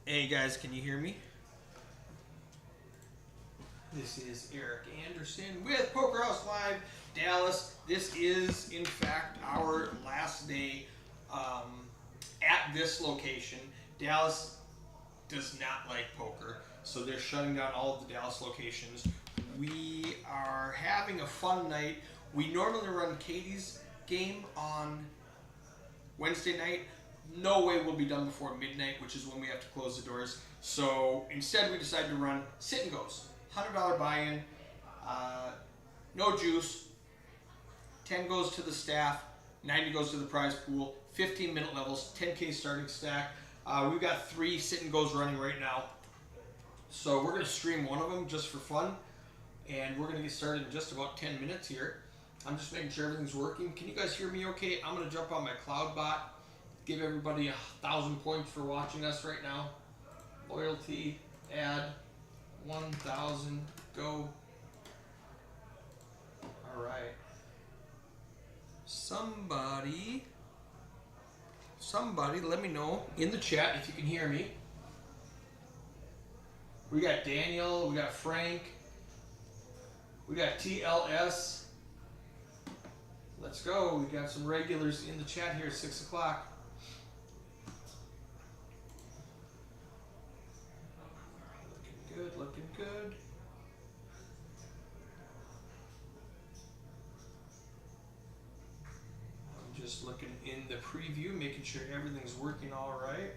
Hey guys, can you hear me? This is Eric Anderson with Poker House Live Dallas. This is, in fact, our last day at this location. Dallas does not like poker, so they're shutting down all of the Dallas locations. We are having a fun night. We normally run Katie's game on Wednesday night. No way we'll be done before midnight, which is when we have to close the doors. So instead, we decided to run sit and goes. $100 buy-in, uh, no juice. 10 goes to the staff, 90 goes to the prize pool. 15-minute levels, 10K starting stack. We've got 3 sit and goes running right now. So we're going to stream one of them just for fun, and we're going to get started in just about 10 minutes here. I'm just making sure everything's working. Can you guys hear me okay? I'm going to jump on my cloud bot, give everybody 1,000 points for watching us right now. Loyalty, add 1,000, go. All right. Somebody let me know in the chat if you can hear me. We got Daniel, we got Frank, we got TLS. Let's go. We got some regulars in the chat here at 6 o'clock. Looking good, looking good. I'm just looking in the preview, making sure everything's working all right.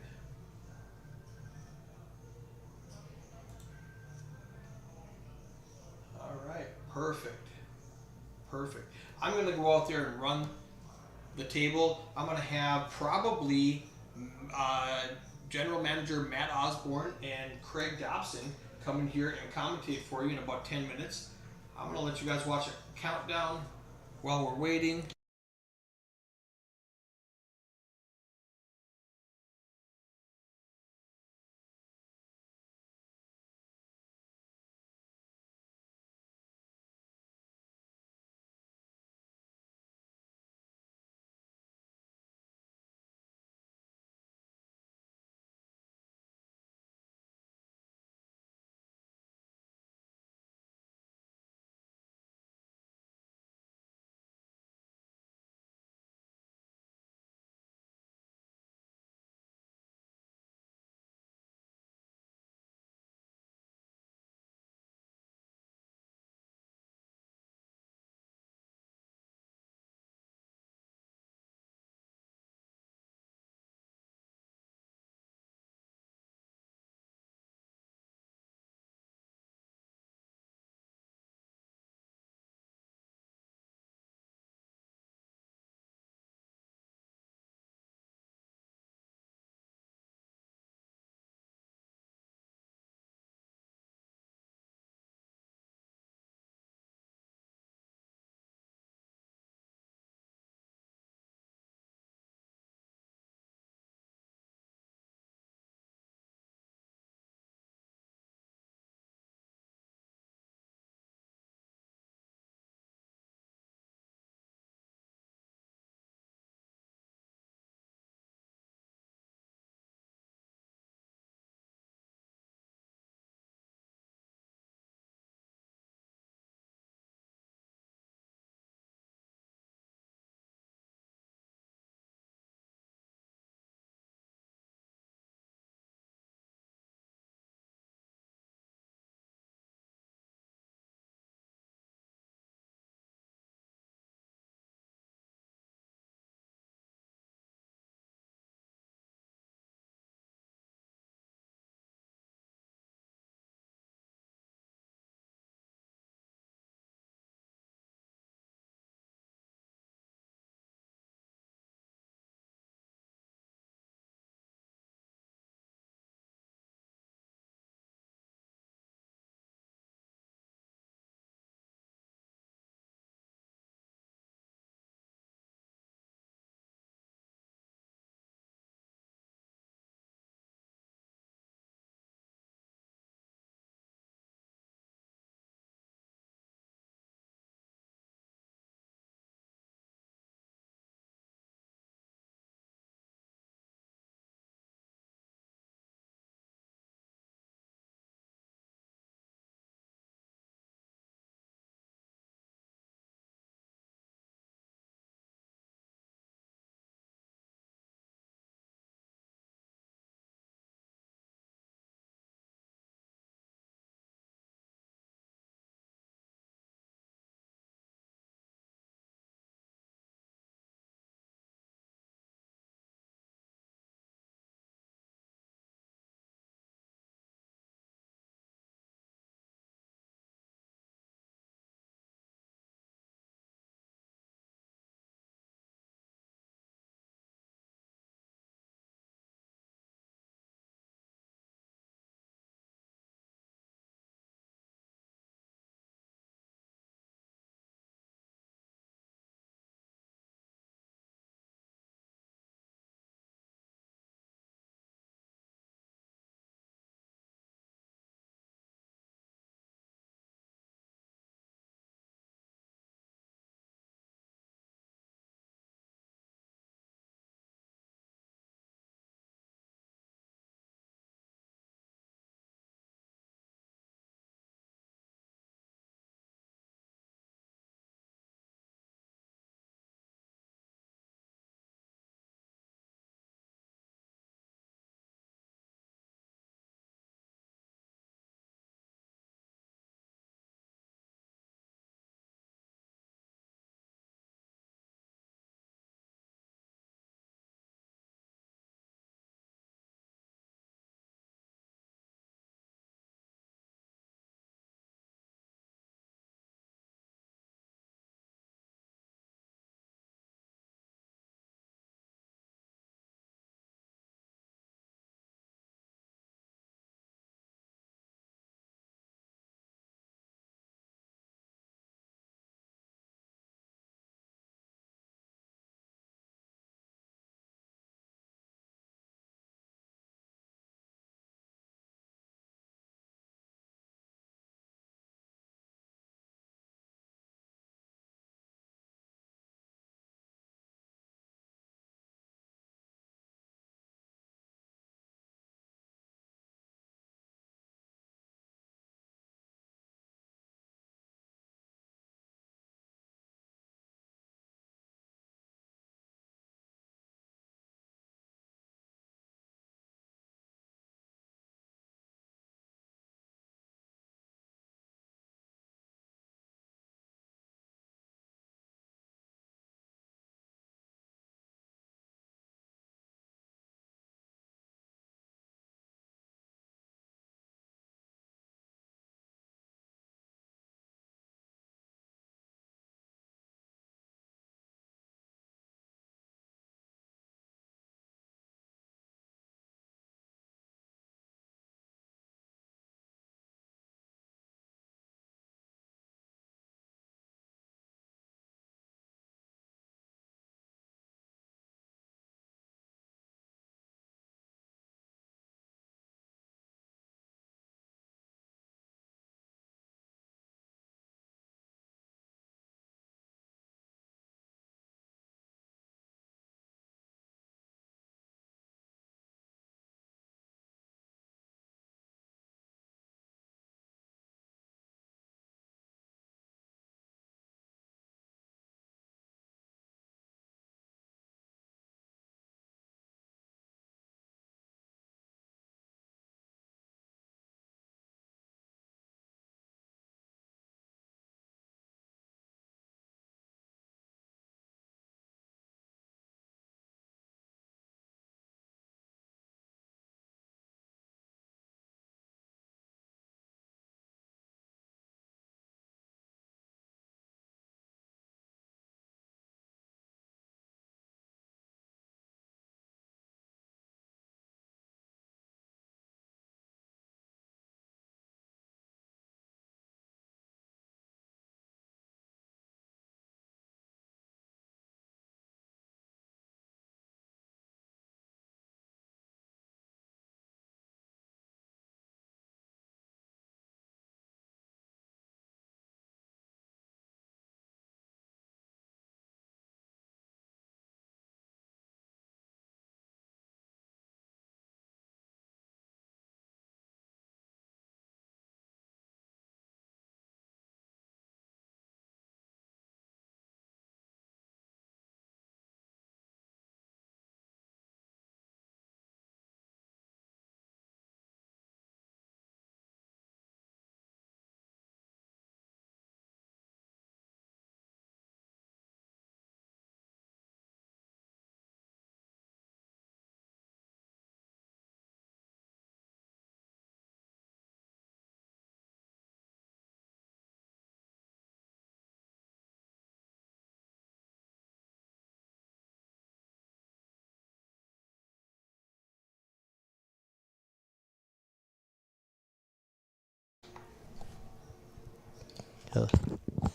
All right, perfect. Perfect. I'm going to go out there and run the table. I'm going to have probably General Manager Matt Osborne and Craig Dobson come in here and commentate for you in about 10 minutes. I'm going to let you guys watch a countdown while we're waiting.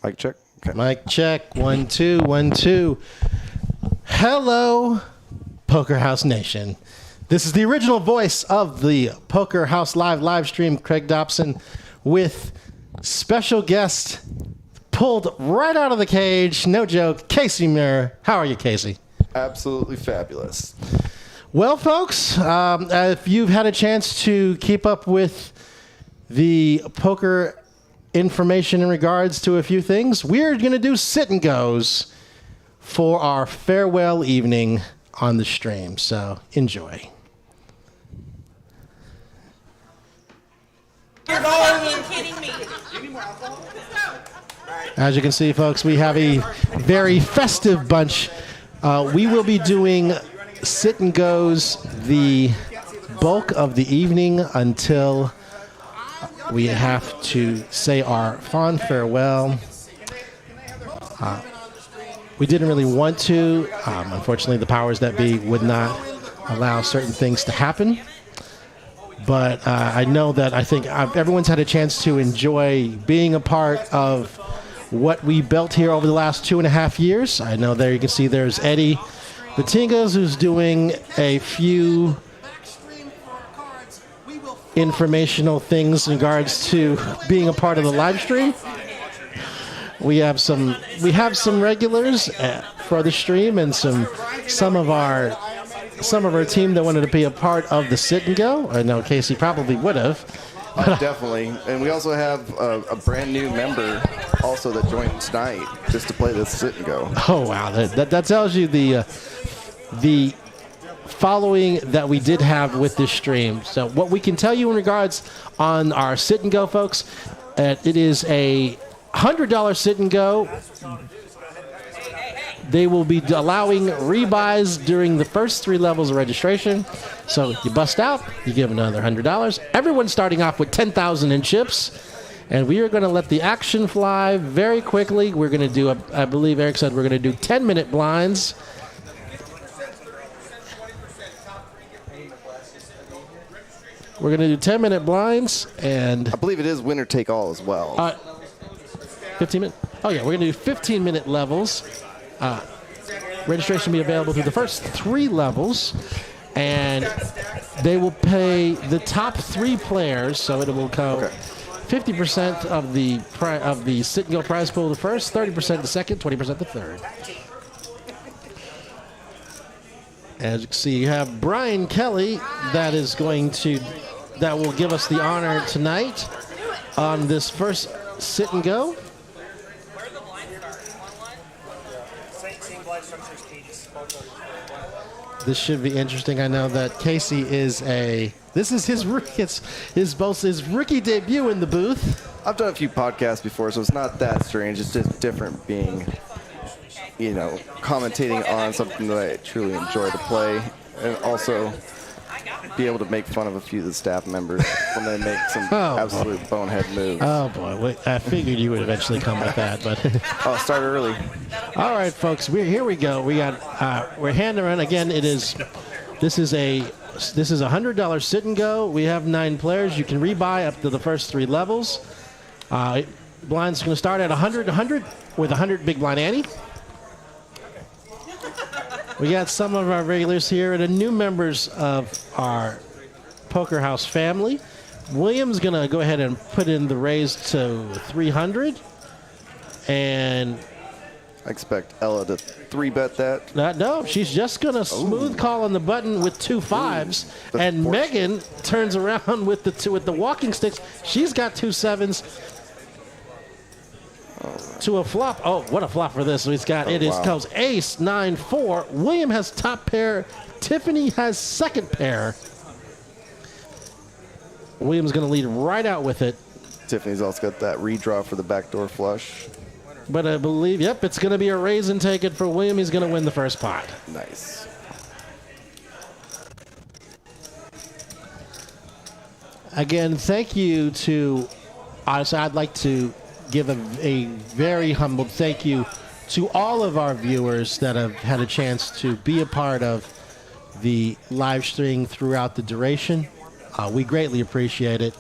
Mic check. Okay. Mic check. 1 2 1 2. Hello, Poker House Nation. This is the original voice of the Poker House live stream, Craig Dobson, with special guest pulled right out of the cage. No joke, Casey Mirror. How are you, Casey? Absolutely fabulous. Well, folks, if you've had a chance to keep up with the poker information in regards to a few things, we're going to do sit and goes for our farewell evening on the stream. So enjoy. You're fucking kidding me. As you can see, folks, we have a very festive bunch. We will be doing sit and goes the bulk of the evening until we have to say our fond farewell. We didn't really want to. Unfortunately, the powers that be would not allow certain things to happen. But I know that I think everyone's had a chance to enjoy being a part of what we built here over the last 2.5 years. I know there you can see there's Eddie Batingas, who's doing a few informational things in regards to being a part of the live stream. We have some regulars for the stream and some of our team that wanted to be a part of the sit and go. I know Casey probably would have. Definitely. And we also have a brand new member also that joined tonight just to play this sit and go. Oh, wow. That tells you the following that we did have with this stream. So what we can tell you in regards on our sit and go, folks, it is a $100 sit and go. They will be allowing rebuys during the first 3 levels of registration. So you bust out, you give another $100. Everyone's starting off with 10,000 in chips. And we are going to let the action fly very quickly. We're going to do, I believe Eric said we're going to do 10-minute blinds. We're going to do 10-minute blinds. And I believe it is winner take all as well. 15 minute. Oh, yeah, we're going to do 15-minute levels. Registration will be available through the first 3 levels, and they will pay the top 3 players, so it will go 50% of the sit and go prize pool the first, 30% the second, 20% the third. As you can see, you have Brian Kelly that will give us the honor tonight on this first sit and go. This should be interesting. I know that Casey this is his rookie debut in the booth. I've done a few podcasts before, so it's not that strange. It's just different being, commentating on something that I truly enjoy to play, and also be able to make fun of a few of the staff members when they make some absolute bonehead moves. Oh boy, I figured you would eventually come with that, but start early. All right, folks, here we go. We're handing around again. This is a $100 sit and go. We have 9 players. You can rebuy up to the first 3 levels. Blind's going to start at 100 with 100 big blind ante. We got some of our regulars here and the new members of our Poker House family. William's going to go ahead and put in the raise to 300. And I expect Ella to 3-bet that. No, she's just going to smooth call on the button with 2 5s. And Megan turns around with the walking sticks. She's got 2 7s. To a flop. Oh, what a flop for this. Goes ace 9-4. William has top pair. Tiffany has second pair. William's going to lead right out with it. Tiffany's also got that redraw for the backdoor flush. But I believe, it's going to be a raise and take it for William. He's going to win the first pot. Nice. Again, thank you to, honestly, I'd like to give a very humble thank you to all of our viewers that have had a chance to be a part of the live stream throughout the duration. We greatly appreciate it.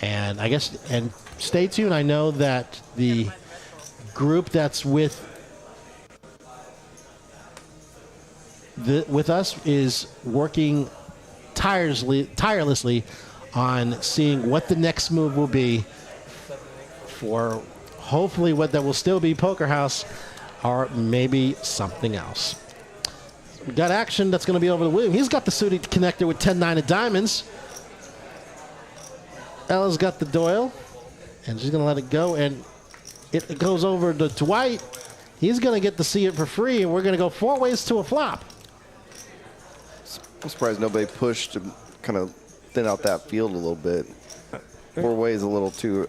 And I guess, and stay tuned. I know that the group that's with us is working tirelessly on seeing what the next move will be for hopefully what that will still be Poker House or maybe something else. We got action that's going to be over to William. He's got the suited connector with 10-9 of diamonds. Ella's got the Doyle, and she's going to let it go, and it goes over to Dwight. He's going to get to see it for free, and we're going to go 4 ways to a flop. I'm surprised nobody pushed to kind of thin out that field a little bit. 4 ways a little too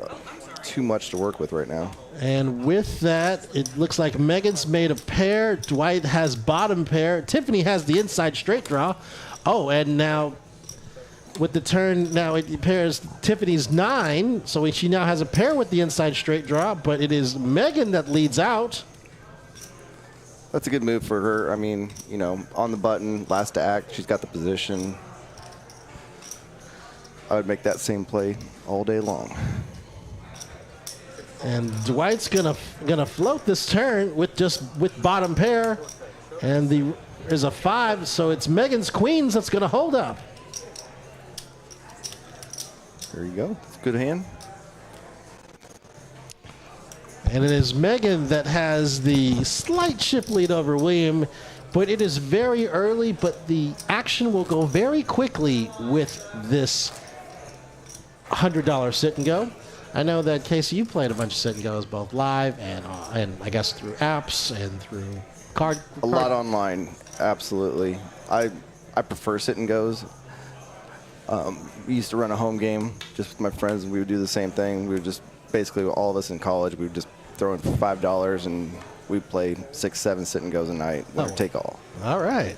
much to work with right now. And with that, it looks like Megan's made a pair. Dwight has bottom pair. Tiffany has the inside straight draw. Oh, and now with the turn, now it pairs Tiffany's 9. So she now has a pair with the inside straight draw, but it is Megan that leads out. That's a good move for her. I mean, you know, on the button, last to act, she's got the position. I would make that same play all day long. And Dwight's gonna float this turn with bottom pair, and there's a 5, so it's Megan's queens that's gonna hold up. There you go. It's a good hand. And it is Megan that has the slight chip lead over William, but it is very early, but the action will go very quickly with this $100 sit and go. I know that, Casey, you played a bunch of sit and goes both live and I guess through apps and through card. A lot online, absolutely. I prefer sit and goes. We used to run a home game just with my friends, and we would do the same thing. We would just basically, all of us in college, we would just throw in for $5, and we'd play 6, 7 sit and goes a night, winner take all. All right.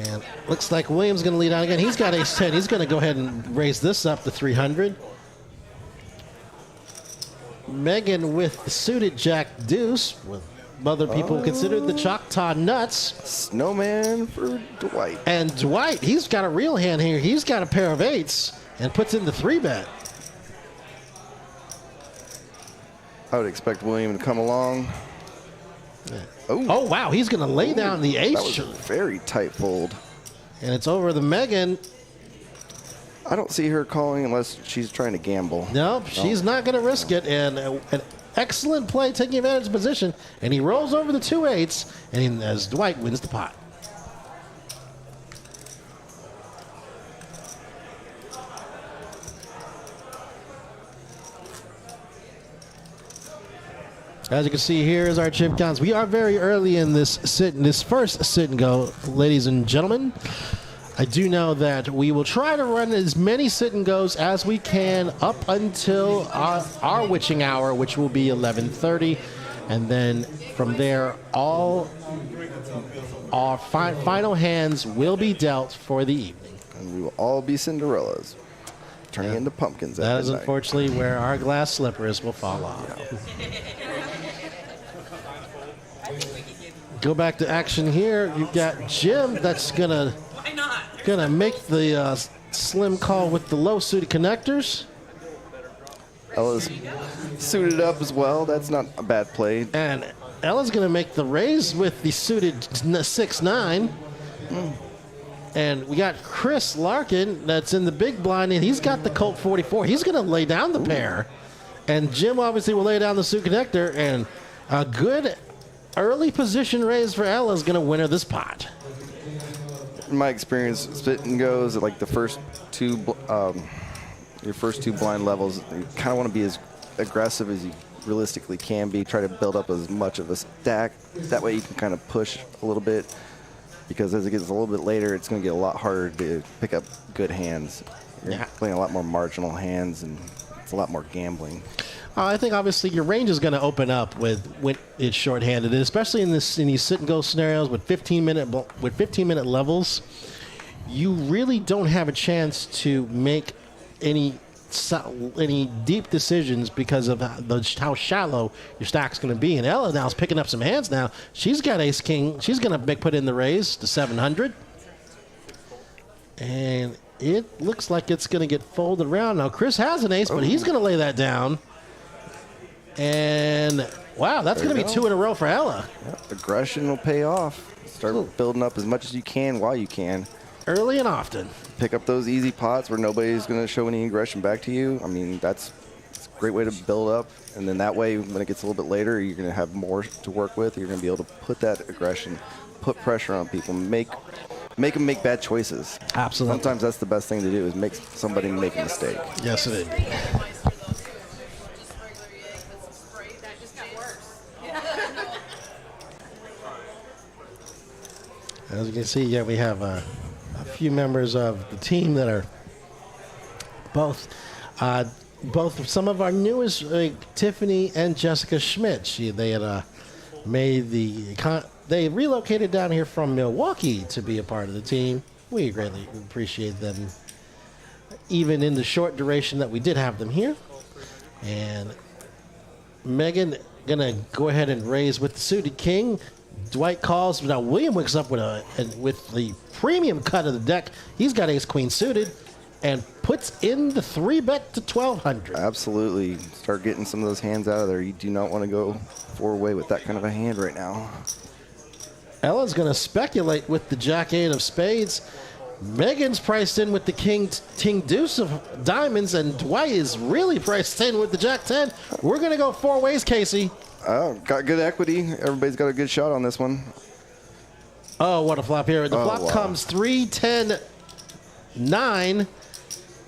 And looks like William's going to lead out again. He's got ace 10. He's going to go ahead and raise this up to 300. Megan with the suited jack deuce, with other people considered the Choctaw nuts. Snowman for Dwight. And Dwight, he's got a real hand here. He's got a pair of 8s and puts in the 3-bet. I would expect William to come along. Oh, wow. He's going to lay down the ace. That was a very tight fold. And it's over to Megan. I don't see her calling unless she's trying to gamble. Nope, she's not going to risk it. And an excellent play taking advantage of the position. And he rolls over the 2 8s, and as Dwight wins the pot. As you can see, here is our chip counts. We are very early in this first sit and go, ladies and gentlemen. I do know that we will try to run as many sit and goes as we can up until our witching hour, which will be 11:30, and then from there, all our final hands will be dealt for the evening. And we will all be Cinderellas, turning into pumpkins. That is unfortunately where our glass slippers will fall off. Yeah. Go back to action here. You've got Jim that's gonna make the slim call with the low suited connectors. Ella's suited up as well. That's not a bad play. And Ella's gonna make the raise with the suited 6-9. And we got Chris Larkin that's in the big blind, and he's got the Colt 44. He's gonna lay down the pair. And Jim obviously will lay down the suit connector, and a good early position raise for Ella is going to win her this pot. In my experience, sit and goes at like the first your first 2 blind levels. You kind of want to be as aggressive as you realistically can be. Try to build up as much of a stack. That way you can kind of push a little bit, because as it gets a little bit later, it's going to get a lot harder to pick up good hands. You're playing a lot more marginal hands, and it's a lot more gambling. I think obviously your range is going to open up when it's shorthanded, and especially in these sit and go scenarios with 15-minute levels. You really don't have a chance to make any deep decisions because of how shallow your stack's going to be. And Ella now is picking up some hands now. She's got ace king. She's going to put in the raise to 700. And it looks like it's going to get folded around. Now, Chris has an ace, but he's going to lay that down. And, wow, that's going to be 2 in a row for Ella. Yep. Aggression will pay off. Start building up as much as you can while you can. Early and often. Pick up those easy pots where nobody's going to show any aggression back to you. I mean, that's a great way to build up. And then that way, when it gets a little bit later, you're going to have more to work with. You're going to be able to put that aggression, put pressure on people, make them make bad choices. Absolutely. Sometimes that's the best thing to do is make somebody make a mistake. Yes, it is. As you can see, yeah, we have a few members of the team that are both some of our newest, Tiffany and Jessica Schmidt. They had they relocated down here from Milwaukee to be a part of the team. We greatly appreciate them, even in the short duration that we did have them here. And Megan gonna go ahead and raise with the suited king. Dwight calls. Now William wakes up with the premium cut of the deck. He's got ace queen suited and puts in the 3-bet to 1,200. Absolutely. Start getting some of those hands out of there. You do not want to go 4-way with that kind of a hand right now. Ella's going to speculate with the jack-8 of spades. Megan's priced in with the king deuce of diamonds, and Dwight is really priced in with the jack-10. We're going to go 4 ways, Casey. Oh, got good equity. Everybody's got a good shot on this one. Oh, what a flop here. The flop comes 3, 10, 9.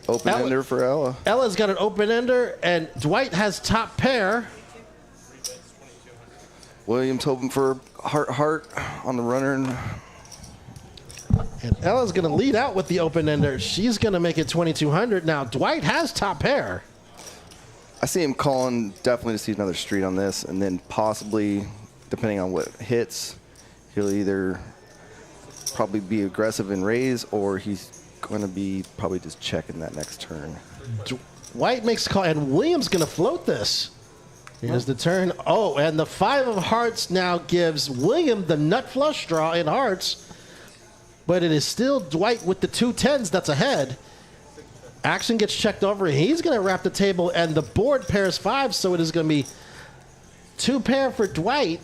Open ender for Ella. Ella's got an open ender, and Dwight has top pair. William's hoping for heart on the runner. And Ella's going to lead out with the open ender. She's going to make it 2,200. Now, Dwight has top pair. I see him calling definitely to see another street on this, and then possibly, depending on what hits, he'll either probably be aggressive and raise, or he's going to be probably just checking that next turn. Dwight makes a call, and William's going to float this. Here's the turn. Oh, and the 5 of hearts now gives William the nut flush draw in hearts, but it is still Dwight with the 2 10s that's ahead. Action gets checked over. He's going to wrap the table, and the board pairs 5, so it is going to be 2 pair for Dwight.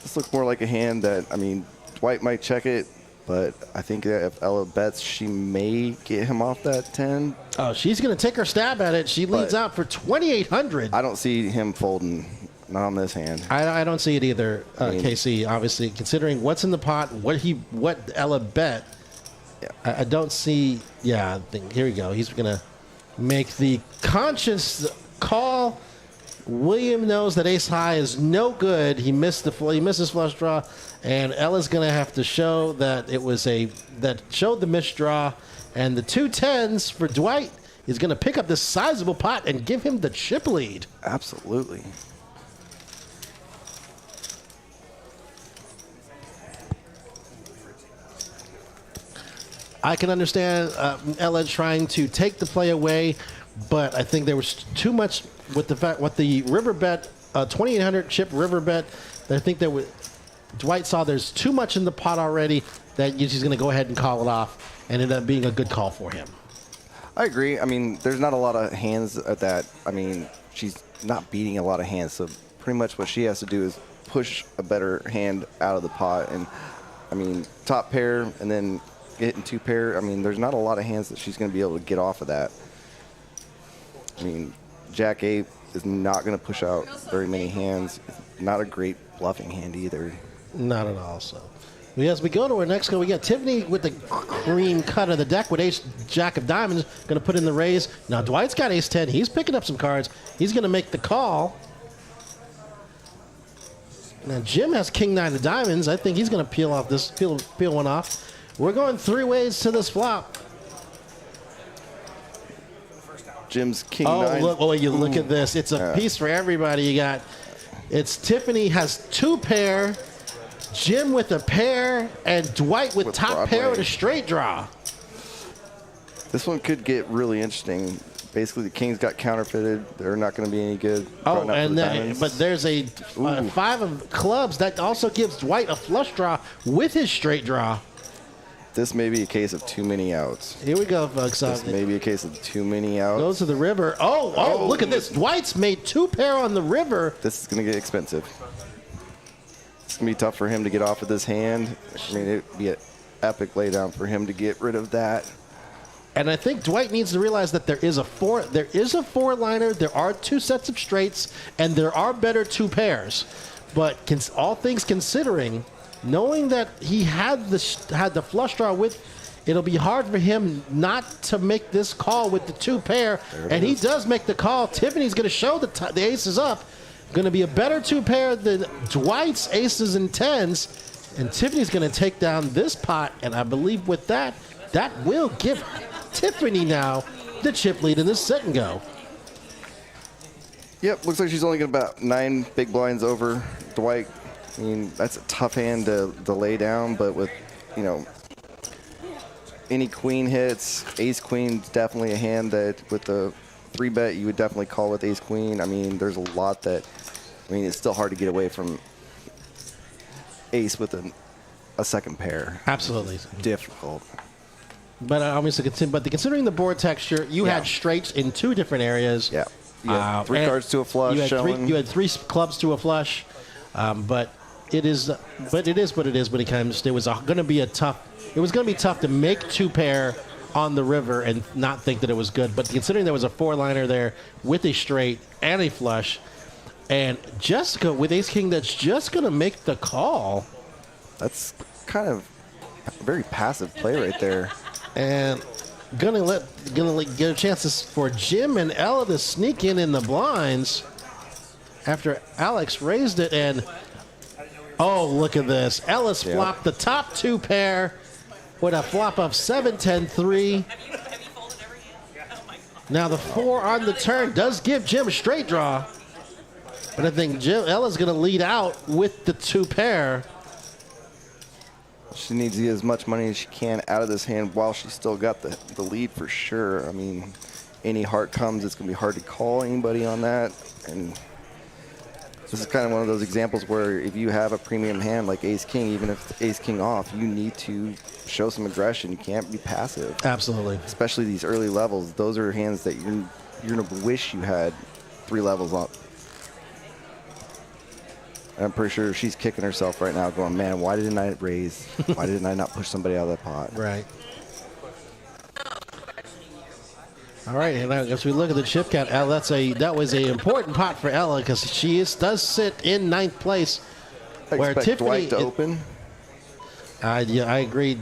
This looks more like a hand that, I mean, Dwight might check it, but I think that if Ella bets, she may get him off that 10. Oh, she's going to take her stab at it. She leads out for 2,800. I don't see him folding, not on this hand. I don't see it either, KC. Obviously, considering what's in the pot, what Ella bet, yeah. I don't see. Yeah, I think, here we go. He's going to make the conscious call. William knows that ace high is no good. He misses flush draw, and Ella's going to have to show that it was that showed the misdraw, and the 2 10s for Dwight is going to pick up this sizable pot and give him the chip lead. Absolutely. I can understand Ella trying to take the play away, but I think there was too much with the fact what the river bet, 2,800 chip river bet. I think Dwight saw there's too much in the pot already that he's going to go ahead and call it off, and ended up being a good call for him. I agree. I mean, there's not a lot of hands at that. I mean, she's not beating a lot of hands, so pretty much what she has to do is push a better hand out of the pot. And I mean, top pair and then hitting 2 pair. I mean, there's not a lot of hands that she's going to be able to get off of that. I mean, Jack 8 is not going to push out very many hands. Not a great bluffing hand either. Not at all. So, as we go to our next go, we got Tiffany with the cream cut of the deck with ace jack of diamonds. Going to put in the raise. Now Dwight's got ace 10. He's picking up some cards. He's going to make the call. Now Jim has king 9 of diamonds. I think he's going to peel one off. We're going 3 ways to this flop. Jim's king 9. You look at this. It's a piece for everybody. It's Tiffany has 2 pair, Jim with a pair, and Dwight with top Broadway. pair with a straight draw. This one could get really interesting. Basically, the kings got counterfeited. They're not going to be any good. Oh, and then, but there's a 5 of clubs that also gives Dwight a flush draw with his straight draw. This may be a case of too many outs. Here we go, folks. This may be a case of too many outs. Goes to the river. Oh, look at this. Dwight's made 2 pair on the river. This is going to get expensive. It's going to be tough for him to get off of this hand. I mean, it would be an epic laydown for him to get rid of that. And I think Dwight needs to realize that there is a 4-liner, there are 2 sets of straights, and there are better 2 pairs. But all things considering, knowing that he had the flush draw with, it'll be hard for him not to make this call with the 2 pair. And he does make the call. Tiffany's going to show the aces up. Going to be a better 2 pair than Dwight's aces and 10s. And Tiffany's going to take down this pot. And I believe with that will give Tiffany now the chip lead in this set and go. Yep, looks like she's only got about 9 big blinds over Dwight. I mean, that's a tough hand to lay down, but with, any queen hits, ace-queen's definitely a hand that with the 3-bet you would definitely call with ace-queen. I mean, there's a lot that, it's still hard to get away from ace with a second pair. Absolutely. It's difficult. But obviously, considering the board texture, you had straights in 2 different areas. Yeah. You had 3 cards to a flush. You had 3 clubs to a flush. But it is what it is when it comes. It was going to be tough to make 2 pair on the river and not think that it was good. But considering there was a 4-liner there with a straight and a flush, and Jessica with ace king, that's just going to make the call. That's kind of a very passive play right there. And gonna get a chance for Jim and Ella to sneak in the blinds after Alex raised it. And oh, look at this. Ella's flopped the top 2 pair with a flop of 7-10-3. Now the 4 on the turn does give Jim a straight draw, but I think Ella's gonna lead out with the 2 pair. She needs to get as much money as she can out of this hand while she's still got the lead for sure. I mean, any heart comes, it's going to be hard to call anybody on that. And this is kind of one of those examples where if you have a premium hand like ace-king, even if it's ace-king off, you need to show some aggression. You can't be passive. Absolutely. Especially these early levels. Those are hands that you're going to wish you had 3 levels up. I'm pretty sure she's kicking herself right now going, man, why didn't I raise? Why didn't I not push somebody out of that pot? Right. All right, and as we look at the chip count, Ella, that was an important pot for Ella because she does sit in 9th place. Where Tiffany, Dwight to open. I agree.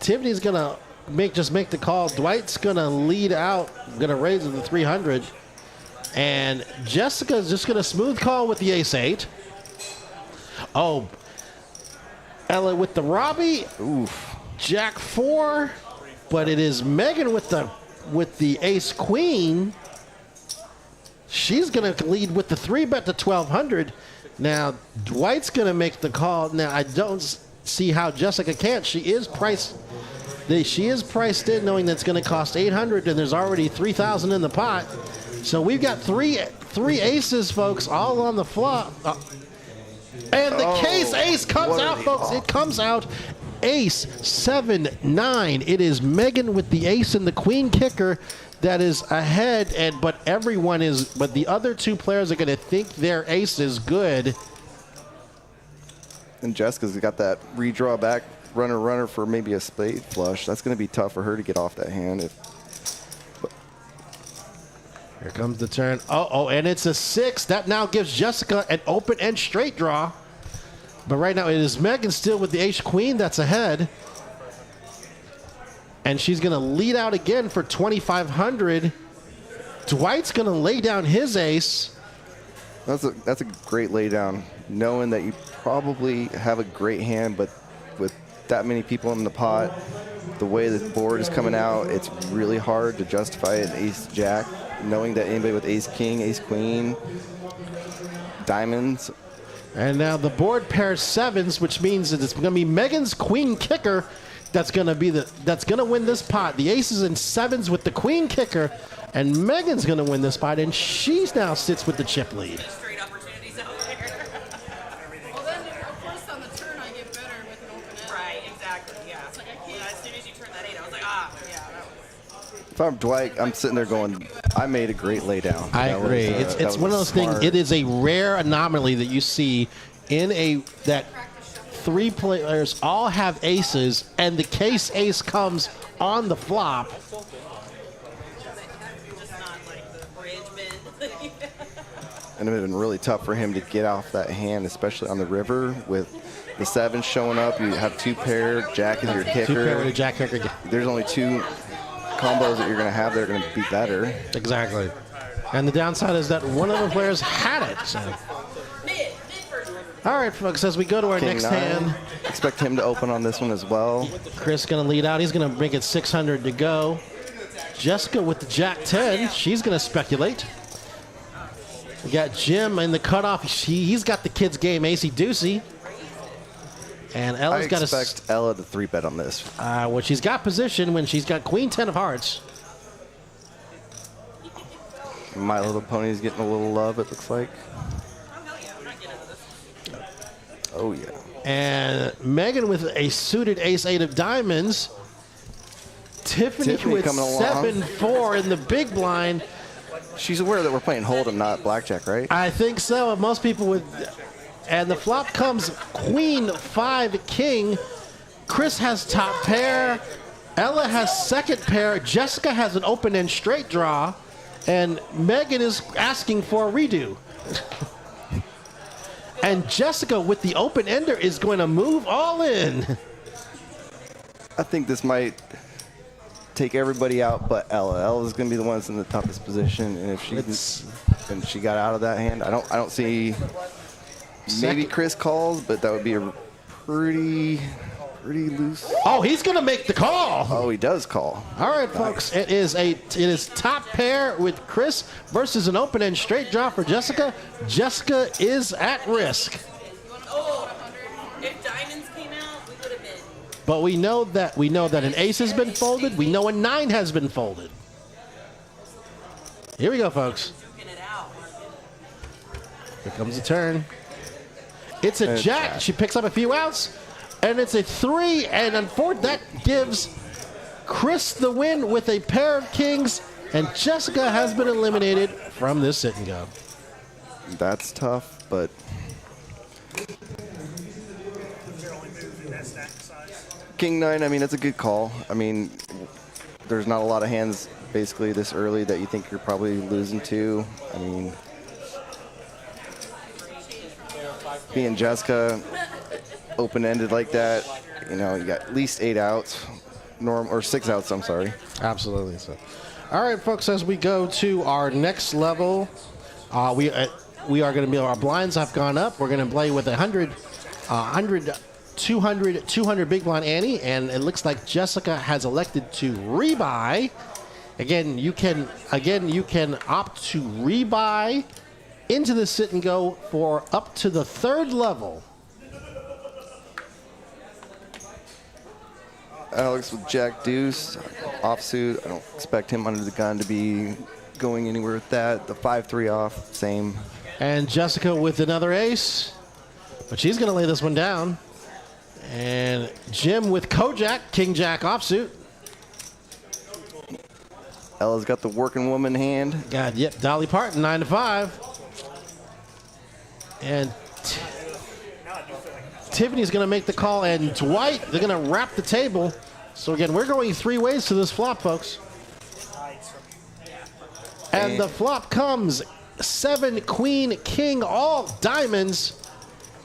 Tiffany's gonna make the call. Dwight's gonna lead out, gonna raise it to 300. And Jessica's just going to smooth call with the ace-8. Oh, Ella with the Robbie. Oof. Jack 4. But it is Megan with the ace-queen. She's going to lead with the 3-bet to 1,200. Now, Dwight's going to make the call. Now, I don't see how Jessica can't. She is priced in knowing that it's going to cost 800 and there's already 3,000 in the pot. So we've got three aces, folks, all on the flop. And the case ace comes out, folks. It comes out ace 7-9. It is Megan with the ace and the queen kicker that is ahead. But the other 2 players are going to think their ace is good. And Jessica's got that redraw back runner for maybe a spade flush. That's going to be tough for her to get off that hand. Here comes the turn. And it's a 6. That now gives Jessica an open and straight draw. But right now it is Megan still with the ace-queen that's ahead. And she's going to lead out again for 2,500. Dwight's going to lay down his ace. That's a great laydown, knowing that you probably have a great hand, but with that many people in the pot, the way the board is coming out, it's really hard to justify an ace-jack. Knowing that anybody with ace-king, ace-queen, diamonds. And now the board pairs 7s, which means that it's going to be Megan's queen kicker that's going to win this pot. The aces and sevens with the queen kicker, and Megan's going to win this pot, and she now sits with the chip lead. Straight opportunities out there. Well, then, of course, on the turn, I get better with an open end. Right, exactly, yeah. It's like I can't. Yeah, as soon as you turn that 8, I was like, ah, yeah, that was. If I'm Dwight, I'm sitting there going, I made a great laydown. I That agree. was, It's that one of was those things. smart. It is a rare anomaly that you see in that 3 players all have aces, and the case ace comes on the flop. Just not like the bridge bid. And it would have been really tough for him to get off that hand, especially on the river with the 7 showing up. You have 2 pair, Jack is your 2 pair with kicker. a jack kicker. There's only 2 combos that you're going to have that are going to be better. Exactly. And the downside is that one of the players had it. So. Mid first. All right, folks, as we go to our King next 9. hand, Expect him to open on this one as well. Chris going to lead out. He's going to make it 600 to go. Jessica with the jack 10. She's going to speculate. We got Jim in the cutoff. He's got the kids' game, acey-deucey. And I Ella's got expect Ella to 3-bet on this. well, she's got position when she's got queen 10 of hearts. My Little Pony's getting a little love, it looks like. Oh, hell yeah, I'm not getting into this. Oh, yeah. And Megan with a suited ace-8 of diamonds. Tiffany with coming along. 7-4 in the big blind. She's aware that we're playing Hold'em, not Blackjack, right? I think so. Most people would. And the flop comes queen 5 king. Chris has top pair. Ella has second pair. Jessica has an open and straight draw. And Megan is asking for a redo. And Jessica with the open ender is going to move all in. I think this might take everybody out but Ella. Ella's going to be the one that's in the toughest position, and if she got out of that hand, I don't see. Maybe Chris calls, but that would be a pretty loose. Oh, he's going to make the call. Oh, he does call. All right, folks. It is top pair with Chris versus an open and straight draw for Jessica. Jessica is at risk. Oh, if diamonds came out, we would have been. But we know that an ace has been folded. We know a 9 has been folded. Here we go, folks. Duking it out. Here comes the turn. It's a jack. She picks up a few outs, and it's a 3. And unfortunately, that gives Chris the win with a pair of kings, and Jessica has been eliminated from this sit and go. That's tough, but King 9, I mean, that's a good call. I mean, there's not a lot of hands basically this early that you think you're probably losing to. I mean, being Jessica open-ended like that, you know, you got at least 8 outs, or 6 outs, I'm sorry. Absolutely. So, all right, folks, as we go to our next level, we are going to be, our blinds have gone up. We're going to play with 100, 200 big blind Annie, and it looks like Jessica has elected to rebuy. Again, you can opt to rebuy into the sit and go for up to the 3rd level. Alex with Jack Deuce, offsuit. I don't expect him under the gun to be going anywhere with that. The 5-3 off, same. And Jessica with another ace, but she's going to lay this one down. And Jim with Kojak, King Jack offsuit. Ella's got the working woman hand. God, yep, Dolly Parton, 9 to 5. And Tiffany's going to make the call, and Dwight, they're going to wrap the table. So again, we're going 3 ways to this flop, folks. And the flop comes 7, queen, king, all diamonds.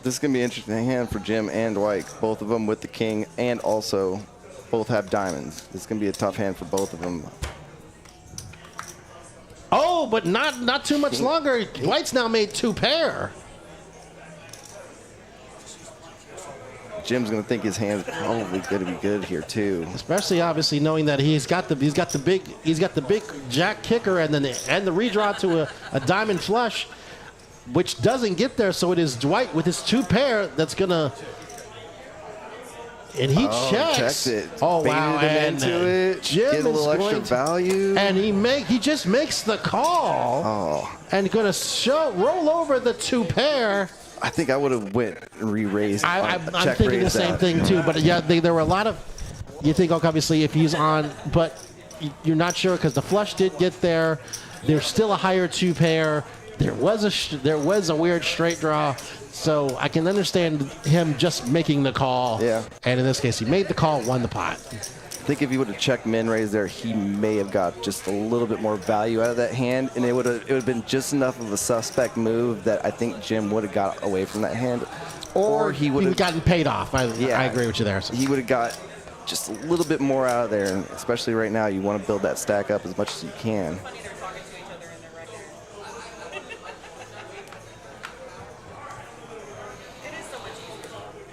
This is going to be an interesting hand for Jim and Dwight. Both of them with the king, and also both have diamonds. This is going to be a tough hand for both of them. Oh, but not too much longer. Dwight's now made 2 pair. Jim's going to think his hand's probably going to be good here too. Especially obviously knowing that he's got the big jack kicker and then the redraw to a diamond flush, which doesn't get there. So it is Dwight with his 2 pair that's gonna And he checks checks. it. Oh, Baited wow. him And into it. Jim Get a little is extra going to, value. and he just makes the call. Oh. And going to roll over the 2 pair. I think I would have went and re-raised. I'm thinking the same thing too. But yeah, there were a lot of. You think, okay, obviously, if he's on, but you're not sure because the flush did get there. There's still a higher 2 pair. There was a weird straight draw. So I can understand him just making the call. Yeah. And in this case, he made the call, won the pot. I think if he would have checked min raise there, he may have got just a little bit more value out of that hand, and it would have been just enough of a suspect move that I think Jim would have got away from that hand, Or he would have gotten paid off. I agree with you there. So. He would have got just a little bit more out of there, and especially right now, you want to build that stack up as much as you can.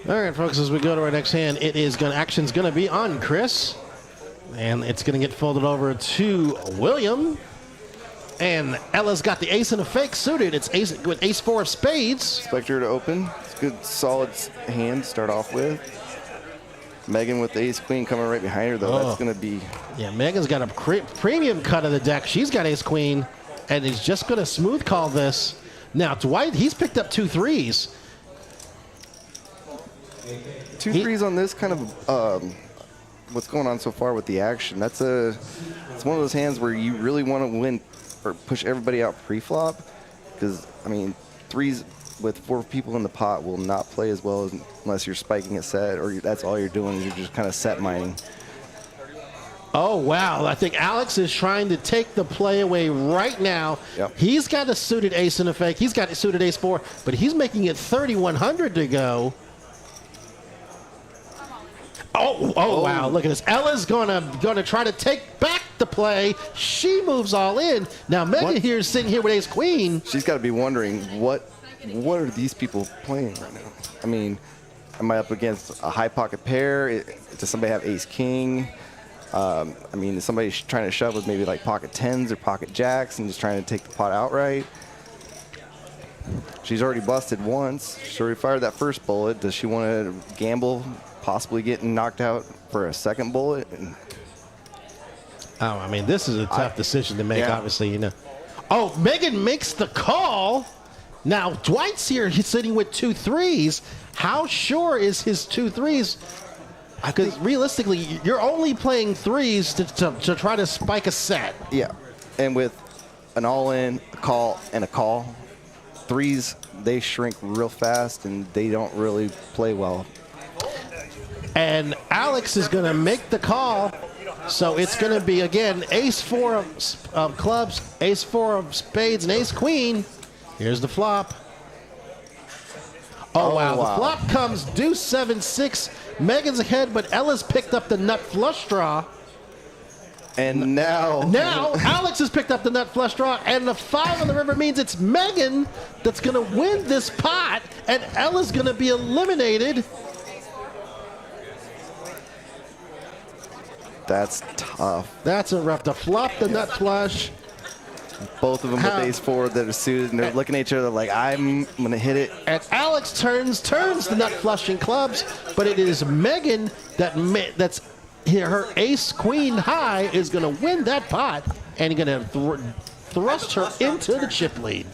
All right, folks, as we go to our next hand, action's going to be on Chris. And it's going to get folded over to William. And Ella's got the ace and a fake suited. It's ace with ace-4 of spades. Expect her to open. It's a good, solid hand to start off with. Megan with the ace-queen coming right behind her, though. That's going to be... Yeah, Megan's got a premium cut of the deck. She's got ace-queen, and he's just going to smooth call this. Now, Dwight, he's picked up 2 threes. 2 threes on this kind of what's going on so far with the action. It's one of those hands where you really want to win or push everybody out pre-flop, because I mean 3s with 4 people in the pot will not play as well unless you're spiking a set, or that's all you're doing. You're just kind of set mining. Oh, wow. I think Alex is trying to take the play away right now. Yep. He's got a suited ace and a fake. He's got a suited ace-4, but he's making it 3,100 to go. Oh, wow, look at this. Ella's gonna try to take back the play. She moves all in. Now Megan here is sitting here with ace-queen. She's got to be wondering, what are these people playing right now? I mean, am I up against a high pocket pair? Does somebody have ace-king? I mean, is somebody trying to shove with maybe like pocket 10s or pocket jacks and just trying to take the pot outright? She's already busted once. She's already fired that first bullet. Does she want to gamble, possibly getting knocked out for a second bullet? Oh, I mean, this is a tough decision to make, obviously, you know. Oh, Megan makes the call. Now, Dwight's here. He's sitting with 2 threes. How sure is his 2 threes? Because realistically, you're only playing 3s to try to spike a set. Yeah, and with an all-in, a call, and a call, 3s, they shrink real fast, and they don't really play well. And Alex is going to make the call. So it's going to be, again, ace-4 of clubs, ace-4 of spades, and ace-queen. Here's the flop. Oh, wow. The flop comes deuce 7-6. Megan's ahead, but Ella's picked up the nut flush draw. And now Alex has picked up the nut flush draw, and the 5 on the river means it's Megan that's going to win this pot, and Ella's going to be eliminated. That's tough. That's a rough. To flop the nut flush. Both of them with ace-4 that are suited, and they're looking at each other like, I'm going to hit it. And Alex turns the nut flushing clubs, but it is Megan that's here. Her ace-queen high is going to win that pot, and going to thrust her into the chip lead.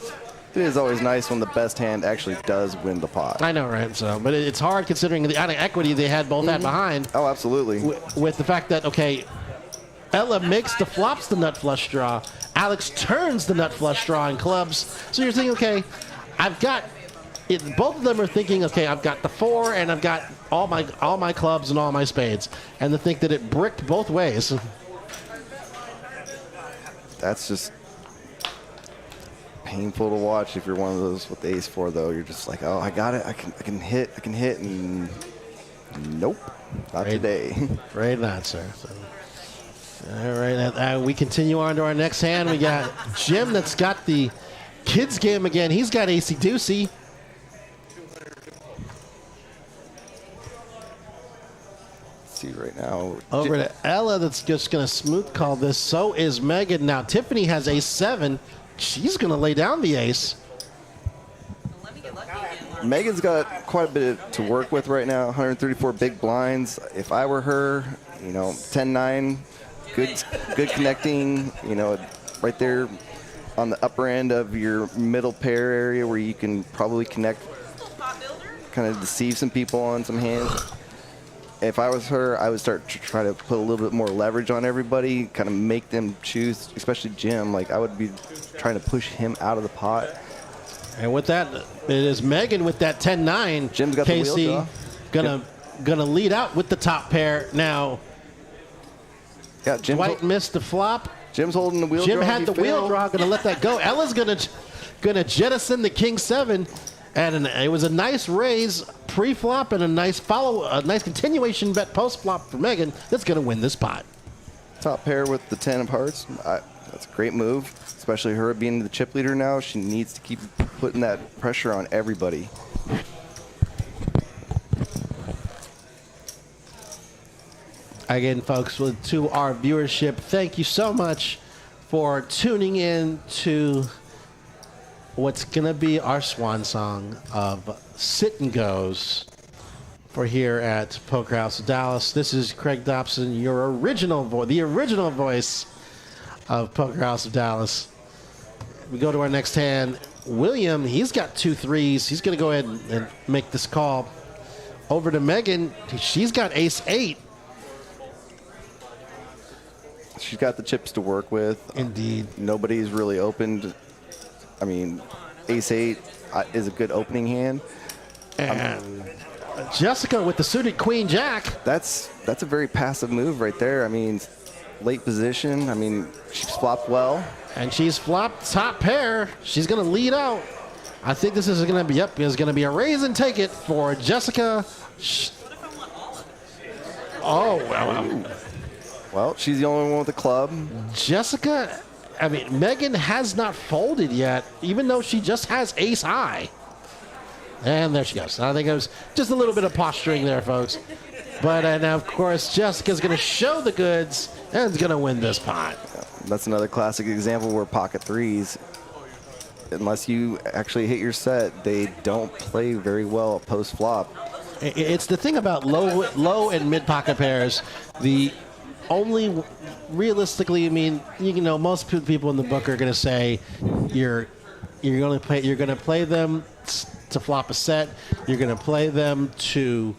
It is always nice when the best hand actually does win the pot. I know, right? So, but it's hard considering the amount of equity they had both had behind. Oh, absolutely. With the fact that, okay, Ella flops the nut flush draw. Alex turns the nut flush draw in clubs. So you're thinking, okay, I've got it. Both of them are thinking, okay, I've got the 4 and I've got all my clubs and all my spades, and to think that it bricked both ways. That's just painful to watch if you're one of those with the ace-4, though. You're just like, oh, I got it. I can hit, and nope, not today. Right, not, sir. So. All right, we continue on to our next hand. We got Jim that's got the kids game again. He's got acey-deucey. See right now. Over to Ella that's just going to smooth call this. So is Megan. Now Tiffany has ace-7. She's going to lay down the ace. Let me get lucky again. Megan's got quite a bit to work with right now. 134 big blinds. If I were her, 10-9, good connecting. Right there on the upper end of your middle pair area where you can probably connect, kind of deceive some people on some hands. If I was her, I would start to try to put a little bit more leverage on everybody, kind of make them choose, especially Jim. Like, I would be trying to push him out of the pot. And with that, it is Megan with that 10-9. Jim's got Casey the wheel gonna lead out with the top pair now. Yeah, Dwight missed the flop. Jim's holding the wheel draw. Jim had the wheel draw, gonna let that go. Ella's gonna jettison the king 7, and it was a nice raise pre-flop and a nice continuation bet post-flop for Megan. That's gonna win this pot. Top pair with the 10 of hearts. That's a great move, especially her being the chip leader now. She needs to keep putting that pressure on everybody. Again, folks, to our viewership, thank you so much for tuning in to what's going to be our swan song of Sit and Goes for here at Poker House of Dallas. This is Craig Dobson, your original the original voice of Poker House of Dallas. We go to our next hand. William, he's got 2 3s. He's going to go ahead and make this call. Over to Megan. She's got ace 8. She's got the chips to work with. Indeed. Nobody's really opened. I mean, ace 8 is a good opening hand. And Jessica with the suited queen jack. That's a very passive move right there. I mean, late position. I mean, she's flopped well. And she's flopped top pair. She's going to lead out. I think this is going to be is going to be a raise and take it for Jessica. Oh, well. Well, she's the only one with a club. Jessica, I mean, Megan has not folded yet, even though she just has ace high. And there she goes. I think it was just a little bit of posturing there, folks. But now, of course, Jessica's going to show the goods and is going to win this pot. That's another classic example where pocket 3s, unless you actually hit your set, they don't play very well post-flop. It's the thing about low and mid pocket pairs. The only realistically, I mean, most people in the book are going to say you're going to play them to flop a set. You're going to play them to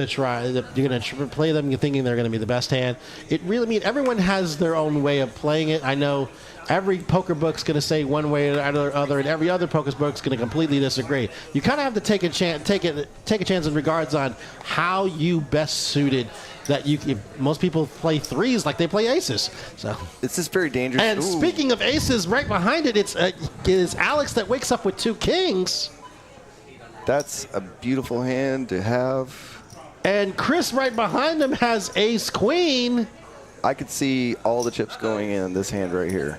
try. You're going to play them thinking they're going to be the best hand. It really, I mean, everyone has their own way of playing it. I know every poker book's going to say one way or the other, and every other poker book's going to completely disagree. You kind of have to take a chance in regards on how you best suited. That most people play 3s like they play aces. So it's just very dangerous. And speaking of aces, right behind it, it is Alex that wakes up with 2 kings. That's a beautiful hand to have. And Chris right behind him has ace queen. I could see all the chips going in this hand right here.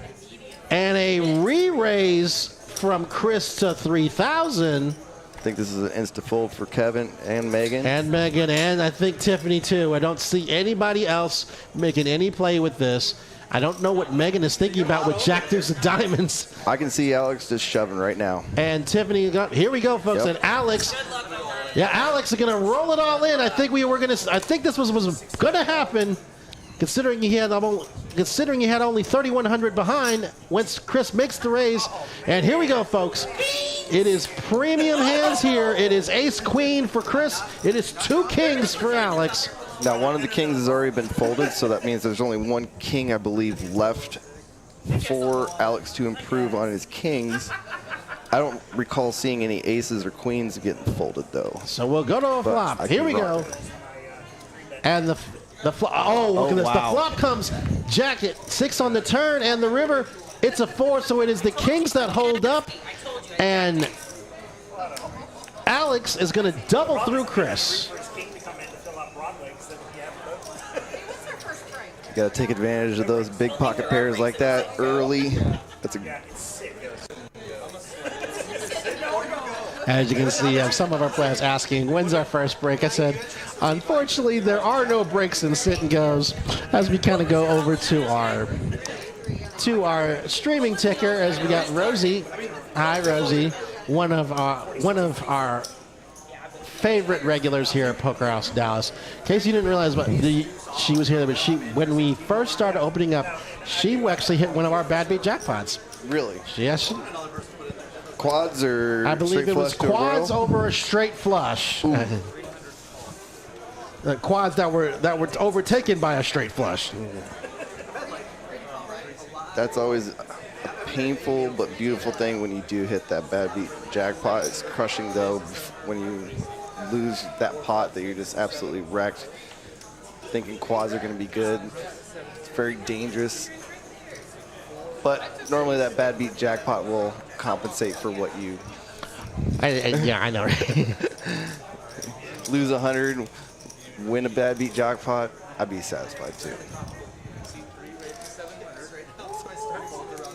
And a re-raise from Chris to 3,000. I think this is an insta-fold for Kevin and Megan. And I think Tiffany too. I don't see anybody else making any play with this. I don't know what Megan is thinking about with Jack Deuce of Diamonds. I can see Alex just shoving right now. And Tiffany, here we go, folks. Yep. And Alex, Alex is going to roll it all in. I think this was going to happen. Considering he had only 3,100 behind, once Chris makes the raise. And here we go, folks. It is premium hands here. It is ace queen for Chris. It is 2 kings for Alex. Now, one of the kings has already been folded, so that means there's only 1 king, I believe, left for Alex to improve on his kings. I don't recall seeing any aces or queens getting folded, though. So we'll go to a flop. Here we go. And the flop. Oh, look at this. Wow. The flop comes jacket 6 on the turn and the river. It's a 4, so it is the kings that hold up. And Alex is going to double through Chris. You got to take advantage of those big pocket pairs like that early. As you can see, some of our players asking, when's our first break? I said, unfortunately, there are no breaks in Sit and Goes as we kind of go over to our streaming ticker as we got Rosie. Hi, Rosie. one of our favorite regulars here at Poker House Dallas. In case you didn't realize, she was here, but when we first started opening up, she actually hit one of our bad beat jackpots. Really? Yes. Quads or I believe it was quads over a straight flush. Quads that were overtaken by a straight flush. That's always a painful but beautiful thing when you do hit that bad beat jackpot. It's crushing though when you lose that pot that you're just absolutely wrecked, thinking quads are going to be good. It's very dangerous. But normally that bad beat jackpot will compensate for what you Yeah, I know. lose 100, win a bad beat jackpot. I'd be satisfied too.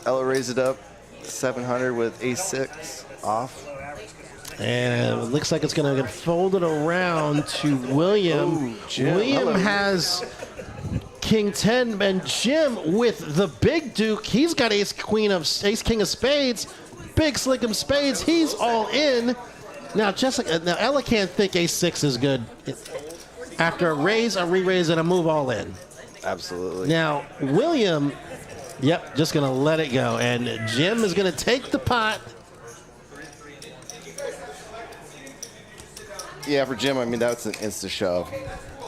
Ella raised it up 700 with ace-6 off. And it looks like it's going to get folded around to William. William has King 10, and Jim with the big Duke. He's got ace king of spades, big slickum spades. He's all in. Now Ella can't think ace-6 is good. After a raise, a re-raise, and a move all in. Absolutely. Now William, just going to let it go, and Jim is going to take the pot. Yeah, for Jim, I mean that's an insta shove.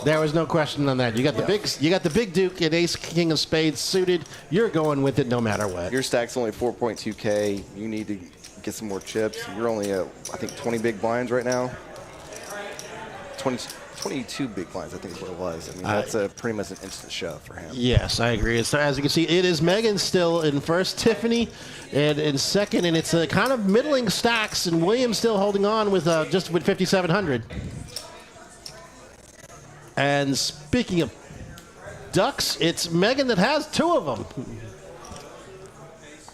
There was no question on that. You got the big Duke and ace king of spades suited. You're going with it no matter what. Your stack's only 4.2K. You need to get some more chips. You're only at, I think, 20 big blinds right now. 22 big blinds, I think is what it was. I mean, that's pretty much an instant shove for him. Yes, I agree. So as you can see, it is Megan still in first, Tiffany and in second, and it's a kind of middling stacks, and William still holding on with just with 5,700. And speaking of ducks, it's Megan that has 2 of them.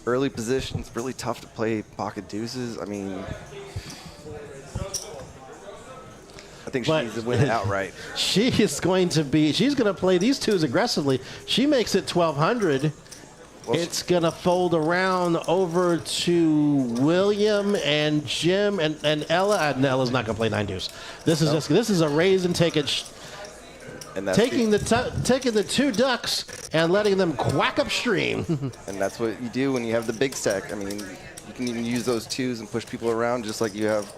Early position, it's really tough to play pocket deuces. I mean, I think she needs to win it outright. She's going to play these 2s aggressively. She makes it 1,200. Well, it's going to fold around over to William and Jim and Ella. And Ella's not going to play 9 deuce. This is a raise and take it. And that's taking the 2 ducks and letting them quack upstream. And that's what you do when you have the big stack. I mean, you can even use those 2s and push people around just like you have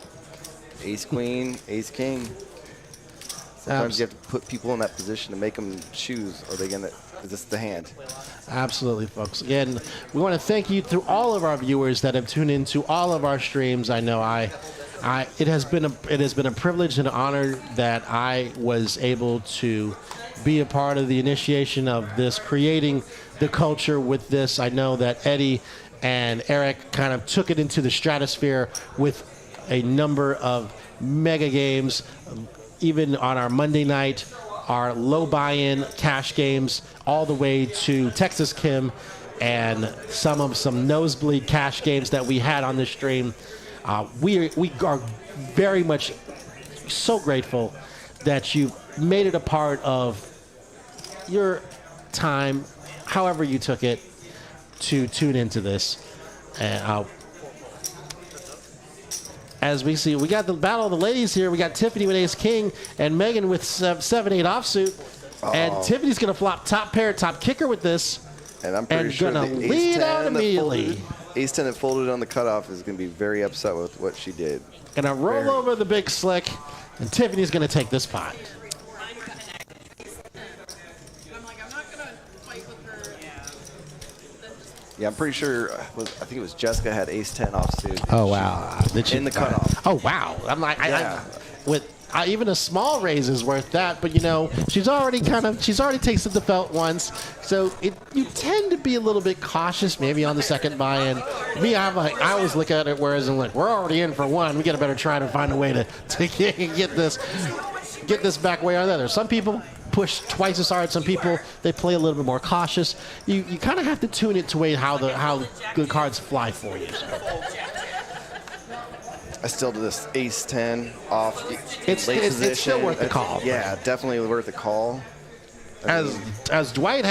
ace queen, ace king. Sometimes you have to put people in that position to make them choose. Are they gonna? Is this the hand? Absolutely, folks. Again, we want to thank you to all of our viewers that have tuned into all of our streams. I know it has been a privilege and an honor that I was able to be a part of the initiation of this, creating the culture with this. I know that Eddie and Eric kind of took it into the stratosphere with a number of mega games, even on our Monday night, our low buy-in cash games, all the way to Texas Kim and some nosebleed cash games that we had on this stream. We are very much so grateful that you made it a part of your time, however you took it, to tune into this. And as we see, we got the battle of the ladies here. We got Tiffany with ace king and Megan with 7-8 offsuit. And Tiffany's going to flop top pair, top kicker with this. And I'm pretty sure going to lead out immediately. Ace 10 that folded on the cutoff is going to be very upset with what she did. Going to roll over the big slick, and Tiffany's going to take this pot. Yeah, I'm pretty sure, I think it was Jessica had ace 10 offsuit. Oh, wow. In the cutoff. Oh, wow. I'm like, even a small raise is worth that, but she's already tasted the felt once, so you tend to be a little bit cautious maybe on the second buy-in. Me, I always look at it whereas I'm like, we're already in for one. We got to better try to find a way to get this back way or the other. Some people push twice as hard. Some people, they play a little bit more cautious. You kind of have to tune it to how the cards fly for you. I still do this ace 10 off it's still worth the call. Yeah, definitely worth the call. As Dwight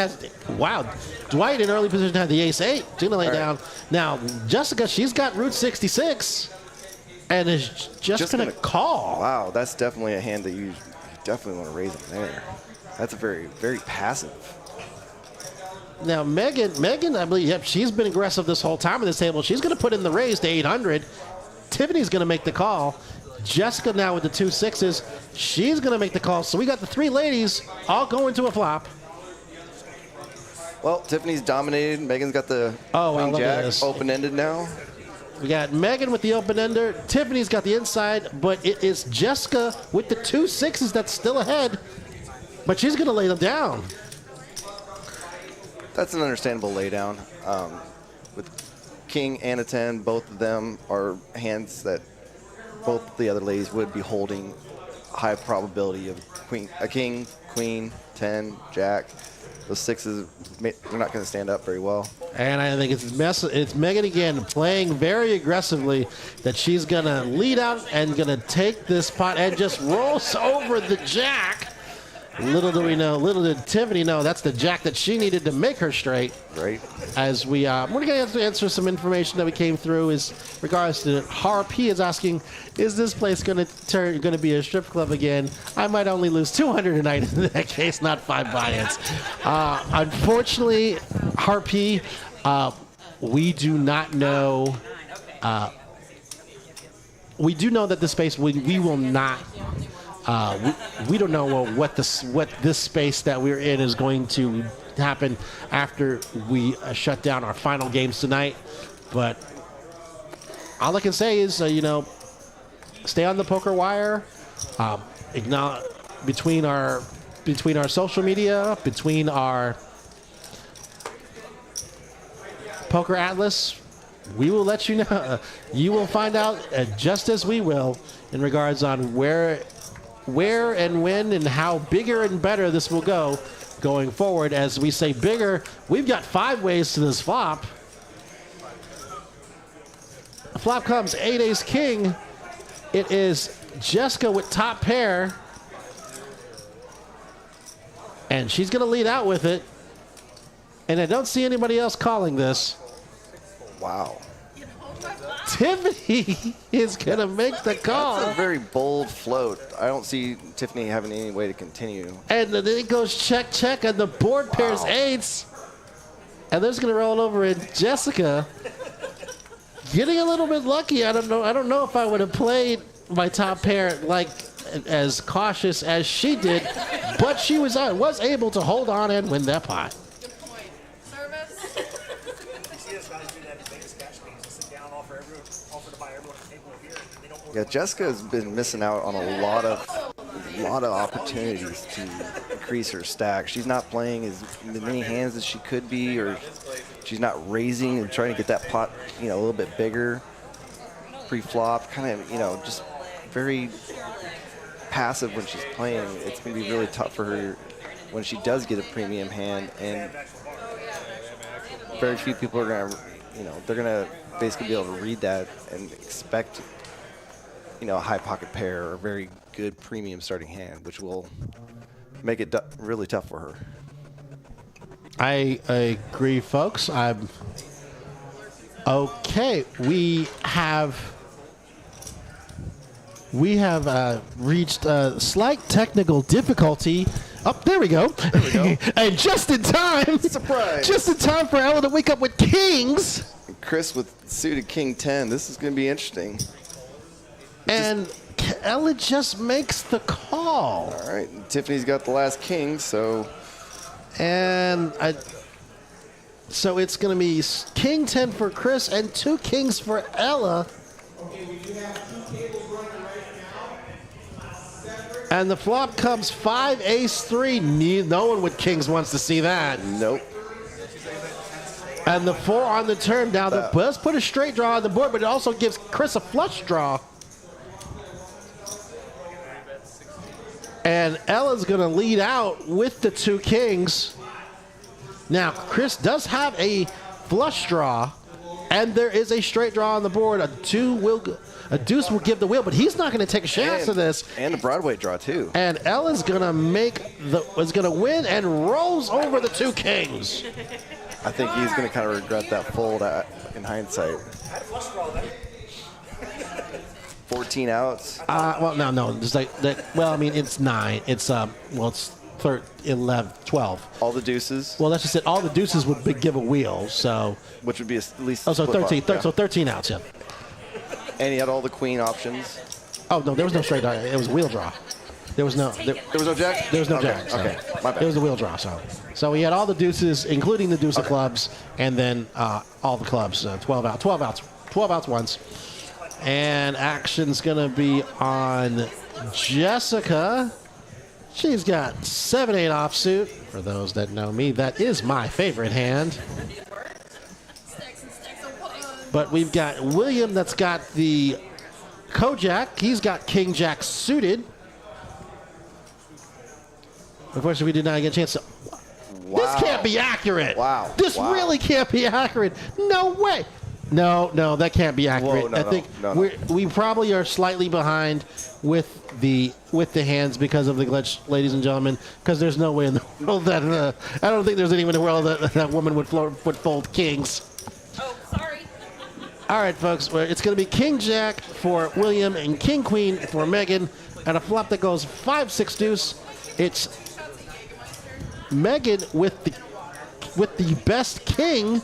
Dwight in early position had the ace 8. She's gonna lay down. Now Jessica, she's got route 66. And is just going to call. Wow, that's definitely a hand that you definitely want to raise him there. That's a very, very passive. Now, Megan, I believe, yep, she's been aggressive this whole time at this table. She's going to put in the raise to 800. Tiffany's going to make the call. Jessica now with the 2 6s. She's going to make the call. So we got the 3 ladies all going to a flop. Well, Tiffany's dominated. Megan's got the queen jack open-ended now. We got Megan with the open-ender. Tiffany's got the inside, but it is Jessica with the 2 6s that's still ahead. But she's going to lay them down. That's an understandable laydown. With king and a 10, both of them are hands that both the other ladies would be holding. High probability of a king, queen, 10, jack. Those 6s, they're not going to stand up very well. And I think it's Megan again playing very aggressively that she's going to lead out and going to take this pot and just rolls over the jack. Little did Tiffany know that's the jack that she needed to make her straight. Right. As we're going to answer some information that we came through is regards to Harp is asking, is this place going to be a strip club again? I might only lose 200 tonight in that case, not 5 buy-ins. Unfortunately, Harp, we do not know. We do know that this space we will not. We don't know what this space that we're in is going to happen after we shut down our final games tonight. But all I can say is, stay on the poker wire. Between our social media, between our Poker Atlas, we will let you know. You will find out just as we will in regards on where and when and how bigger and better this will go going forward. As we say bigger, we've got 5 ways to this flop. The flop comes 8 ace king. It is Jessica with top pair. And she's going to lead out with it. And I don't see anybody else calling this. Wow. Tiffany is going to make the call. That's a very bold float. I don't see Tiffany having any way to continue. And then it goes check, check, and the board pairs 8s. And they're just going to roll over, and Jessica getting a little bit lucky. I don't know if I would have played my top pair like as cautious as she did, but she was able to hold on and win that pot. Good point. Service. Yeah, Jessica has been missing out on a lot of opportunities to increase her stack. She's not playing as many hands as she could be, or she's not raising and trying to get that pot, a little bit bigger pre-flop. Kind of, just very passive when she's playing. It's going to be really tough for her when she does get a premium hand, and very few people are going to, they're going to basically be able to read that and expect, a high pocket pair or a very good premium starting hand, which will make it really tough for her. I agree, folks. Okay. We have reached a slight technical difficulty. Oh, there we go. There we go. And just in time. Surprise. Just in time for Ella to wake up with kings. Chris with suited king 10. This is going to be interesting. And Ella just makes the call. All right. Tiffany's got the last king, so. And so it's going to be king 10 for Chris and 2 kings for Ella. Okay, we do have 2 tables running right now. Separate. And the flop comes 5 ace 3. No one with kings wants to see that. Nope. And the 4 on the turn down. Let's put a straight draw on the board, but it also gives Chris a flush draw. And Ella's going to lead out with the 2 kings. Now, Chris does have a flush draw, and there is a straight draw on the board. A deuce will give the wheel, but he's not going to take a chance of this. And a Broadway draw, too. And Ella's going to win and rolls over the 2 kings. I think he's going to kind of regret that fold in hindsight. 14 outs. Well, no. There's like that. Well, I mean, it's 9. It's it's 11, 12. All the deuces. Well, that's just it. All the deuces would give a wheel. So. Which would be at least. Oh, so split 13. pot, yeah. So 13 outs. Yeah. And he had all the queen options. Oh no, there was no straight draw. It was wheel draw. There was no. There was no jack. was no okay. jack. So Okay, my bad. It was the wheel draw. So he had all the deuces, including the deuce of clubs, and then all the clubs. 12 outs once. And action's gonna be on Jessica. She's got 7-8 offsuit. For those that know me, that is my favorite hand. Stacks and stacks of one. But we've got William that's got the Kojak. He's got King Jack suited. Unfortunately, we did not get a chance to. Wow. This can't be accurate. Wow. This Wow. really can't be accurate. No way. No, that can't be accurate. Whoa, no, I think no. we probably are slightly behind with the hands because of the glitch, ladies and gentlemen. Because there's no way in the world that I don't think there's anyone in the world that woman would fold kings. Oh, sorry. All right, folks. Well, it's going to be King Jack for William and King Queen for Megan, and a flop that goes 5-6 deuce. It's Megan with the best king.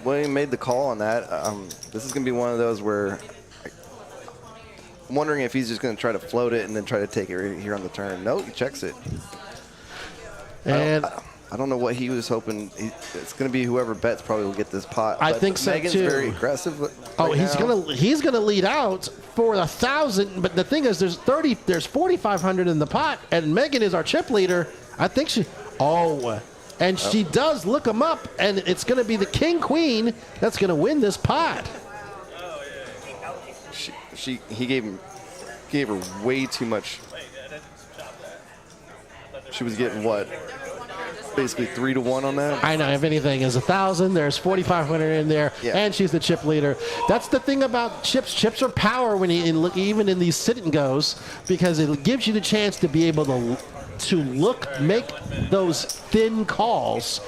William made the call on that. This is going to be one of those where I'm wondering if he's just going to try to float it and then try to take it right here on the turn. No, he checks it. And I don't know what he was hoping. It's going to be whoever bets probably will get this pot. I but think so, Megan's too. very aggressive. he's gonna lead out for 1,000. But the thing is, there's 4,500 in the pot, and Megan is our chip leader. I think she. She does look him up, and it's going to be the King Queen that's going to win this pot. He gave her way too much. She was getting what? Basically 3-1 on that. I know. If anything is 1,000, there's 4,500 in there, Yeah. and she's the chip leader. That's the thing about chips. Chips are power when even in these sit and goes, because it gives you the chance to be able to make those thin calls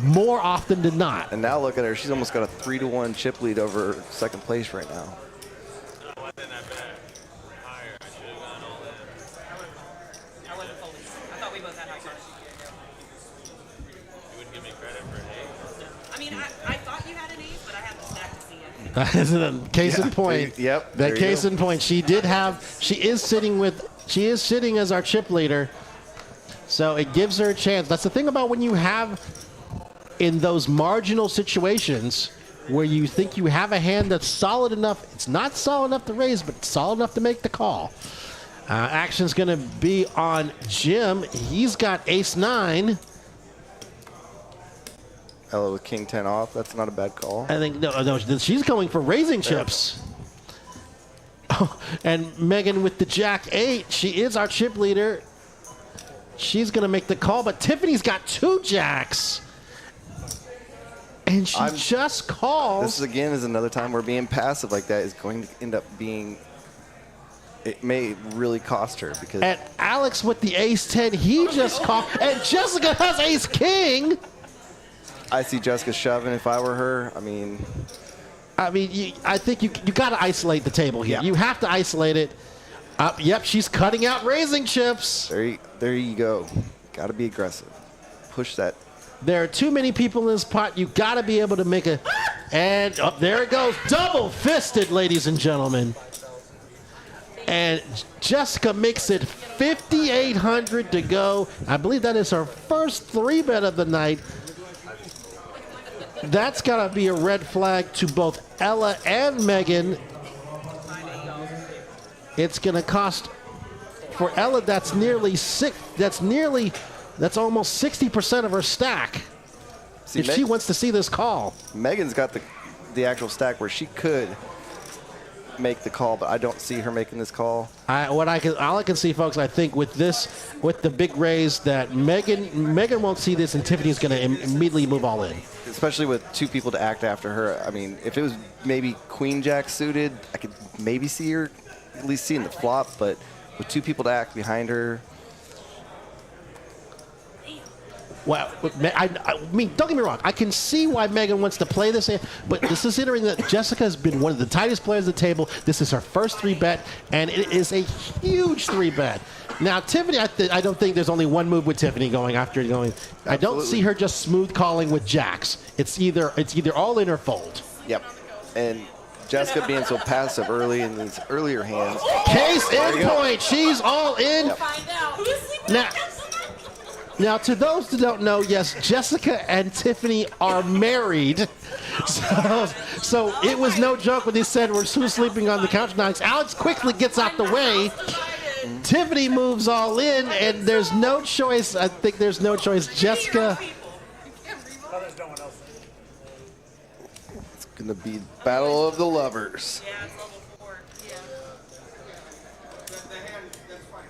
more often than not. And now look at her. She's almost got a 3-1 chip lead over second place right now. I wasn't folding. I thought we both had high cards. You wouldn't give me credit for an 8? I mean, I thought you had an 8, but I had the stack to see it. Case in point. Yep. That there you case go. in point. She is sitting as our chip leader. So it gives her a chance. That's the thing about when you have in those marginal situations where you think you have a hand that's solid enough. It's not solid enough to raise, but it's solid enough to make the call. Action's going to be on Jim. He's got ace-9. Ella with king 10 off. That's not a bad call. I think no, she's going for raising chips. Oh, and Megan with the jack 8. She is our chip leader. She's going to make the call, but Tiffany's got 2 jacks. And she just calls. This again is another time where being passive like that is going to end up being. It may really cost her because. And Alex with the ace-10, he just called. And Jessica has ace-king. I see Jessica shoving if I were her. I mean, I think you got to isolate the table here. Yeah. You have to isolate it. Yep, she's cutting out raising chips. there you go. Got to be aggressive. Push that. There are too many people in this pot. You got to be able to make a. And there it goes. Double fisted, ladies and gentlemen. And Jessica makes it 5,800 to go. I believe that is her first 3-bet of the night. That's got to be a red flag to both Ella and Megan. It's going to cost for Ella. That's almost 60% of her stack. See, If she wants to see this call. Megan's got the actual stack where she could make the call, but I don't see her making this call. All I can see, folks, I think with the big raise, that Megan won't see this, and Tiffany's going to immediately move all in. Especially with 2 people to act after her. I mean, if it was maybe Queen Jack suited, I could maybe see her at least seeing the flop, but with 2 people to act behind her. Well, I mean, don't get me wrong. I can see why Megan wants to play this, but this is considering that Jessica has been one of the tightest players at the table. This is her first 3-bet, and it is a huge 3-bet. Now, Tiffany, I don't think there's only one move with Tiffany going after going. Absolutely. I don't see her just smooth calling with jacks. It's either all in or fold. Yep. And Jessica being so passive early in these earlier hands. Case in point. She's all in. Yep. Find out. Who's sleeping? Now, to those who don't know, yes, Jessica and Tiffany are married. So it was no joke when they said we're sleeping on the couch. Now, Alex quickly gets out the way. Tiffany moves all in, and there's no choice. I think there's no choice. Jessica. It's going to be Battle of the Lovers. Yeah, it's level 4. Yeah. The hand, that's fine.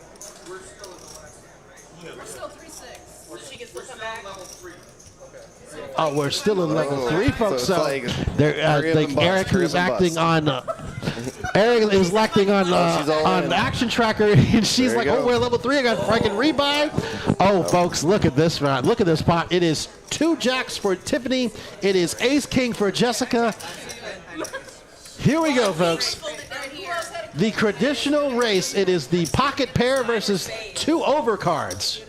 We're still in the last hand, right? We're still 3-6. So she gets to We're come still back. in level 3. Oh, we're still in level 3, folks. So So, it's like like Eric, who's acting on. Eric is acting on in. Action Tracker, and she's There like, you "Oh, go. we're level 3. I got freaking rebuy." Oh, folks, look at this round. Look at this pot. It is 2 jacks for Tiffany. It is Ace King for Jessica. Here we go, folks. The traditional race. It is the pocket pair versus 2 overcards.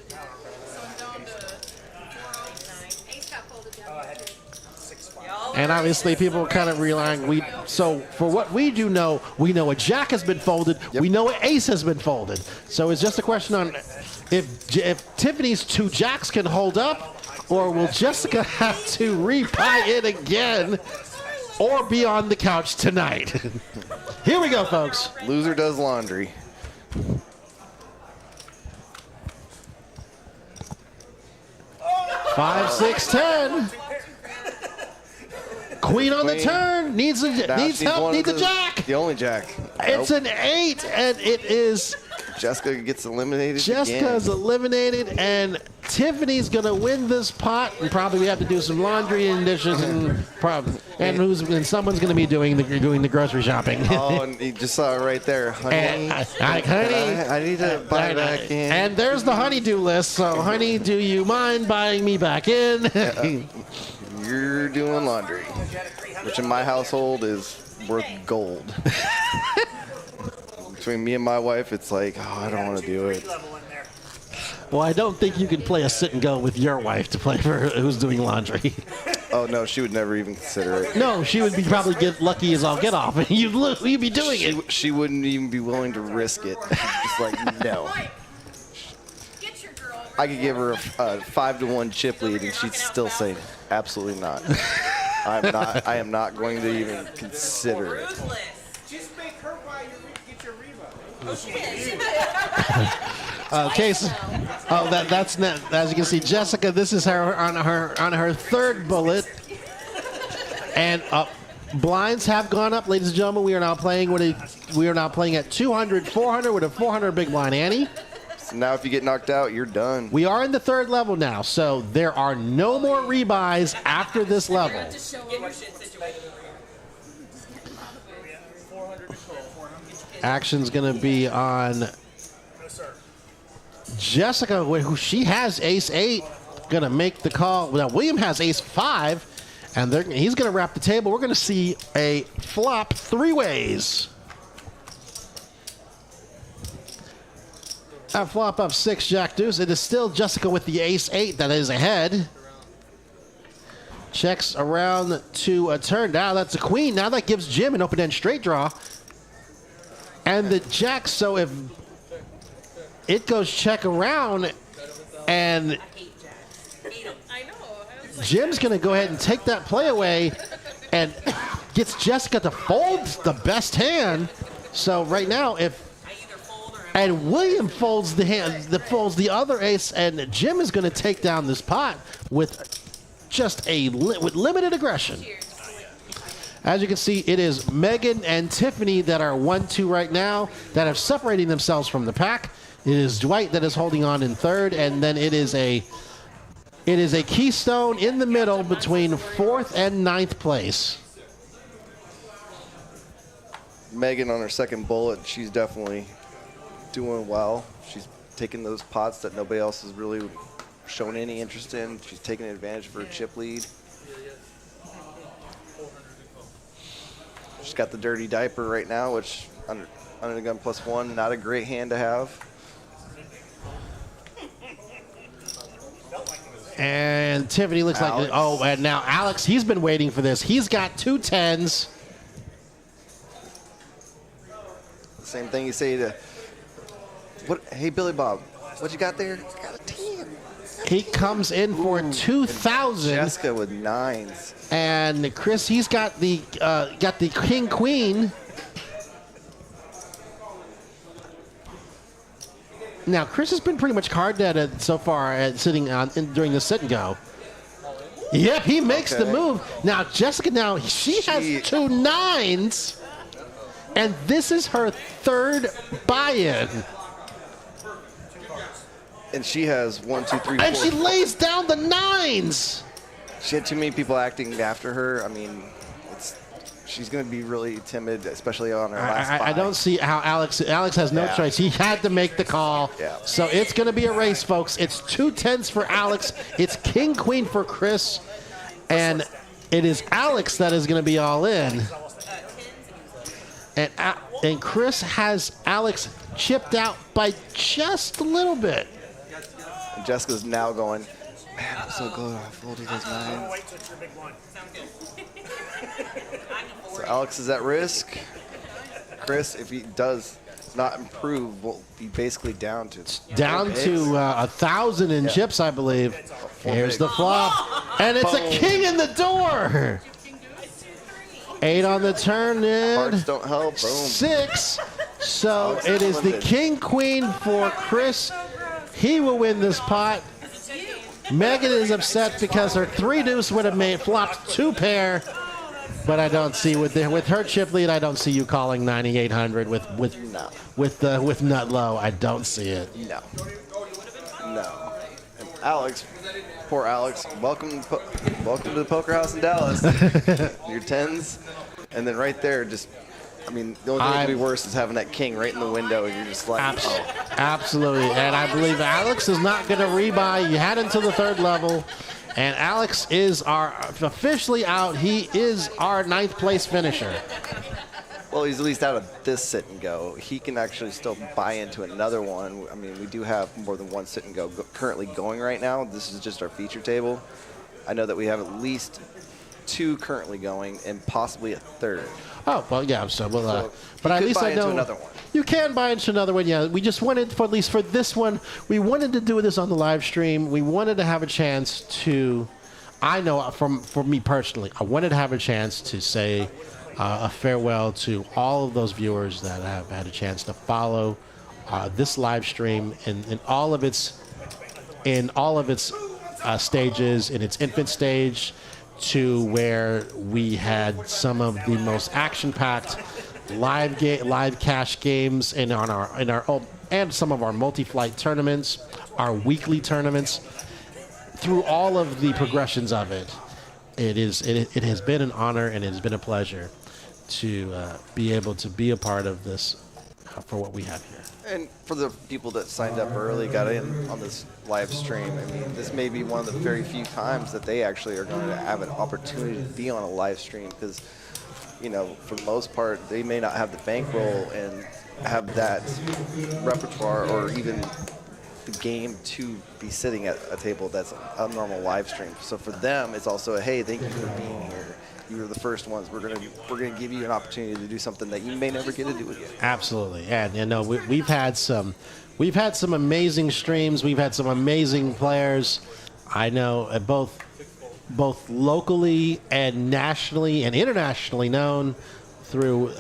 And obviously, people are kind of relying. So for what we do know, we know a jack has been folded. Yep. We know an ace has been folded. So it's just a question on if Tiffany's 2 jacks can hold up, or will Jessica have to rebuy it again, or be on the couch tonight. Here we go, folks. Loser does laundry. Five, 6, 10. Queen on the turn. Needs help. Needs a jack. The only jack. It's Nope. an 8, and it is. Jessica gets eliminated. Jessica's again. eliminated, and Tiffany's gonna win this pot, and probably have to do some laundry and dishes, and someone's gonna be doing the grocery shopping. Oh, and you just saw it right there, honey. And, honey, I need to buy back in. and there's the honey-do list. So, honey, do you mind buying me back in? You're doing laundry, which in my household is worth gold. Between me and my wife, it's like, oh, I don't want to do it. Well, I don't think you can play a sit and go with your wife to play for who's doing laundry. Oh no, she would never even consider it. No, she would be probably get lucky as all get off, and you'd be doing it. She wouldn't even be willing to risk it. Just like no. Get your girl. I could give her a 5-1 chip lead, and she'd still say, absolutely not. I am not going to even consider it. Ruthless. Just make her buy get your rebound. Oh, she is. Okay, so, that's net. As you can see, Jessica. This is her on her 3rd bullet, and blinds have gone up, ladies and gentlemen. We are now playing at 200, 400 with a 400 big blind ante. So now if you get knocked out, you're done. We are in the 3rd level now, so there are no more rebuys after this level. Get your shit situated. Action's going to be on Jessica, who she has ace 8, going to make the call. Now, William has ace 5, and he's going to wrap the table. We're going to see a flop 3 ways. A flop up 6, Jack Deuce. It is still Jessica with the ace 8 that is ahead. Checks around to a turn. Now that's a queen. Now that gives Jim an open-end straight draw. And the jack, so if it goes check around, and I know. I was like, Jim's going to go ahead and take that play away and gets Jessica to fold the best hand. So right now, I either fold or and William folds the hand that folds the other ace, and Jim is going to take down this pot with just with limited aggression. As you can see, it is Megan and Tiffany that are 1-2 right now, that are separating themselves from the pack. It is Dwight that is holding on in 3rd, and then it is a keystone in the middle between 4th and 9th place. Megan on her 2nd bullet, she's definitely doing well. She's taking those pots that nobody else is really shown any interest in. She's taking advantage of her chip lead. She's got the dirty diaper right now, which under the gun +1, not a great hand to have. And Tiffany looks Alex. like, oh, and now Alex, he's been waiting for this. He's got 2 10s. Same thing you say to, what? Hey, Billy Bob, what you got there? I got a 10. He comes in for 2,000. Jessica with 9s. And Chris, he's got the king queen. Now Chris has been pretty much card dead so far at sitting on during the sit and go. Yep, he makes the move. Now Jessica, she has 2 9s, and this is her 3rd buy-in. And she has 1, 2, 3, 4. And she lays down the 9s. She had too many people acting after her. I mean, she's going to be really timid, especially on her last buy. I don't see how Alex has no choice. He had to make the call. Yeah. So it's going to be a race, folks. It's 2 10s for Alex. It's king queen for Chris. And it is Alex that is going to be all in. And Chris has Alex chipped out by just a little bit. And Jessica's now going, man, I'm so glad I folded those 9s. So Alex is at risk. Chris, if he does not improve, will be basically down to 1,000 in chips, I believe. Here's the flop, and it's a king in the door. 8 on the turn, Hearts and don't help. Boom. 6. So Alex it is the limited. king queen for Chris. He will win this pot. Megan is upset because her 3 deuce would have flopped 2 pair. But I don't see with her chip lead. I don't see you calling 9,800 with nut low. I don't see it. No. And Alex, poor Alex. Welcome to the poker house in Dallas. Your 10s, and then right there, just. I mean, the only thing that could be worse is having that king right in the window, and you're just like, Absolutely. And I believe Alex is not going to rebuy. You had until the 3rd level. And Alex is officially out. He is our 9th place finisher. Well, he's at least out of this sit and go. He can actually still buy into another one. I mean, we do have more than one sit and go currently going right now. This is just our feature table. I know that we have at least 2 currently going and possibly a 3rd. Oh, well, yeah. But at least I know another one. You can buy into another one. Yeah, we just wanted, at least for this one, we wanted to do this on the live stream. We wanted to have a chance to. I know for me personally, I wanted to have a chance to say a farewell to all of those viewers that have had a chance to follow this live stream in all of its stages, in its infant stage, to where we had some of the most action-packed live cash games and some of our multi-flight tournaments, our weekly tournaments. Through all of the progressions of it, it has been an honor and it has been a pleasure to be able to be a part of this for what we have here. And for the people that signed up early, got in on this live stream, I mean, this may be one of the very few times that they actually are going to have an opportunity to be on a live stream because, you know, for the most part, they may not have the bankroll and have that repertoire or even the game to be sitting at a table that's a normal live stream. So for them, it's also a, hey, thank you for being here. You were the first ones. We're gonna give you an opportunity to do something that you may never get to do again. Absolutely, and you know we've had some amazing streams. We've had some amazing players. I know both locally and nationally and internationally known through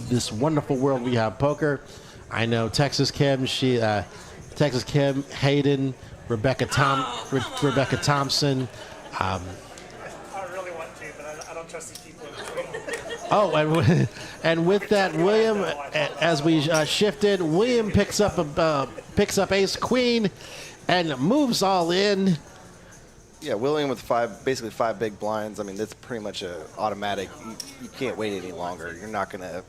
this wonderful world we have poker. I know Texas Kim, Hayden, Rebecca Thompson. Oh, and with that, William, as we shifted, William picks up ace queen, and moves all in. Yeah, William with basically five big blinds. I mean, that's pretty much a automatic. You can't wait any longer. You're not gonna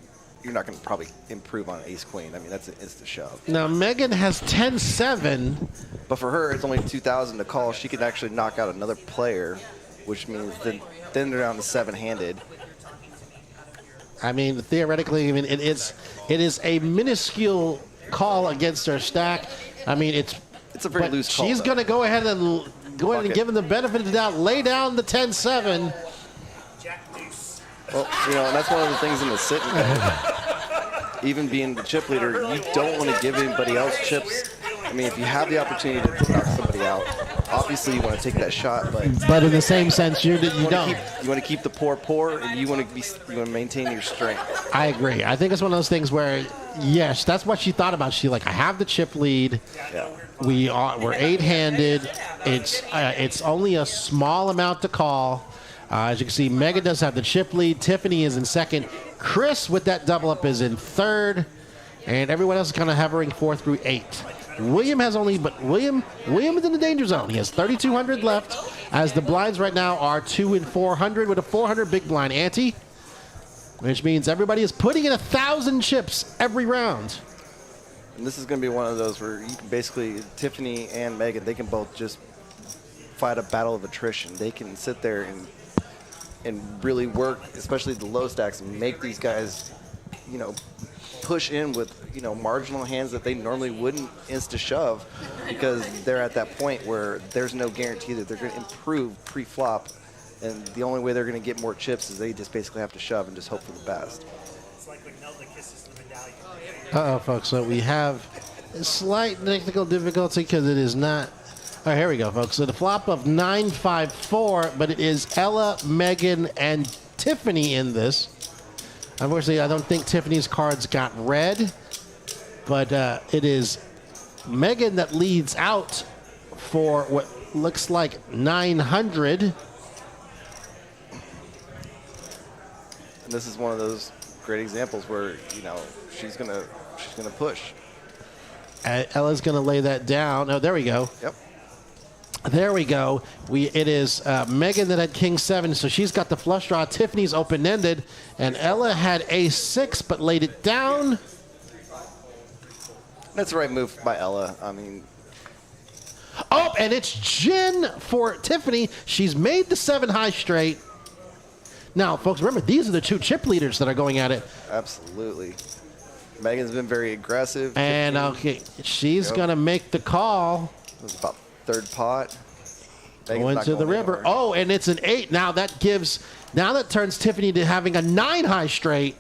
probably improve on ace queen. I mean, it's the shove. Now Megan has 10-7, But for her, it's only 2,000 to call. She could actually knock out another player, which means then they're down to 7-handed. I mean, theoretically, I mean, it is a minuscule call against her stack. I mean, it's a very loose call. She's going to go ahead and give him the benefit of the doubt, lay down the 10-7. Well, and that's one of the things in the sitting game. Even being the chip leader, you don't want to give anybody else chips. I mean, if you have the opportunity to knock somebody out, obviously you want to take that shot, but in the same sense, you don't. You want to keep the poor, and you want to maintain your strength. I agree. I think it's one of those things where, yes, that's what she thought about. She I have the chip lead. Yeah. We're 8-handed. It's only a small amount to call. As you can see, Megan does have the chip lead. Tiffany is in second. Chris with that double up is in third, and everyone else is kind of hovering 4 through 8. William is in the danger zone. He has 3,200 left, as the blinds right now are 2 and 400 with a 400 big blind ante, which means everybody is putting in 1,000 chips every round. And this is going to be one of those where you can basically, Tiffany and Megan, they can both just fight a battle of attrition. They can sit there and really work, especially the low stacks, and make these guys, push in with, marginal hands that they normally wouldn't insta-shove, because they're at that point where there's no guarantee that they're going to improve pre-flop, and the only way they're going to get more chips is they just basically have to shove and just hope for the best. It's like when Nelda kisses the medallion. Uh-oh, folks. So we have a slight technical difficulty because it is not. Oh, here we go, folks. So the flop of 9-5-4, but it is Ella, Megan, and Tiffany in this. Unfortunately, I don't think Tiffany's cards got read, but it is Megan that leads out for what looks like 900. And this is one of those great examples where, she's gonna push. Ella's gonna lay that down. Oh, there we go. Yep. There we go. It is Megan that had King 7, so she's got the flush draw. Tiffany's open-ended, and Ella had Ace 6, but laid it down. That's the right move by Ella. I mean, Oh, and it's Gin for Tiffany. She's made the 7 high straight. Now, folks, remember, these are the 2 chip leaders that are going at it. absolutely. Megan's been very aggressive. And, okay, she's going to make the call. It was about 3rd pot. Going to the river. Anywhere. Oh, and it's an 8. Now that turns Tiffany to having a 9 high straight.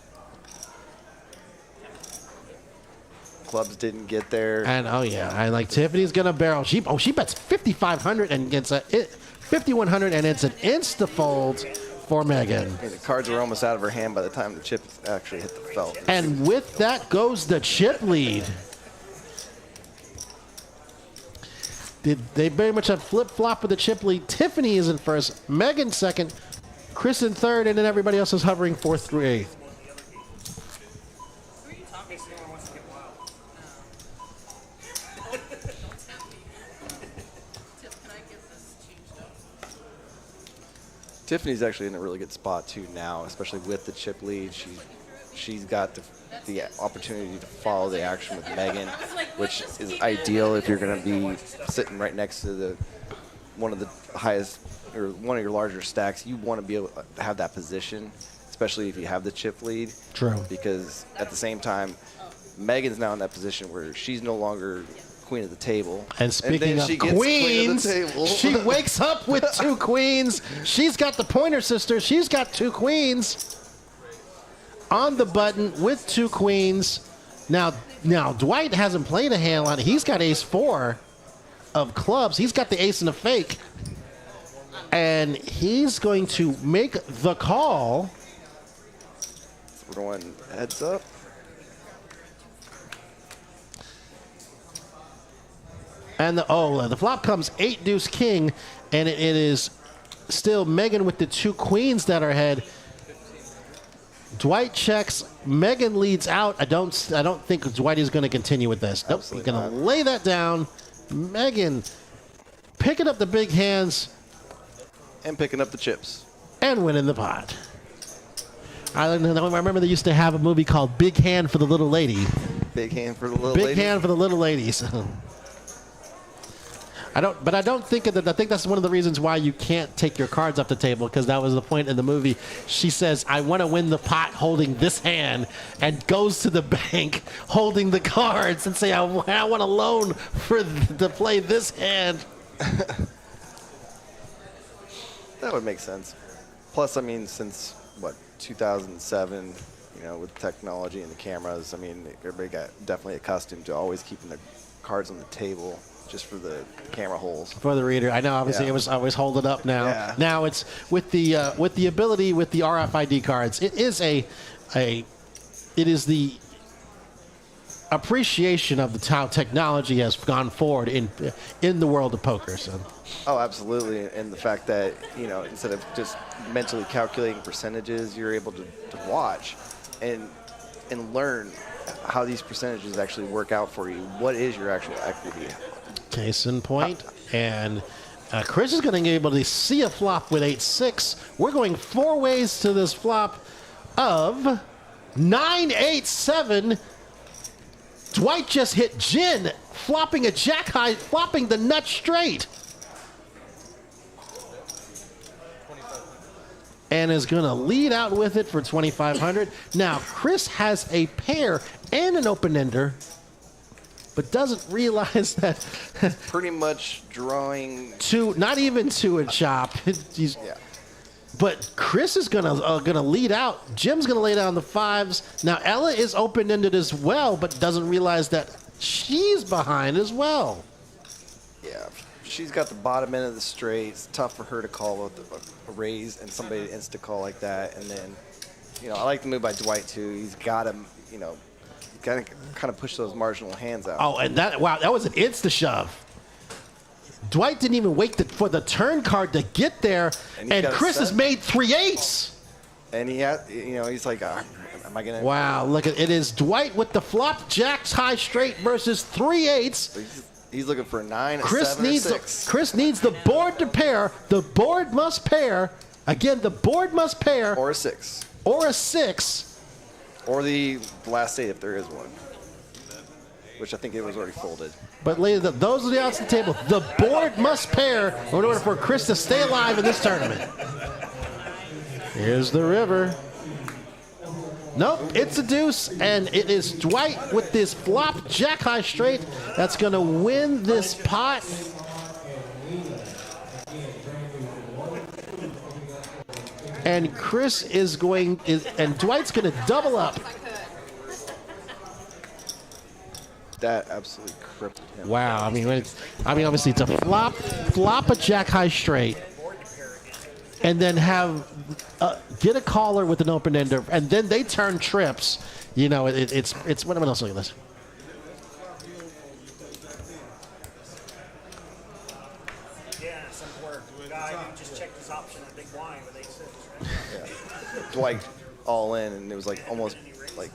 Clubs didn't get there. And oh yeah, I like Tiffany's gonna barrel. She bets 5,500 and gets 5,100, and it's an insta fold for Megan. I mean, the cards were almost out of her hand by the time the chip actually hit the felt. And with that goes the chip lead. They very much have flip-flop with the chip lead. Tiffany is in first, Megan second, Chris in third, and then everybody else is hovering 4th through 8th. Tiffany's actually in a really good spot too now, especially with the chip lead. She's got the opportunity to follow the action with Megan, which is ideal if you're going to be sitting right next to one of the highest or one of your larger stacks. You want to be able to have that position, especially if you have the chip lead. True. Because at the same time, Megan's now in that position where she's no longer queen of the table. And speaking of queens, she wakes up with 2 queens. She's got the Pointer Sisters. She's got 2 queens on the button with 2 queens. Now Dwight hasn't played a hand on it. He's got Ace 4 of clubs. He's got the ace and a fake. And he's going to make the call. We're going heads up. And the flop comes 8 deuce king, and it is still Megan with the 2 queens that are ahead. Dwight checks. Megan leads out. I don't think Dwight is going to continue with this. Nope, he's going to lay that down. Megan picking up the big hands And picking up the chips. and winning the pot. I remember they used to have a movie called Big Hand for the Little Lady. Big hand for the little Big lady. hand for the little ladies. I don't think that. I think that's one of the reasons why you can't take your cards off the table, because that was the point in the movie. She says, "I want to win the pot holding this hand," and goes to the bank holding the cards and say, "I want a loan to play this hand." That would make sense. Plus, I mean, since 2007, with technology and the cameras, I mean, everybody got definitely accustomed to always keeping the cards on the table just for the camera holes. For the reader, I know. Obviously, Yeah. it was always hold it up now. Yeah. Now it's with the ability with the RFID cards. It is the appreciation of how technology has gone forward in the world of poker. So. Oh, absolutely. And the fact that, instead of just mentally calculating percentages, you're able to watch and learn how these percentages actually work out for you. What is your actual equity? Case in point. And Chris is going to be able to see a flop with 8-6. We're going 4 ways to this flop of 9-8-7. Dwight just hit gin, flopping a jack high, flopping the nut straight. And is going to lead out with it for 2,500. Now, Chris has a pair and an open-ender, but doesn't realize that Pretty much drawing. not even to a chop. Yeah. But Chris is gonna lead out. Jim's gonna lay down the 5s. Now Ella is open-ended as well, but doesn't realize that she's behind as well. Yeah. She's got the bottom end of the straight. It's tough for her to call with a raise and somebody to insta-call like that. And then, I like the move by Dwight, too. He's got him, kind of push those marginal hands out. Oh, and that was an insta-shove. Dwight didn't even wait for the turn card to get there, and Chris has made 3 8s. And he's like, am I going to? Wow, look at it. Is Dwight with the flop jacks high straight versus 3 8s. He's looking for a 9, a 7, or 6. Chris needs the board to pair. The board must pair. Again, the board must pair. Or a 6. Or a 6. Or the last 8 if there is one. Which I think it was already folded. But ladies, those are the outs of the table. The board must pair in order for Chris to stay alive in this tournament. Here's the river. Nope, it's a deuce, and it is Dwight with this flop jack high straight that's going to win this pot. And Chris and Dwight's going to double up. That absolutely crippled him. Wow, I mean, obviously it's a flop a jack high straight, and then get a caller with an open ender, and then they turn trips. It's what else? Look at this. Yeah, some work. Guy who just checked his option at big blind with 8-6, right? Yeah. Dwight all in, and it was like almost like.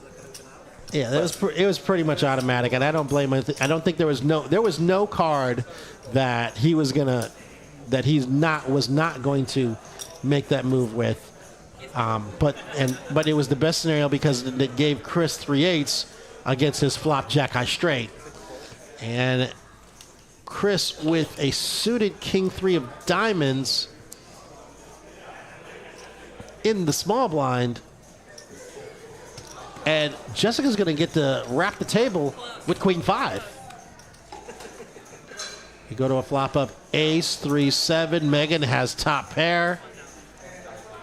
Yeah, it was pretty much automatic, and I don't blame him. I don't think there was no card that was not going to make that move with. But it was the best scenario because it gave Chris 3 8s against his flop jack high straight, and Chris with a suited king 3 of diamonds in the small blind. And Jessica's going to get to wrap the table with queen 5. You go to a flop up ace, 3-7. Megan has top pair.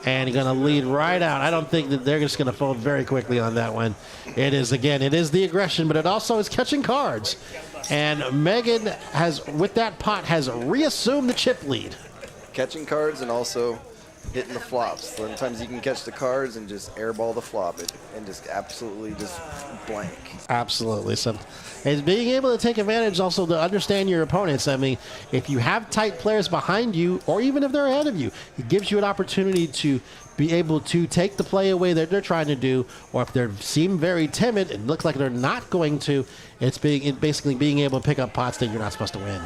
And you're going to lead right out. I don't think that they're just going to fold very quickly on that one. It is the aggression, but it also is catching cards. And Megan with that pot, has reassumed the chip lead. Catching cards and also hitting the flops. Sometimes you can catch the cards and just airball the flop and just absolutely just blank. Absolutely. So, and being able to take advantage also to understand your opponents. I mean, if you have tight players behind you, or even if they're ahead of you, it gives you an opportunity to be able to take the play away that they're trying to do, or if they seem very timid and look like they're not going to, it's basically being able to pick up pots that you're not supposed to win.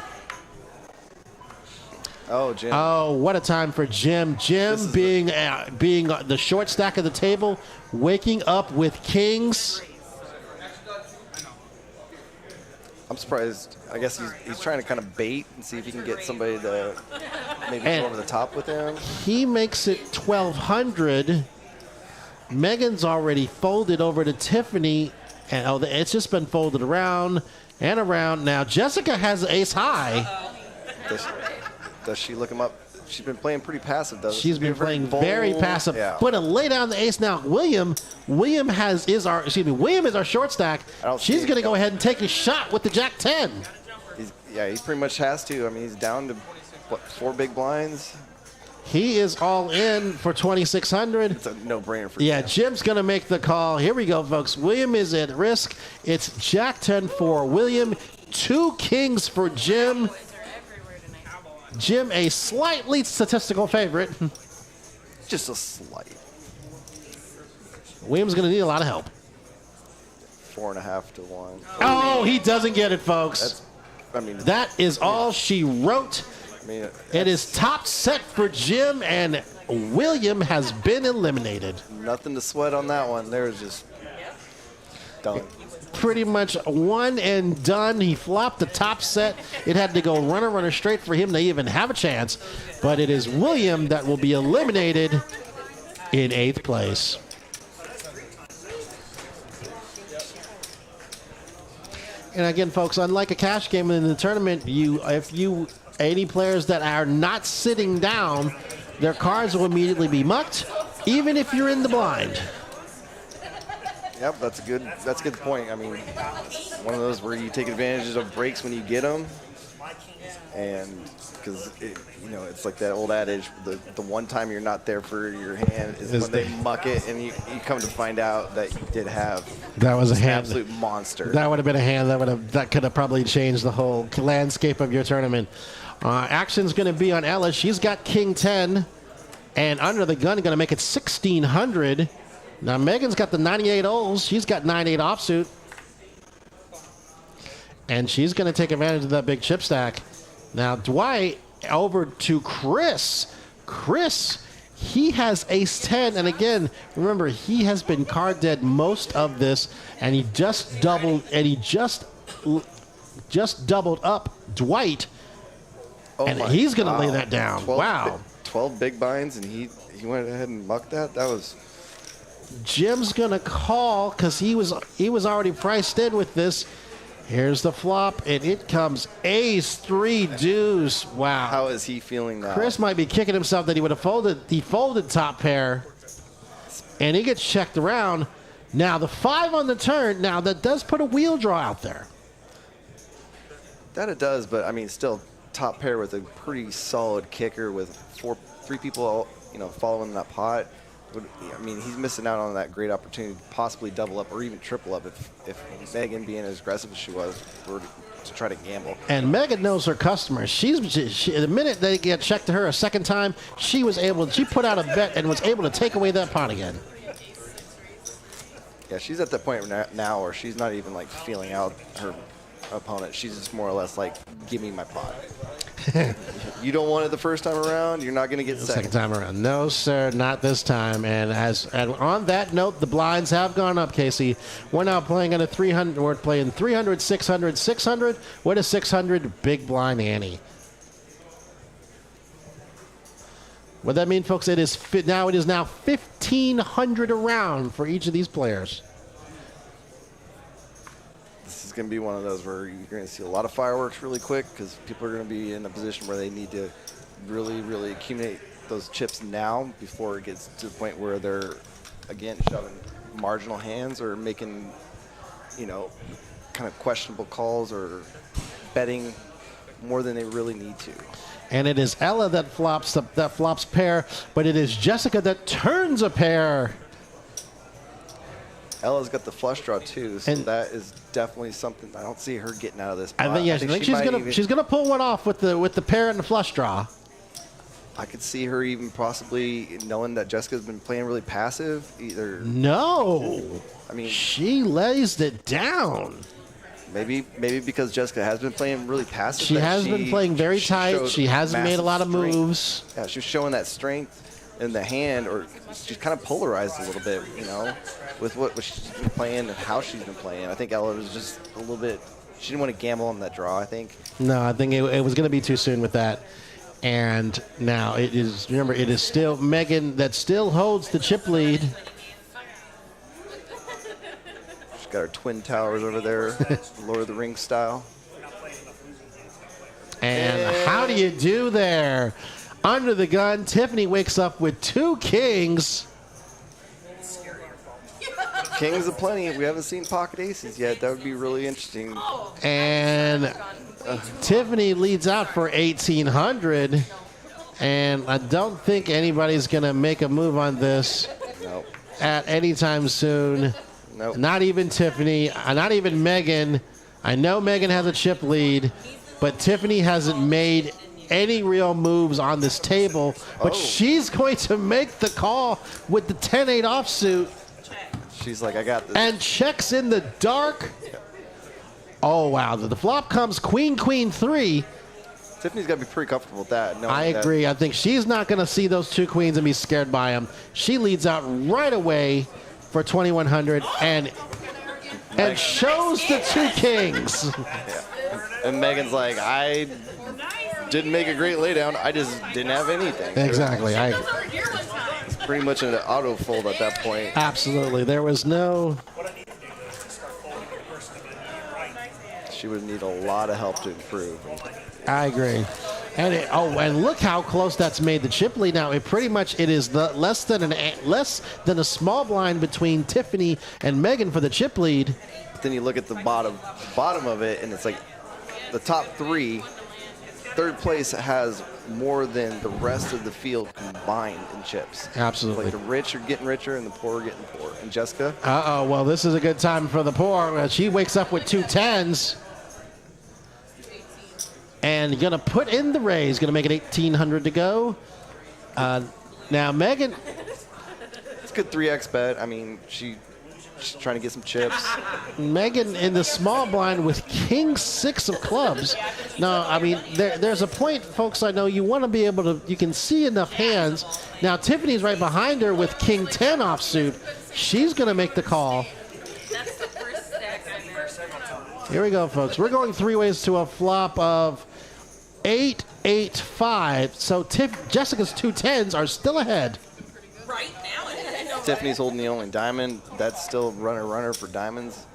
Oh, Jim. Oh, what a time for Jim. Jim being the short stack of the table, waking up with kings. I'm surprised. I guess he's trying to kind of bait and see if he can get somebody to maybe go over the top with him. He makes it 1,200. Megan's already folded over to Tiffany, and it's just been folded around and around. Now Jessica has ace high. Does she look him up? She's been playing pretty passive, though. She's been playing very passive. Yeah. But to lay down the ace now, William is our short stack. She's going to go ahead and take a shot with the Jack 10. He pretty much has to. I mean, he's down to, 4 big blinds? He is all in for 2,600. It's a no-brainer for Jim. Jim's going to make the call. Here we go, folks. William is at risk. It's Jack 10 for William. 2 kings for Jim. Jim, a slightly statistical favorite. Just a slight. William's going to need a lot of help. 4.5 to 1. Oh, he doesn't get it, folks. That is all she wrote. It is top set for Jim, and William has been eliminated. Nothing to sweat on that one. There was just done. Pretty much one and done. He flopped the top set. It had to go runner straight for him to even have a chance. But it is William that will be eliminated in 8th place. And again, folks, unlike a cash game in the tournament, any players that are not sitting down, their cards will immediately be mucked, even if you're in the blind. Yep, that's a good point. I mean, one of those where you take advantage of breaks when you get them, and because it's like that old adage: the one time you're not there for your hand is when they muck it, and you come to find out that you did have. That was a hand, absolute monster. That would have been a hand that could have probably changed the whole landscape of your tournament. Action's going to be on Ella. She's got King 10, and under the gun, going to make it 1,600. Now, Megan's got the 98 O's. She's got 98 offsuit. And she's going to take advantage of that big chip stack. Now, Dwight over to Chris. Chris, he has ace 10. And again, remember, he has been card dead most of this. And he just doubled, just doubled up Dwight. And he's going to lay that down. 12 big binds, and he went ahead and mucked that. That was... Jim's gonna call because he was already priced in with this. Here's the flop, and it comes ace 3 deuce. Wow. How is he feeling now? Chris might be kicking himself that he would have folded. He folded top pair, and he gets checked around. Now the 5 on the turn. Now that does put a wheel draw out there. That it does, but I mean, still top pair with a pretty solid kicker with 3 people, following that pot. I mean, he's missing out on that great opportunity to possibly double up or even triple up if Megan, being as aggressive as she was, were to try to gamble. And Megan knows her customers. She the minute they get checked to her a second time, she put out a bet and was able to take away that pot again. Yeah, she's at that point now where she's not even like feeling out her opponent. She's just more or less like, give me my pot. You don't want it the first time around, you're not going to get second time around. No, sir, not this time. And on that note, the blinds have gone up, Casey. We're now playing on a 300. We're playing 300, 600, 600. What is 600? Big blind Annie. What that mean, folks? It is now 1,500 around for each of these players. Going to be one of those where you're going to see a lot of fireworks really quick because people are going to be in a position where they need to really accumulate those chips now before it gets to the point where they're again shoving marginal hands or making kind of questionable calls or betting more than they really need to. And it is Ella that flops pair, but it is Jessica that turns a pair. Ella's got the flush draw too, so that is definitely something I don't see her getting out of this pot. I think she's gonna pull one off with the pair and the flush draw. I could see her even possibly knowing that Jessica's been playing really passive. She lays it down. Maybe because Jessica has been playing really passive. She has been playing very tight. She hasn't made a lot of moves. Yeah, she's showing that strength in the hand, or she's kind of polarized a little bit, with what she's been playing and how she's been playing. I think Ella was just a little bit she didn't want to gamble on that draw, I think. No, I think it was going to be too soon with that. And now it is, remember, it is still Megan that still holds the chip lead. She's got her twin towers over there, Lord of the Rings style. And how do you do there? Under the gun, Tiffany wakes up with 2 kings. Kings of plenty. We haven't seen pocket aces yet. That would be really interesting. And Tiffany leads out for 1,800. And I don't think anybody's going to make a move on this Nope. at any time soon. Nope. Not even Tiffany, not even Megan. I know Megan has a chip lead, but Tiffany hasn't made any real moves on this table. But she's going to make the call with the 10-8 offsuit. She's like, I got this. And checks in the dark. Oh, wow. The flop comes queen, queen, 3. Tiffany's got to be pretty comfortable with that. I agree. I think she's not going to see those 2 queens and be scared by them. She leads out right away for 2,100 and shows the 2 kings. Yeah. And Megan's like, I didn't make a great laydown. I just didn't have anything. Exactly. It's pretty much an auto fold at that point. Absolutely. There was no... What I need to do is just start folding the person to right. She would need a lot of help to improve. I agree. And and look how close that's made the chip lead. Now it is less than a small blind between Tiffany and Megan for the chip lead. But then you look at the bottom of it, and it's like the top 3. Third place has more than the rest of the field combined in chips. Absolutely. Like the rich are getting richer and the poor are getting poor. And Jessica? Well, this is a good time for the poor. She wakes up with 2 10s. And going to put in the raise. Going to make it 1,800 to go. Now, Megan. It's a good 3x bet. I mean, she's trying to get some chips. Megan in the small blind with king 6 of clubs. Now, I mean, there's a point, folks, I know you want to be able to, you can see enough hands. Now, Tiffany's right behind her with king 10 offsuit. She's going to make the call. That's the first stack I made. Here we go, folks. We're going 3 ways to a flop of 8, 8, 5. So Jessica's 2 10s are still ahead. Right now it is. Tiffany's holding the only diamond. That's still runner for diamonds.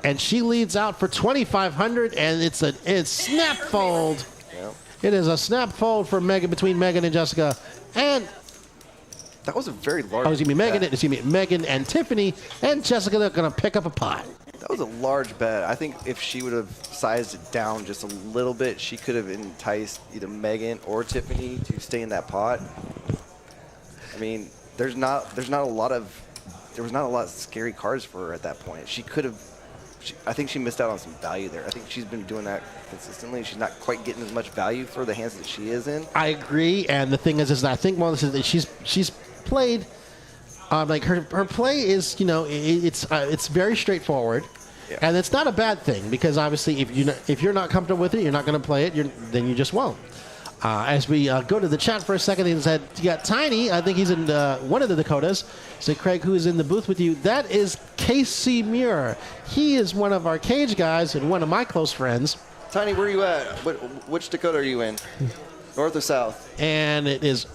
And she leads out for 2,500, and it's snap fold. Yep. It is a snap fold for Megan between Megan and Jessica, and That was a very large Megan and Tiffany, and Jessica. They're going to pick up a pot. That was a large bet. I think if she would have sized it down just a little bit, she could have enticed either Megan or Tiffany to stay in that pot. I mean, there was not a lot of scary cards for her at that point. She could have. I think she missed out on some value there. I think she's been doing that consistently. She's not quite getting as much value for the hands that she is in. I agree, and the thing is that I think one of the things that she's played, like her play is, it's very straightforward, yeah. And it's not a bad thing because obviously if you're not comfortable with it, you're not going to play it. Then you just won't. As we go to the chat for a second, he said, you got Tiny. I think he's in one of the Dakotas. So, Craig, who is in the booth with you? That is Casey Muir. He is one of our cage guys and one of my close friends. Tiny, where are you at? Which Dakota are you in? North or south? And it is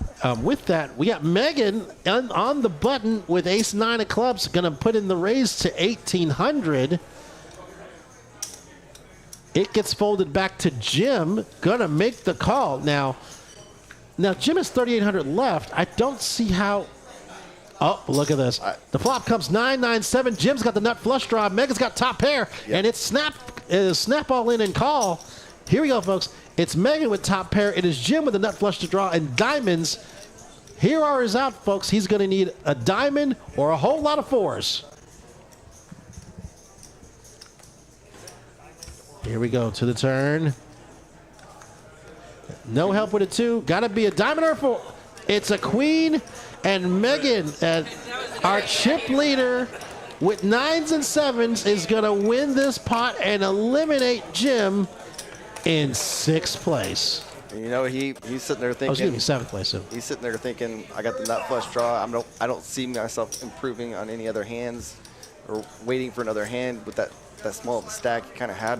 with that, we got Megan on the button with ace-9 of clubs, going to put in the raise to 1,800. It gets folded back to Jim, going to make the call. Now Jim has 3,800 left. I don't see how. Oh, look at this. The flop comes 9-9-7. Jim's got the nut flush draw. Megan's got top pair. Yep. And it's snap all in and call. Here we go, folks. It's Megan with top pair. It is Jim with the nut flush to draw and diamonds. Here are his out, folks. He's going to need a diamond or a whole lot of 4s. Here we go to the turn. No help with a 2. Got to be a diamond or a 4. It's a queen. And Megan, our chip leader with 9s and 7s, is going to win this pot and eliminate Jim in 6th place. And he's sitting there thinking. Oh, excuse me, 7th place. So. He's sitting there thinking, I got the nut flush draw. I don't see myself improving on any other hands or waiting for another hand with that small of a stack. He kind of had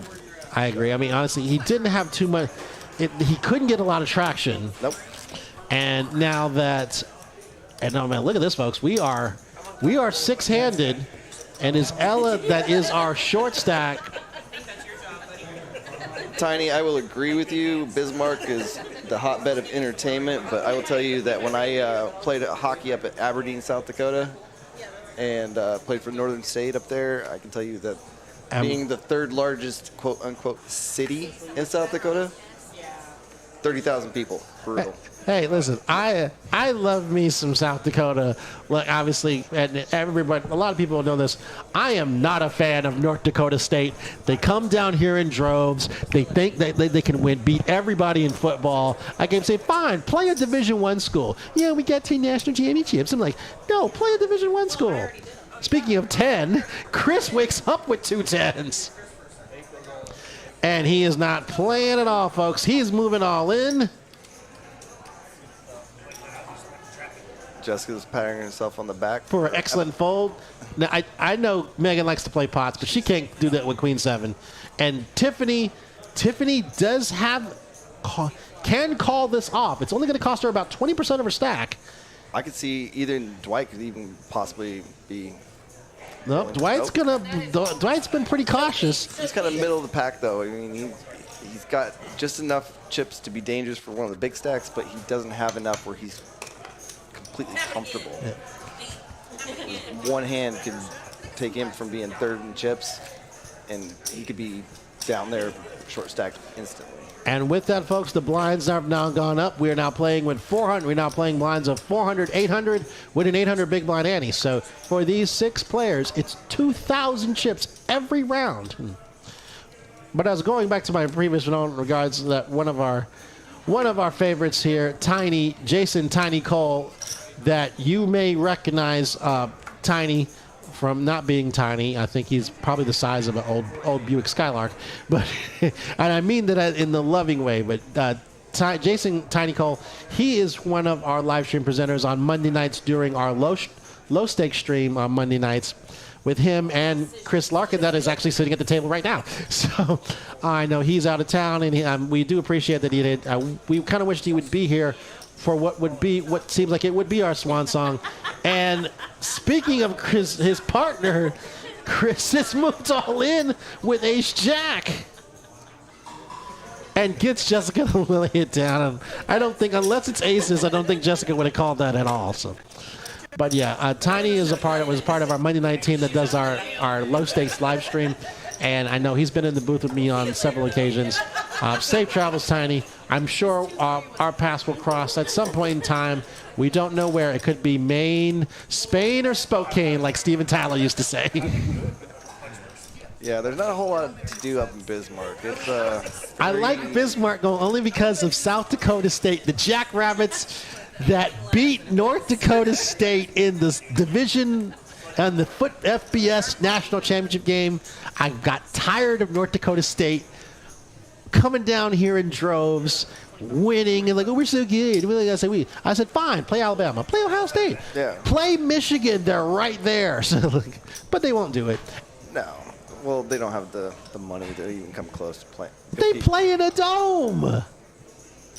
I agree. I mean, honestly, he didn't have too much. He couldn't get a lot of traction. Nope. And now that, and oh man, look at this, folks. We are six-handed, and is Ella that is our short stack. Tiny, I will agree with you. Bismarck is the hotbed of entertainment, but I will tell you that when I played hockey up at Aberdeen, South Dakota, and played for Northern State up there, I can tell you that being the third largest quote-unquote city in South Dakota, 30,000 people, brutal. Hey, listen, I love me some South Dakota. Look, obviously, and everybody, a lot of people know this. I am not a fan of North Dakota State. They come down here in droves. They think that they can beat everybody in football. I can say, fine, play a Division I school. Yeah, we got 10 national championships. I'm like, no, play a Division I school. Speaking of 10, Chris wakes up with 2 10s. And he is not playing at all, folks. He's moving all in. Jessica's patting herself on the back. For an excellent fold. Now, I know Megan likes to play pots, but she can't do that with Queen 7. And Tiffany does can call this off. It's only going to cost her about 20% of her stack. I could see either Dwight could even possibly be. No, Dwight's been pretty cautious. He's kind of middle of the pack, though. I mean, he's got just enough chips to be dangerous for one of the big stacks, but he doesn't have enough where he's completely comfortable. Yeah. One hand can take him from being third in chips, and he could be down there short stacked instantly. And with that, folks, the blinds have now gone up. We are now playing with 400. We're now playing blinds of 400, 800 with an 800 big blind ante. So for these 6 players, it's 2,000 chips every round. But I was going back to my previous note in regards to that one of our favorites here, Jason Tiny Cole, that you may recognize Tiny from not being tiny. I think he's probably the size of an old Buick Skylark, but and I mean that in the loving way. But Jason Tiny Cole, he is one of our live stream presenters on Monday nights during our low stakes stream on Monday nights. With him and Chris Larkin, that is actually sitting at the table right now. So I know he's out of town, and we do appreciate that he did. We kind of wished he would be here for what seems like it would be our swan song. And speaking of his partner, Chris has moved all in with Ace Jack and gets Jessica to lay it down. And I don't think, unless it's aces, I don't think Jessica would have called that at all. So. But yeah, Tiny was part of our Monday night team that does our low stakes live stream, and I know he's been in the booth with me on several occasions. Safe travels, Tiny. I'm sure our paths will cross at some point in time. We don't know where. It could be Maine, Spain, or Spokane, like Steven Tyler used to say. Yeah, there's not a whole lot to do up in Bismarck. I like Bismarck only because of South Dakota State, the Jackrabbits that beat North Dakota State in the division and the Foot FBS National Championship game. I got tired of North Dakota State coming down here in droves, winning, and like, oh, we're so good. I said, fine, play Alabama, play Ohio State, play Michigan. They're right there. So, but they won't do it. No. Well, they don't have the money to even come close to playing. They play in a dome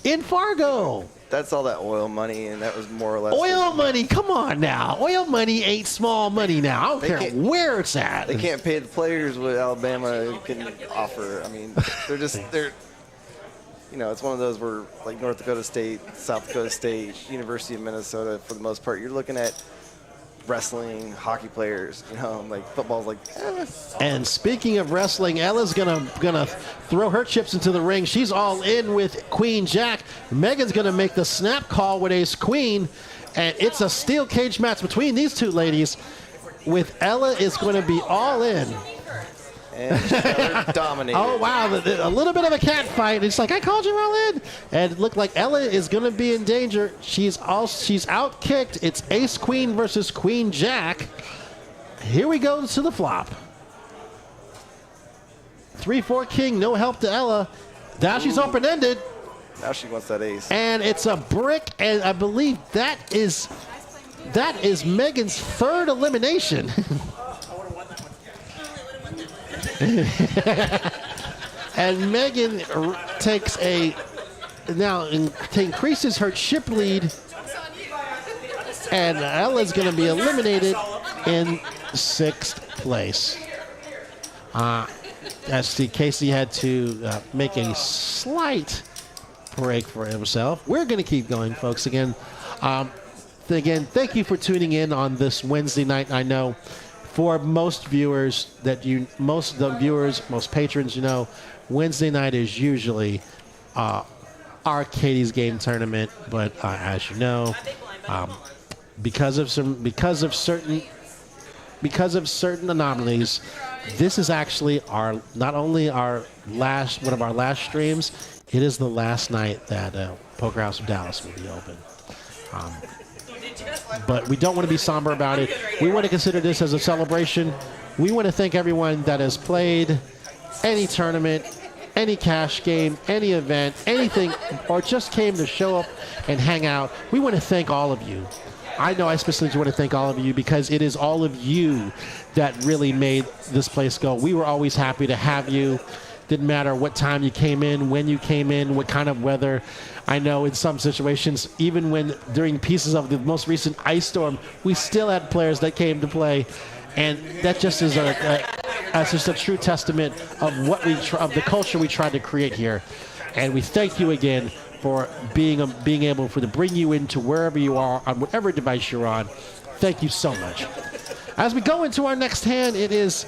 in Fargo. That's all that oil money, and that was more or less. Oil money, come on now. Oil money ain't small money now. I don't care where it's at. They can't pay the players what Alabama can offer. I mean, they're, it's one of those where, like North Dakota State, South Dakota State, University of Minnesota, for the most part, you're looking at wrestling, hockey players, like football's like. And speaking of wrestling, Ella's gonna throw her chips into the ring. She's all in with Queen Jack. Megan's gonna make the snap call with Ace Queen, and it's a steel cage match between these two ladies. With Ella is going to be all in. And dominated. Oh, wow. A little bit of a cat fight. It's like, I called you all in. And it looked like Ella is going to be in danger. She's out-kicked. It's Ace Queen versus Queen Jack. Here we go to the flop. 3-4 King, no help to Ella. Now she's open-ended. Now she wants that ace. And it's a brick, and I believe that is Megan's third elimination. And Megan takes increases her chip lead, and Ella's going to be eliminated in 6th place. As Casey had to make a slight break for himself. We're going to keep going, folks. Again, thank you for tuning in on this Wednesday night. I know for most viewers most patrons, Wednesday night is usually our Katie's Game tournament. But as you know, because of certain anomalies, this is actually not only one of our last streams. It is the last night that Poker House of Dallas will be open. But we don't want to be somber about it. We want to consider this as a celebration. We want to thank everyone that has played any tournament, any cash game, any event, anything, or just came to show up and hang out. We want to thank all of you. I know I specifically want to thank all of you because it is all of you that really made this place go. We were always happy to have you. Didn't matter what time you came in, when you came in, what kind of weather. I know in some situations, even during pieces of the most recent ice storm, we still had players that came to play. And that just is that's just a true testament of of the culture we tried to create here. And we thank you again for being able to bring you into wherever you are on whatever device you're on. Thank you so much. As we go into our next hand, it is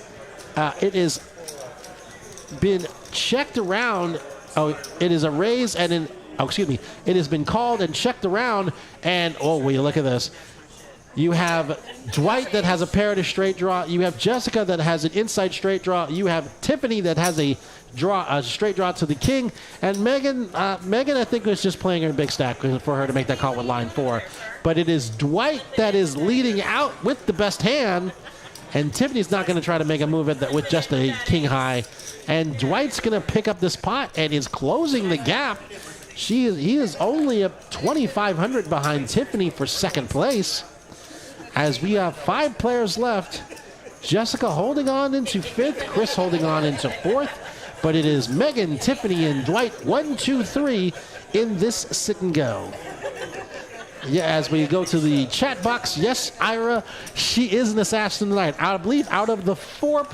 been checked around. It is a raise and it has been called and checked around, and will you look at this? You have Dwight that has a pair to straight draw. You have Jessica that has an inside straight draw. You have Tiffany that has a straight draw to the king. And Megan, I think, was just playing her big stack for her to make that call with line 4. But it is Dwight that is leading out with the best hand. And Tiffany's not going to try to make a move with just a king high. And Dwight's going to pick up this pot and is closing the gap. He is only up 2,500 behind Tiffany for second place. As we have 5 players left, Jessica holding on into 5th, Chris holding on into 4th, but it is Megan, Tiffany, and Dwight 1, 2, 3 in this sit and go. Yeah, as we go to the chat box, yes, Ira, she is an assassin tonight. I believe out of the four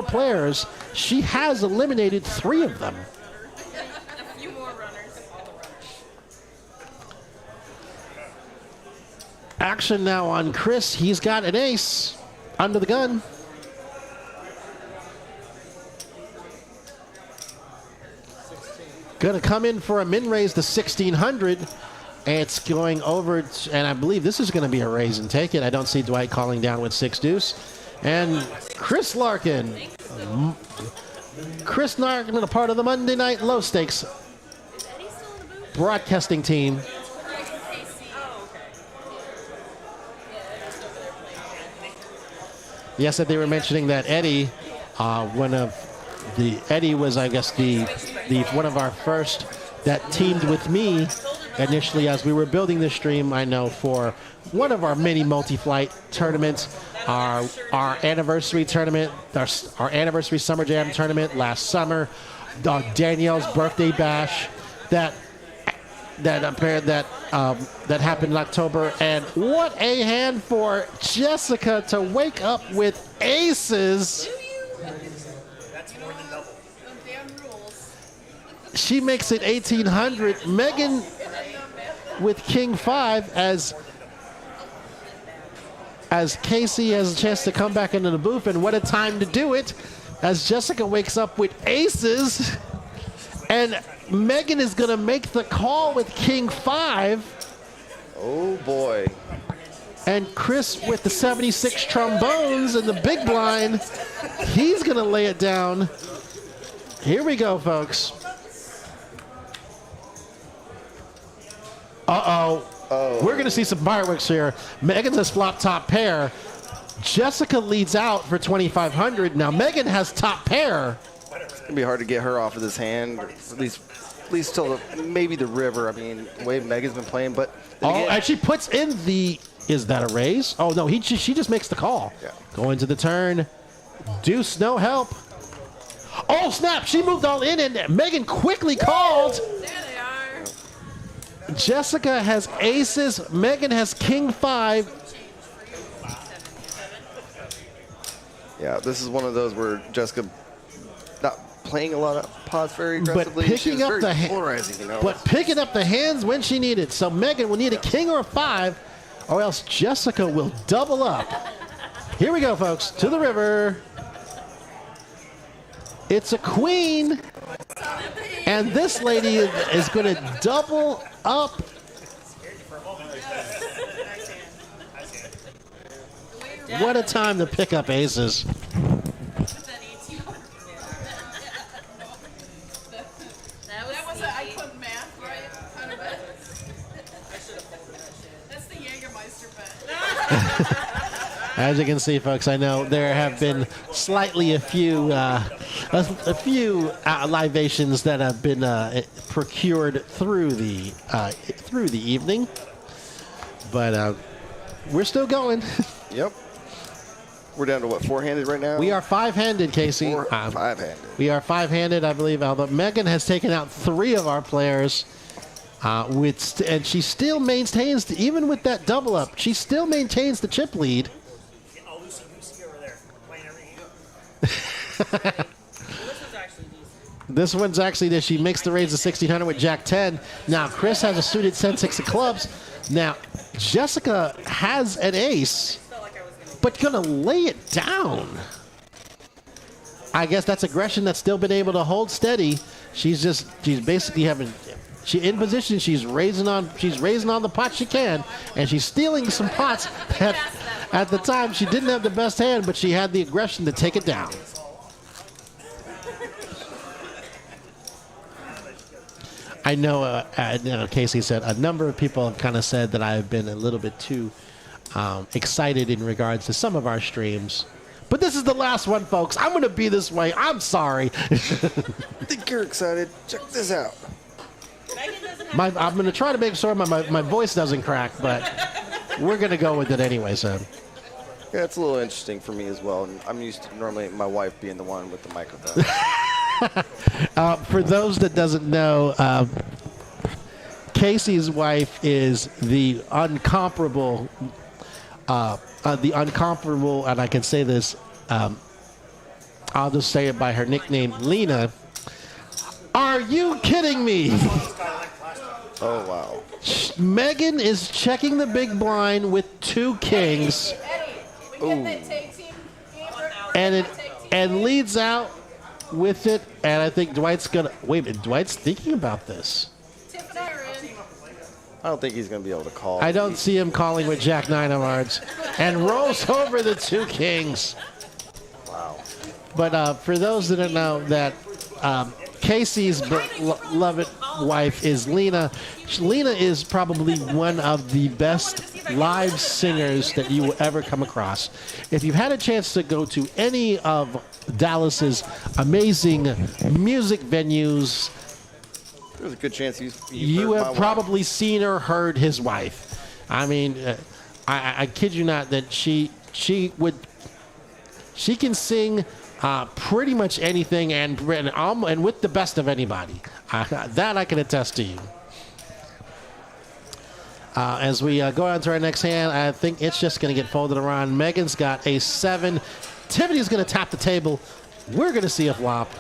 players, she has eliminated 3 of them. A few more runners. Action now on Chris. He's got an ace under the gun. Going to come in for a min raise to 1,600. It's going over, and I believe this is going to be a raise and take it. I don't see Dwight calling down with 6 deuce. And Chris Larkin. Chris Larkin, a part of the Monday Night Low Stakes broadcasting team. Yes, they were mentioning that Eddie, Eddie was, I guess, the one of our first that teamed with me initially as we were building this stream. I know for one of our many multi-flight tournaments, our anniversary tournament, our anniversary Summer Jam tournament last summer, Danielle's birthday bash, that happened in October. And what a hand for Jessica to wake up with aces. That's more than double. The damn rules. She makes it 1,800. Megan with King 5 as Casey has a chance to come back into the booth, and what a time to do it as Jessica wakes up with aces. And Megan is going to make the call with King 5. Oh, boy. And Chris with the 76 trombones and the big blind, he's going to lay it down. Here we go, folks. Uh-oh. We're going to see some fireworks here. Megan has flop top pair. Jessica leads out for 2,500. Now Megan has top pair. It's going to be hard to get her off of this hand, or at least till maybe the river. I mean, the way Megan's been playing, but And she puts in the, is that a raise? Oh, no, she just makes the call. Yeah. Going to the turn. Deuce, no help. Oh, snap. She moved all in, and Megan quickly called. There they are. Jessica has aces. Megan has king 5. Yeah, this is one of those where Jessica not playing a lot of pots very aggressively. But She picking was up very the polarizing, you know. But picking up the hands when she needed. So Megan will need a king or a 5, or else Jessica will double up. Here we go, folks. To the river. It's a queen. And this lady is going to double up. What a time to pick up aces. That was I put math right out of it. That's the Jägermeister bet. As you can see, folks, I know there have been slightly a few libations that have been procured through the evening, but we're still going. Yep. We're down to what, 4-handed right now? We are 5-handed, Casey. 5-handed. We are 5-handed, I believe. Although Megan has taken out 3 of our players, and she still maintains, even with that double up, she still maintains the chip lead. Getting all loosey-goosey over there. Playing every game. This one's actually this. She makes the raise to 1600 with Jack 10. Now Chris has a suited 10-6 of clubs. Now Jessica has an ace, but gonna lay it down. I guess that's aggression that's still been able to hold steady. She's basically having, she in position. She's raising on the pot she can, and she's stealing some pots that at the time she didn't have the best hand, but she had the aggression to take it down. I know, Casey said, a number of people have kind of said that I've been a little bit too excited in regards to some of our streams. But this is the last one, folks. I'm going to be this way. I'm sorry. I think you're excited. Check this out. I'm going to try to make sure my voice doesn't crack, but we're going to go with it anyway, so. Yeah, it's a little interesting for me as well. And I'm used to normally my wife being the one with the microphone. For those that doesn't know, Casey's wife is the uncomparable, and I can say this, I'll just say it by her nickname, Lena. Are you kidding me? Oh, wow. Megan is checking the big blind with 2 kings. And leads out with it, and I think Dwight's gonna wait a minute. Dwight's thinking about this. I don't think he's going to be able to call. I don't see him calling with Jack 9 of hearts, and rolls over the 2 kings. Wow. But for those that don't know, that Casey's beloved wife is Lena. Lena is probably one of the best live singers that you will ever come across. If you've had a chance to go to any of Dallas's amazing music venues, There's a good chance you have probably seen or heard his wife. I mean, I kid you not that she can sing pretty much anything and with the best of anybody. That I can attest to you. As we go on to our next hand, I think it's just going to get folded around. Megan's got a 7. Tiffany's going to tap the table. We're going to see a flop.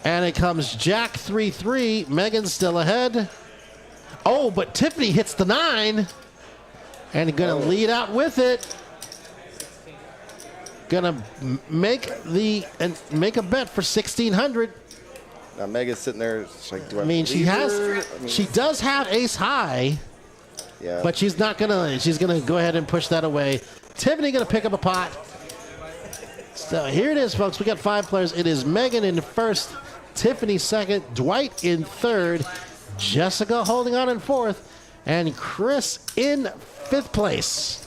And it comes Jack 3-3. Megan's still ahead. Oh, but Tiffany hits the 9. And going to lead out with it. Going to make a bet for 1,600. Now Megan's sitting there. It's like, do I mean, she does have ace high. Yeah. But she's not gonna. She's gonna go ahead and push that away. Tiffany gonna pick up a pot. So here it is, folks. We got 5 players. It is Megan in first, Tiffany second, Dwight in third, Jessica holding on in fourth, and Chris in 5th place.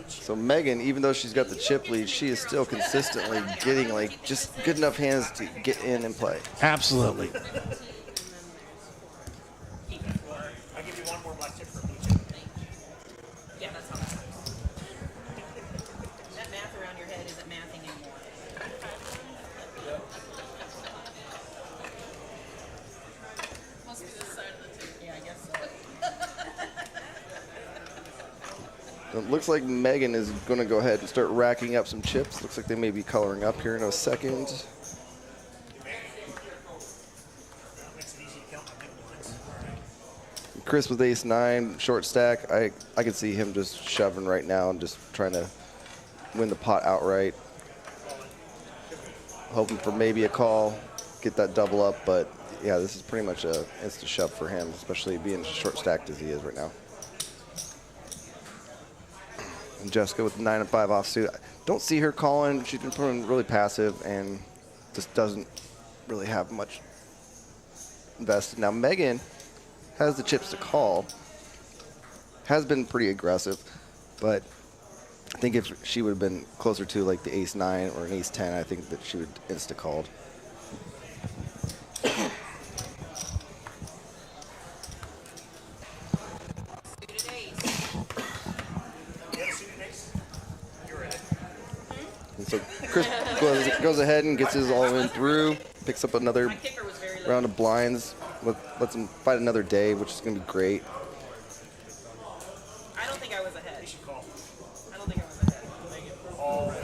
So Megan, even though she's got the chip lead, she is still consistently getting just good enough hands to get in and play. Absolutely. I'll give you one more black chip for each. it looks like Megan is going to go ahead and start racking up some chips. Looks like they may be coloring up here in a second. That makes it easy to count my big blinds. All right. Chris with ace-9, short stack. I can see him just shoving right now and just trying to win the pot outright. Hoping for maybe a call, get that double up, but yeah, this is pretty much a insta shove for him, especially being short stacked as he is right now. And Jessica with the 9 and 5 offsuit. I don't see her calling. She's been playing really passive and just doesn't really have much invested. Now Megan has the chips to call, has been pretty aggressive, but I think if she would have been closer to like the ace-9 or an ace-10, I think that she would insta called. And so Chris goes ahead and gets his all-in through, picks up another My kicker was very low. round of blinds, lets him fight another day, which is going to be great. I don't think I was ahead. You should call. I don't think I was ahead. Always.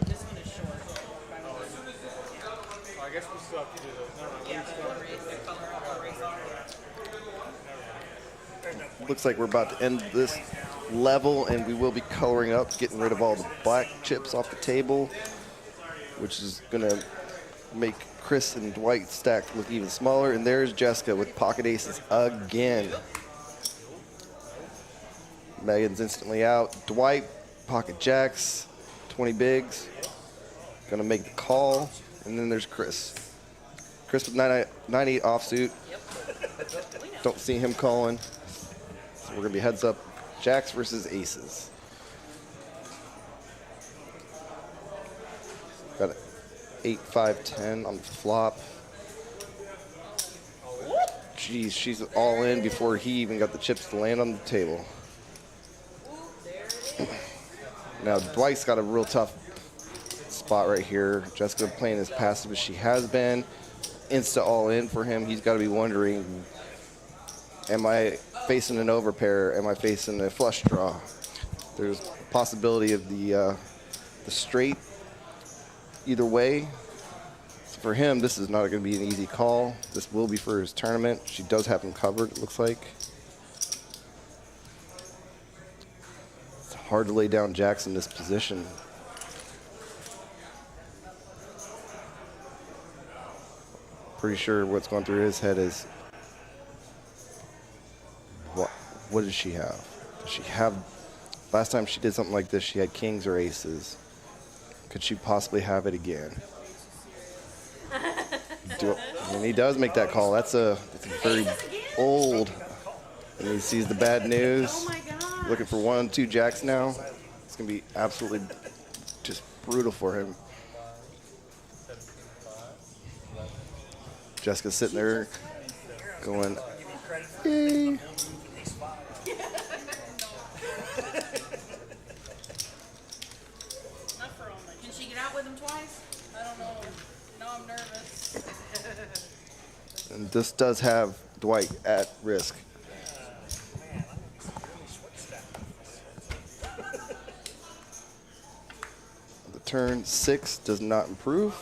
This one is short. I guess we still have to do those. No, no, Yeah, the one race, the color of the race on it. Looks like we're about to end this level, and we will be coloring up, getting rid of all the black chips off the table, which is going to make Chris and Dwight stack look even smaller. And there's Jessica with pocket aces again. Megan's instantly out. Dwight, pocket jacks, 20 bigs. Going to make the call. And then there's Chris. Chris with 9-8 offsuit. Don't see him calling. So we're going to be heads up. Jacks versus aces. Got an 8, 5, 10 on the flop. Jeez, she's all in before he even got the chips to land on the table. Now Dwight's got a real tough spot right here. Jessica playing as passive as she has been. Insta all in for him. He's got to be wondering, am I facing an overpair? Am I facing a flush draw? There's a possibility of the straight either way. So for him, this is not going to be an easy call. This will be for his tournament. She does have him covered, it looks like. It's hard to lay down jacks in this position. Pretty sure what's going through his head is, what does she have? Does she have, last time she did something like this, she had kings or aces. Could she possibly have it again? And he does make that call. That's a very old. And he sees the bad news. Oh my god. Looking for 1, 2 jacks now. It's going to be absolutely just brutal for him. Jessica's sitting there going, yay. Not for all night. Can she get out with him twice? I don't know. Now I'm nervous. And this does have Dwight at risk. The turn 6 does not improve.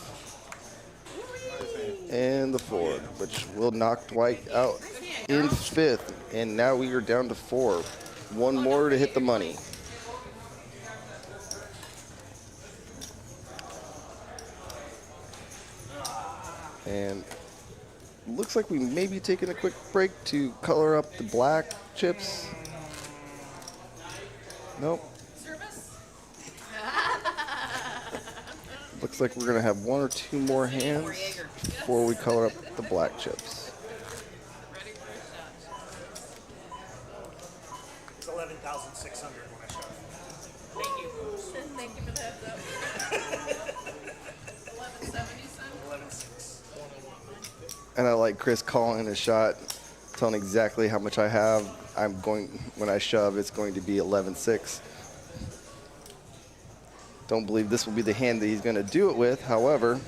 And the 4, which will knock Dwight out in 5th. And now we are down to 4. One more to hit the money. And looks like we may be taking a quick break to color up the black chips. Nope. Service? Looks like we're going to have 1 or 2 more hands before we color up the black chips. Ready for a shot. It's 11,600 when I shove. Thank you. Thank you for the heads up. 1170, son. 11,600. And I like Chris calling a shot, telling exactly how much I have. I'm going, when I shove, it's going to be 11-6. Don't believe this will be the hand that he's going to do it with. However,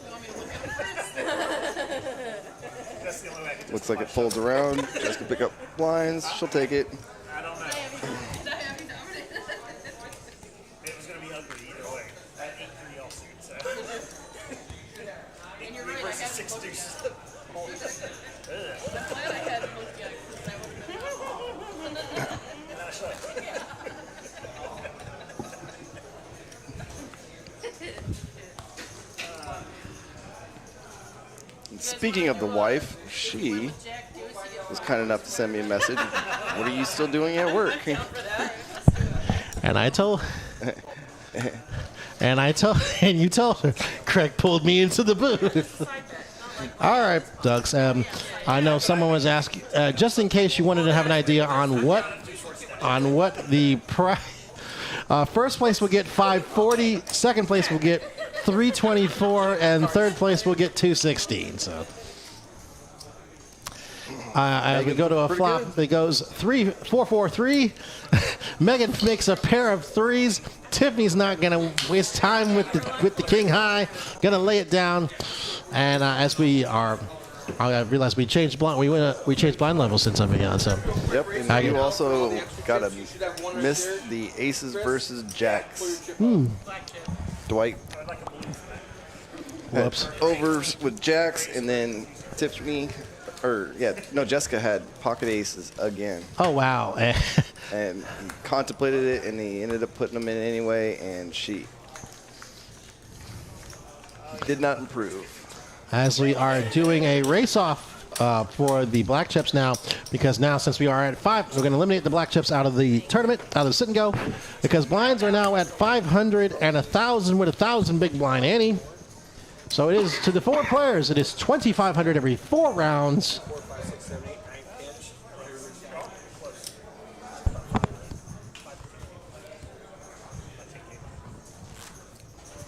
You want me to look at it first? Looks like it folds around. Just to pick up blinds. She'll take it. I don't know. Did I have you dominated? It was going to be ugly either way. I had 8-3 all suit, so. And you're right, I had 6 deuces. I'm glad I had both guys, because that would have been And I should. And speaking of the wife, she was kind enough to send me a message. What are you still doing at work? And I told, and you told her. Craig pulled me into the booth. All right, Ducks. I know someone was asking, just in case you wanted to have an idea on what the prize. First place will get 540. Second place will get 324, and third place will get 216. So. We go to a flop. It goes 3-4-4-3. Megan makes a pair of threes. Tiffany's not gonna waste time with the king high. Gonna lay it down. And as we are, I realized we changed blind. We changed blind levels since I've been on. So. Yep. And you also gotta miss the aces versus jacks. Dwight. Whoops. Overs with jacks, and then Tiffany. Jessica had pocket aces again. Oh, wow. And he contemplated it, and he ended up putting them in anyway, and she did not improve. As we are doing a race-off for the black chips now, because now since we are at 5, we're going to eliminate the black chips out of the tournament, out of the sit and go, because blinds are now at 500 and 1,000 with 1,000 big blind ante. So it is to the 4 players. It is 2,500 every 4 rounds. 4, 5, 6, 7, 8, 9 pinch.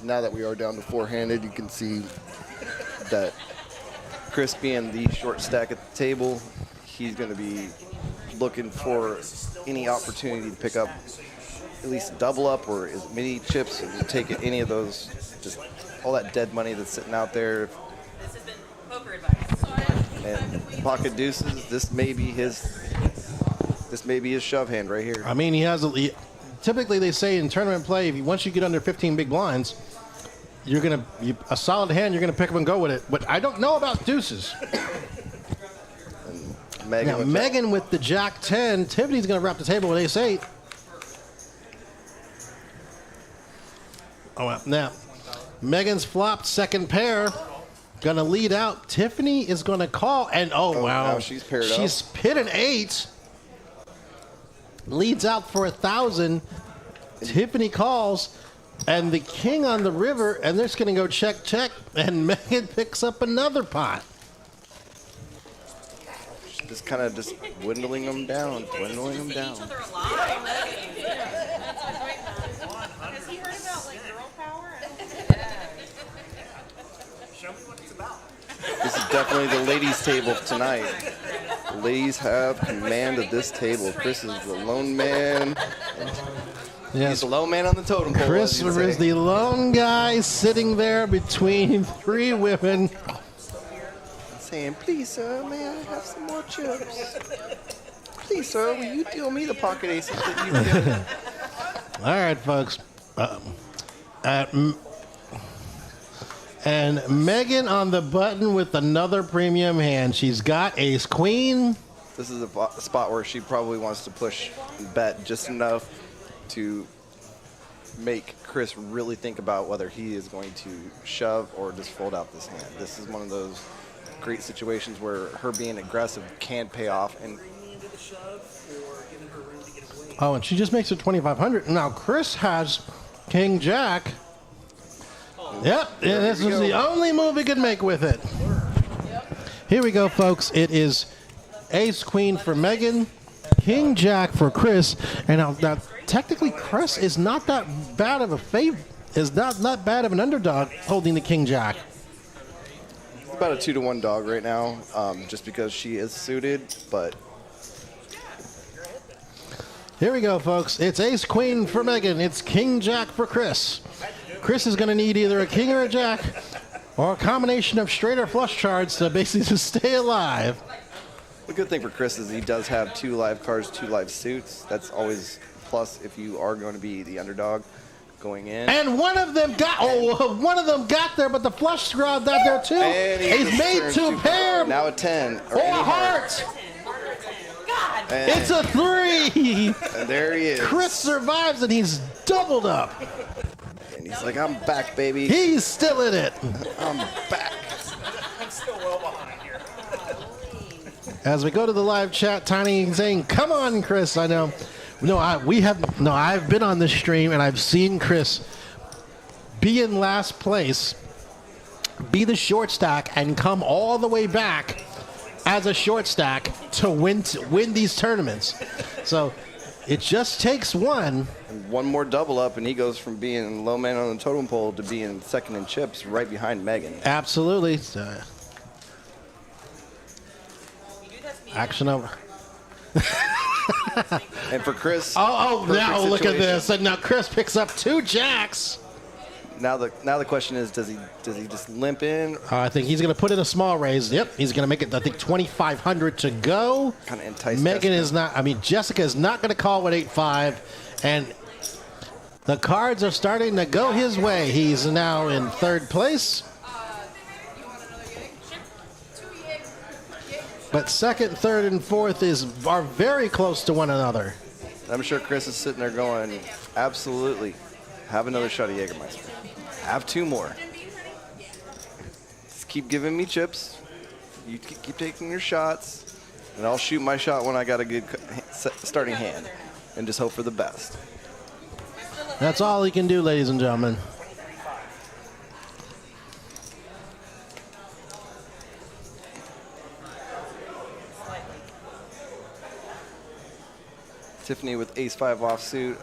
Now that we are down to 4-handed, you can see that Chris being the short stack at the table, he's going to be looking for any opportunity to pick up at least a double up or as many chips and take any of those, just all that dead money that's sitting out there. This has been poker advice. And pocket deuces, this may be his shove hand right here. I mean, typically they say in tournament play, once you get under 15 big blinds, a solid hand, you're going to pick up and go with it. But I don't know about deuces. Megan with the jack 10. Tiffany's going to wrap the table with ace 8. Oh, well, now, Megan's flopped second pair. Gonna lead out. Tiffany is gonna call, and wow. Now she's paired up. She's pit an 8. Leads out for 1,000. Tiffany calls, and the king on the river, and they're just gonna go check, check, and Megan picks up another pot. Just kind of dwindling them down, Each other alive. That's what's great. Has he heard about like girl power? Show me what it's about. This is definitely the ladies' table tonight. The ladies have command of this table. Chris is the lone man. Yes. He's the lone man on the totem pole. Chris is the lone guy sitting there between 3 women. Saying, please, sir, may I have some more chips? Please, sir, will you deal me the pocket aces that you've given? All right, folks. And Megan on the button with another premium hand. She's got ace queen. This is a spot where she probably wants to push and bet just enough to make Chris really think about whether he is going to shove or just fold out this hand. This is one of those great situations where her being aggressive can pay off. And oh, and she just makes it 2,500. Now Chris has king jack. Yep, and this was the only move he could make with it. Here we go, folks. It is ace queen for Megan, king jack for Chris, and now technically Chris is not that bad of a favorite. Is not bad of an underdog holding the king jack. About a 2-to-1 dog right now, just because she is suited, but here we go, folks. It's ace queen for Megan. It's king jack for Chris. Chris is going to need either a king or a jack, or a combination of straight or flush cards to basically just stay alive. The good thing for Chris is he does have 2 live cards, 2 live suits. That's always a plus if you are going to be the underdog going in. And one of them got there, but the flush draw got there too. And He's made 2 pair. Now a 10. Or a heart. God. And, It's a 3. and there he is. Chris survives, and he's doubled up. And he's like, I'm back, baby. He's still in it. I'm back. I'm still well behind here. As we go to the live chat, Tiny saying, "Come on, Chris." I know. I've been on this stream and I've seen Chris be in last place, be the short stack, and come all the way back as a short stack to win these tournaments. So it just takes one. And one more double up, and he goes from being low man on the totem pole to being second in chips right behind Megan. Absolutely. Action over. And for Chris, Oh, perfect now look at situation. this. And now Chris picks up 2 jacks. Now the question is, does he just limp in? I think he's going to put in a small raise. Yep, he's going to make it, I think, 2,500 to go. Kind of entice Megan Jessica. is not, Jessica is not going to call with 8-5. And the cards are starting to go his way. He's now in 3rd place. You want another yig? Sure. 2 yig. But 2nd, 3rd, and 4th are very close to one another. I'm sure Chris is sitting there going, absolutely, have another shot of Jägermeister. Have 2 more. Just keep giving me chips. You keep taking your shots, and I'll shoot my shot when I got a good starting hand, and just hope for the best. That's all he can do, ladies and gentlemen. Tiffany with ace-5 offsuit,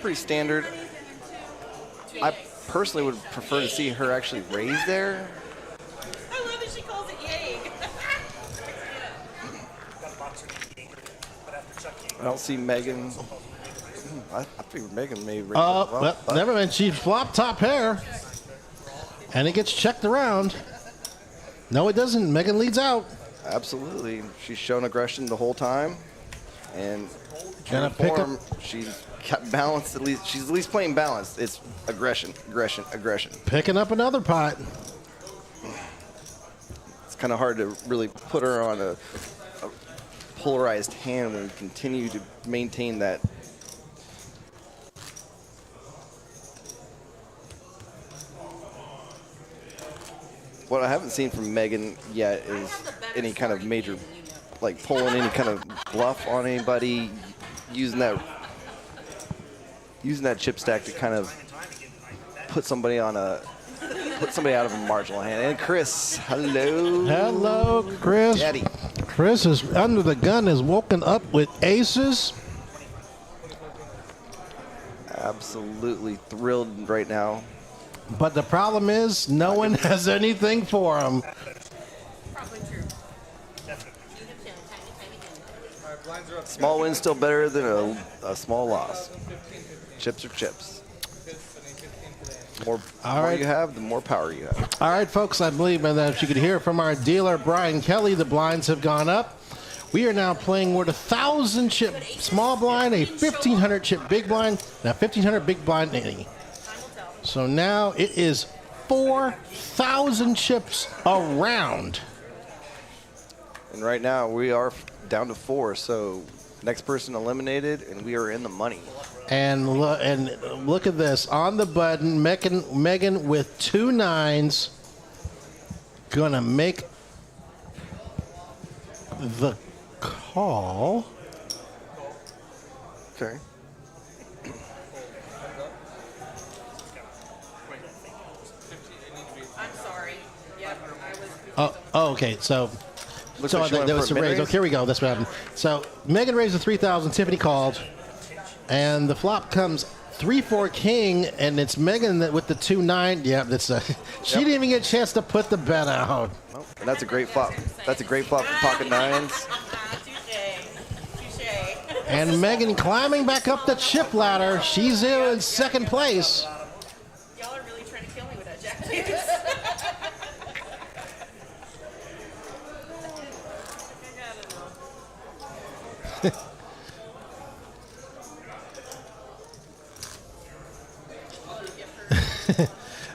pretty standard. I personally would prefer to see her actually raise there. I love that she calls it Yay. Got a boxer named Jaeger, but after Chuck Yeager, I don't see Megan. I figured Megan may raise as Well, never mind. She flopped top pair. And it gets checked around. No, it doesn't. Megan leads out. Absolutely. She's shown aggression the whole time. And Gonna in pick form, she's got balance at least. She's at least playing balanced. It's aggression, aggression, aggression. Picking up another pot. It's kind of hard to really put her on a polarized hand when we continue to maintain that. What I haven't seen from Megan yet is any kind of major, like pulling any kind of bluff on anybody, using that chip stack to kind of put somebody out of a marginal hand. And Chris, hello. Hello, Chris. Daddy. Chris is under the gun, is woken up with aces. Absolutely thrilled right now. But the problem is, no one has anything for him. Probably true. Small win's still better than a small loss. Chips are chips. The more right. you have, the more power you have. All right, folks, I believe that if you could hear from our dealer, Brian Kelly, the blinds have gone up. We are now playing with a 1,000 chip small blind, a 1,500 chip big blind, and a 1,500 big blind inning. So now it is 4,000 chips around. And right now we are down to 4, so next person eliminated, and we are in the money. And look at this. On the button, Megan with 2 9s. Gonna make the call. Okay. I'm sorry. Yep, I was. Oh, okay. So Looks like she went there for was a a raise. mid-raise. Oh, here we go. That's what happened. So Megan raised the 3,000. Tiffany called, and the flop comes 3-4 king, and it's Megan that with the 2-9. Yeah, that's she didn't even get a chance to put the bet out. Oh, and that's a great flop. That's a great flop for pocket 9s. Touche. Touche. And Megan climbing back up the chip ladder. She's in 2nd place. Y'all are really trying to kill me with that jack deuce.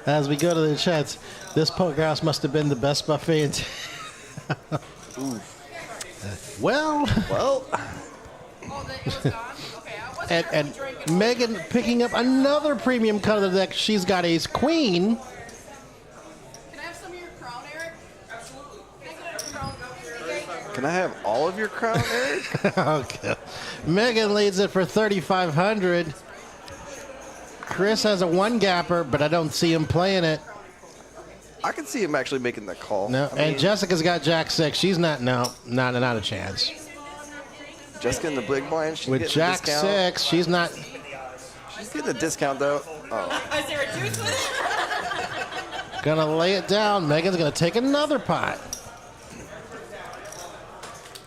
As we go to the chats, this poker house must have been the best buffet in Well, Oh, it was gone? Okay, I wasn't and drinking. Megan picking up another premium cut of the deck. She's got ace queen. Can I have some of your crown, Eric? Absolutely. Can I get a crown? Can I have all of your crown, Eric? Okay. Megan leads it for 3,500. Chris has a one gapper, but I don't see him playing it. I can see him actually making the call. No, I mean, and Jessica's got jack six. She's not not a chance. Jessica in the big blind. She's With getting jack a discount. six, she's not. She's getting a discount though. Oh, Is there a juice with it? Gonna lay it down. Megan's gonna take another pot.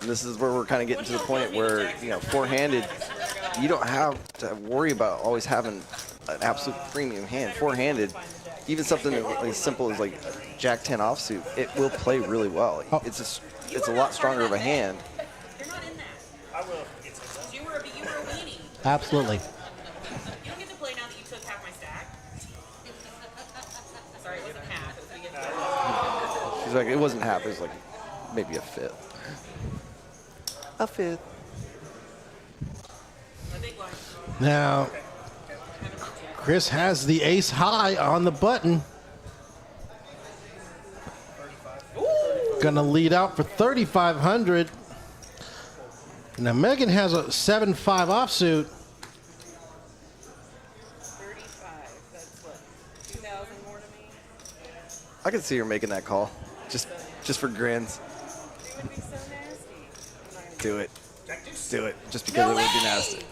and this is where we're kind of getting to the point where four-handed, you don't have to worry about always having an absolute premium hand. Four-handed, even something as simple as like Jack 10 offsuit, it will play really well. It's a lot stronger of a hand. You're not in that. I will. You were a weenie. Absolutely. You don't get to play now that you took half my stack. Sorry, it wasn't half. It was gonna get She's like, it wasn't half, it was like maybe a fifth. A fifth. a big one. Now, Chris has the ace high on the button. Gonna lead out for 3,500. Now Megan has a 7-5 offsuit. 35. That's what? 2,000 more to me? I can see her making that call, just for grins. It would be so nasty. I'm not gonna Do it. Do it. Just because it would be nasty.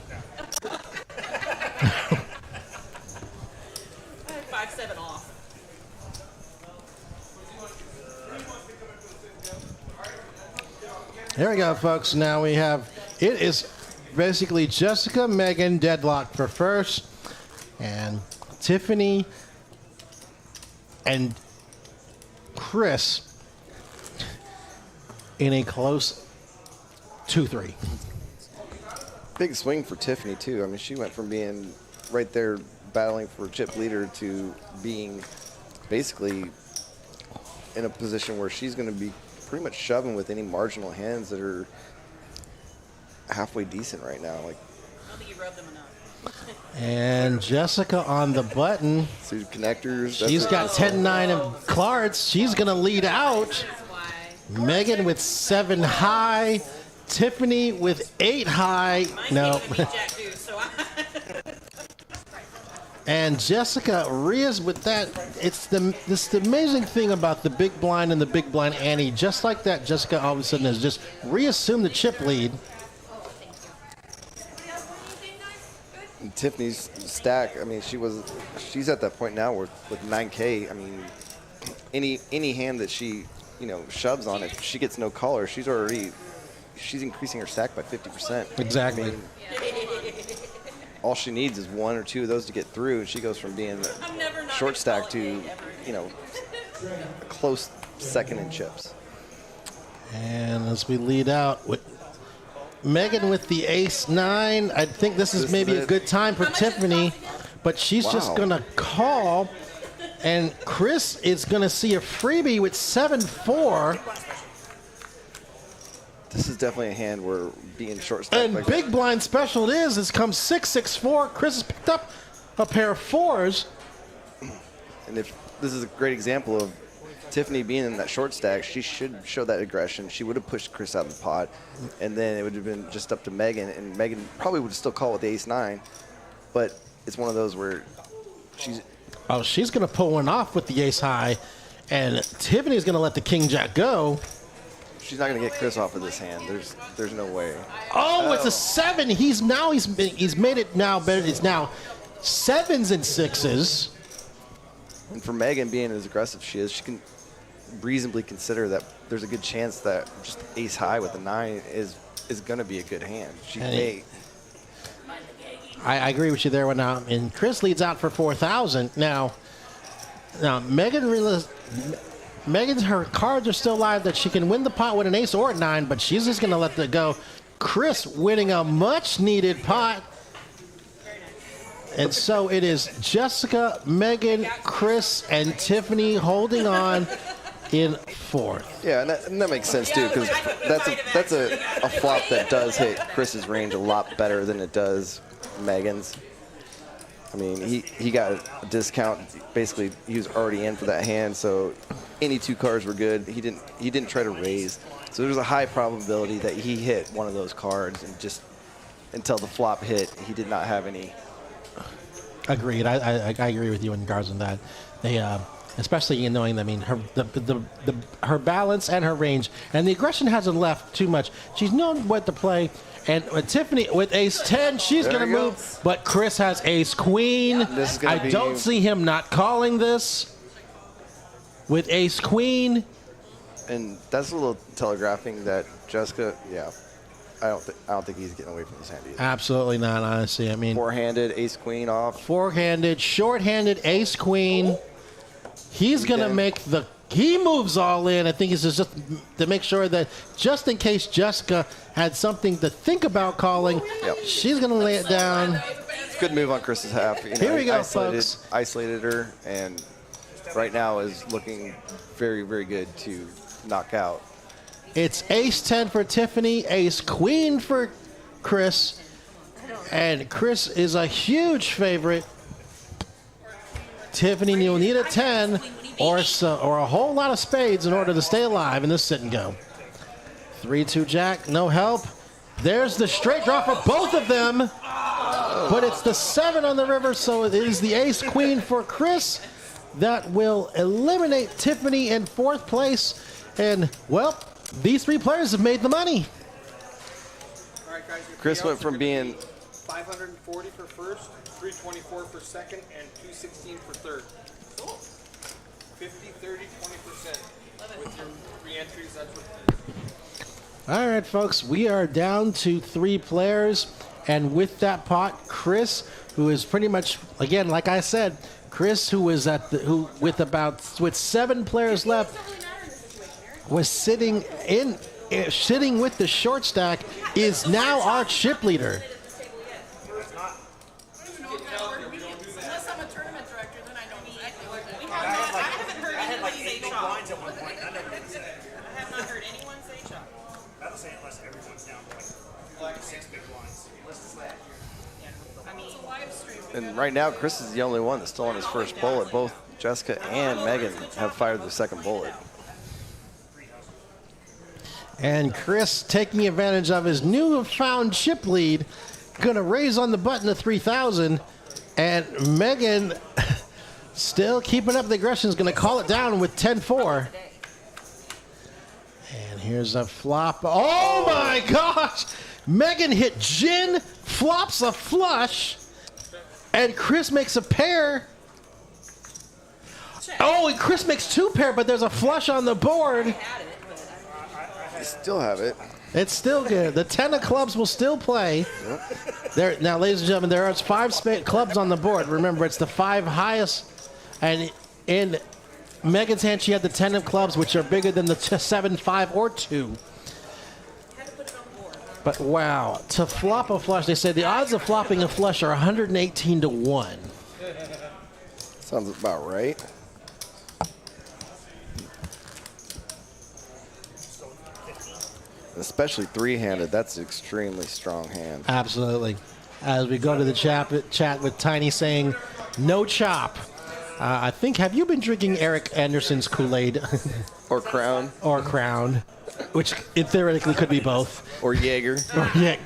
I had 5-7 off. There we go, folks. Now we have, it is basically Jessica, Megan, deadlock for first, and Tiffany and Chris in a close 2-3. Big swing for Tiffany too. I mean, she went from being right there battling for chip leader to being basically in a position where she's going to be pretty much shoving with any marginal hands that are halfway decent right now. Like I don't think you rubbed them enough. And Jessica on the button. suited connectors. She's got 10-9 of cards. She's going to lead out. Why? Megan with 7 high. Tiffany with 8 high. No. Mine's gonna be Jack Deuce, so And Jessica Rios with that. It's the amazing thing about the big blind and the big blind ante. Just like that, Jessica all of a sudden has just reassumed the chip lead. And Tiffany's stack. I mean, she's at that point now with 9K. I mean, any hand that she shoves on, if she gets no color, she's increasing her stack by 50%. Exactly. I mean, all she needs is one or two of those to get through, and she goes from being I'm never not short stack calling to, it ever. a close second in chips. And as we lead out with Megan with the ace-9, I think this is maybe a good time for Tiffany, but she's just Wow. going to call, and Chris is going to see a freebie with 7-4, This is definitely a hand where being short stack and like big blind special it is. It's come 6-6-4. Chris has picked up a pair of fours. and if this is a great example of Tiffany being in that short stack, she should show that aggression. She would have pushed Chris out of the pot, and then it would have been just up to Megan, and Megan probably would have still called with the ace-9, but it's one of those where she's going to pull one off with the ace-high, and Tiffany's going to let the king-jack go. she's not going to get Chris off of this hand. There's no way. Oh, it's a 7. He's made it now better. It's now 7s and 6s. And for Megan being as aggressive she is, she can reasonably consider that there's a good chance that just ace high with a 9 is going to be a good hand. She may. I agree with you there. Now, and Chris leads out for 4,000. Now Megan's her cards are still live that she can win the pot with an ace or a 9, but she's just going to let that go. Chris winning a much-needed pot. And so it is Jessica, Megan, Chris, and Tiffany holding on in fourth. Yeah, and that makes sense too, because that's a flop that does hit Chris's range a lot better than it does Megan's. I mean, he got a discount. Basically, he was already in for that hand, so any 2 cards were good. He didn't try to raise, so there's a high probability that he hit one of those cards, and just until the flop hit, he did not have any. Agreed. I agree with you in regards to that. They, especially in knowing, I mean, her balance and her range, and the aggression hasn't left too much. She's known what to play. And Tiffany with ace-10, she's going to move. But Chris has ace-queen. I don't see him not calling this with ace-queen. And that's a little telegraphing that Jessica, yeah, I don't think he's getting away from this hand either. Absolutely not, honestly. I mean, four-handed, ace-queen off. Four-handed, short-handed, ace-queen. He's going to make the... He moves all in. I think it's just to make sure that just in case Jessica had something to think about calling, she's going to lay it down. Good move on Chris's half. You know, Here we go, folks. Isolated her, and right now is looking very, very good to knock out. It's ace-10 for Tiffany, ace-queen for Chris, and Chris is a huge favorite. Tiffany, you'll need a 10 or a whole lot of spades in order to stay alive in this sit and go. 3-2 jack, no help. There's the straight draw for both of them, but it's the 7 on the river, so it is the ace-queen for Chris that will eliminate Tiffany in 4th place. And, well, these 3 players have made the money. All right, guys. Chris went from being 540 for first, 324 for second, and 216 for third. Cool. 50, 30, 20% with your re-entries. That's what it is. All right, folks, we are down to 3 players, and with that pot, Chris, who is pretty much, again, like I said, Chris, who was with 7 players left, was sitting with the short stack, is now our chip leader. Unless I'm a tournament director, then I know exactly what to do. I haven't heard I had like anybody 8 say big chop. blinds at one point, and I never did say. I have not heard anyone say chop. I was saying unless everyone's down to like 6 big blinds. I mean, Live stream. and right now, Chris is the only one that's still on his first bullet. Both Jessica and Megan have fired the second bullet. And Chris, taking advantage of his newfound chip lead, going to raise on the button to 3,000. And Megan, still keeping up the aggression, is going to call it down with 10-4. And here's a flop. Oh, my gosh! Megan hit gin, flops a flush, and Chris makes a pair. Oh, and Chris makes 2 pair, but there's a flush on the board. I still have it. It's still good. The 10 of clubs will still play. There, now, ladies and gentlemen, there are 5 clubs on the board. Remember, it's the 5 highest. And in Megan's hand, she had the 10 of clubs, which are bigger than the 7, 5, or 2. But wow, to flop a flush, they say the odds of flopping a flush are 118 to 1. Sounds about right. Especially 3-handed, that's an extremely strong hand. Absolutely. As we go to the chat with Tiny saying, no chop. I think, have you been drinking Eric Anderson's Kool-Aid? Or Crown. Or Crown, which it theoretically could be both. Or Jaeger.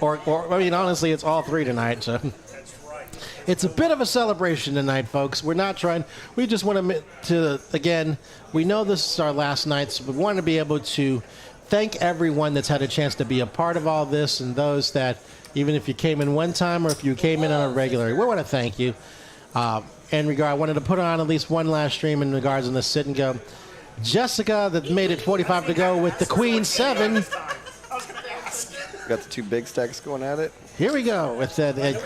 Or I mean, honestly, it's all 3 tonight. So it's a bit of a celebration tonight, folks. We're not trying. We just want to again, we know this is our last night, so we want to be able to thank everyone that's had a chance to be a part of all this, and those that, even if you came in one time or if you came in on a regular, we want to thank you. I wanted to put on at least one last stream in regards to the sit and go. Jessica, that made it 45 to go with the Queen 7. Got the 2 big stacks going at it. Here we go with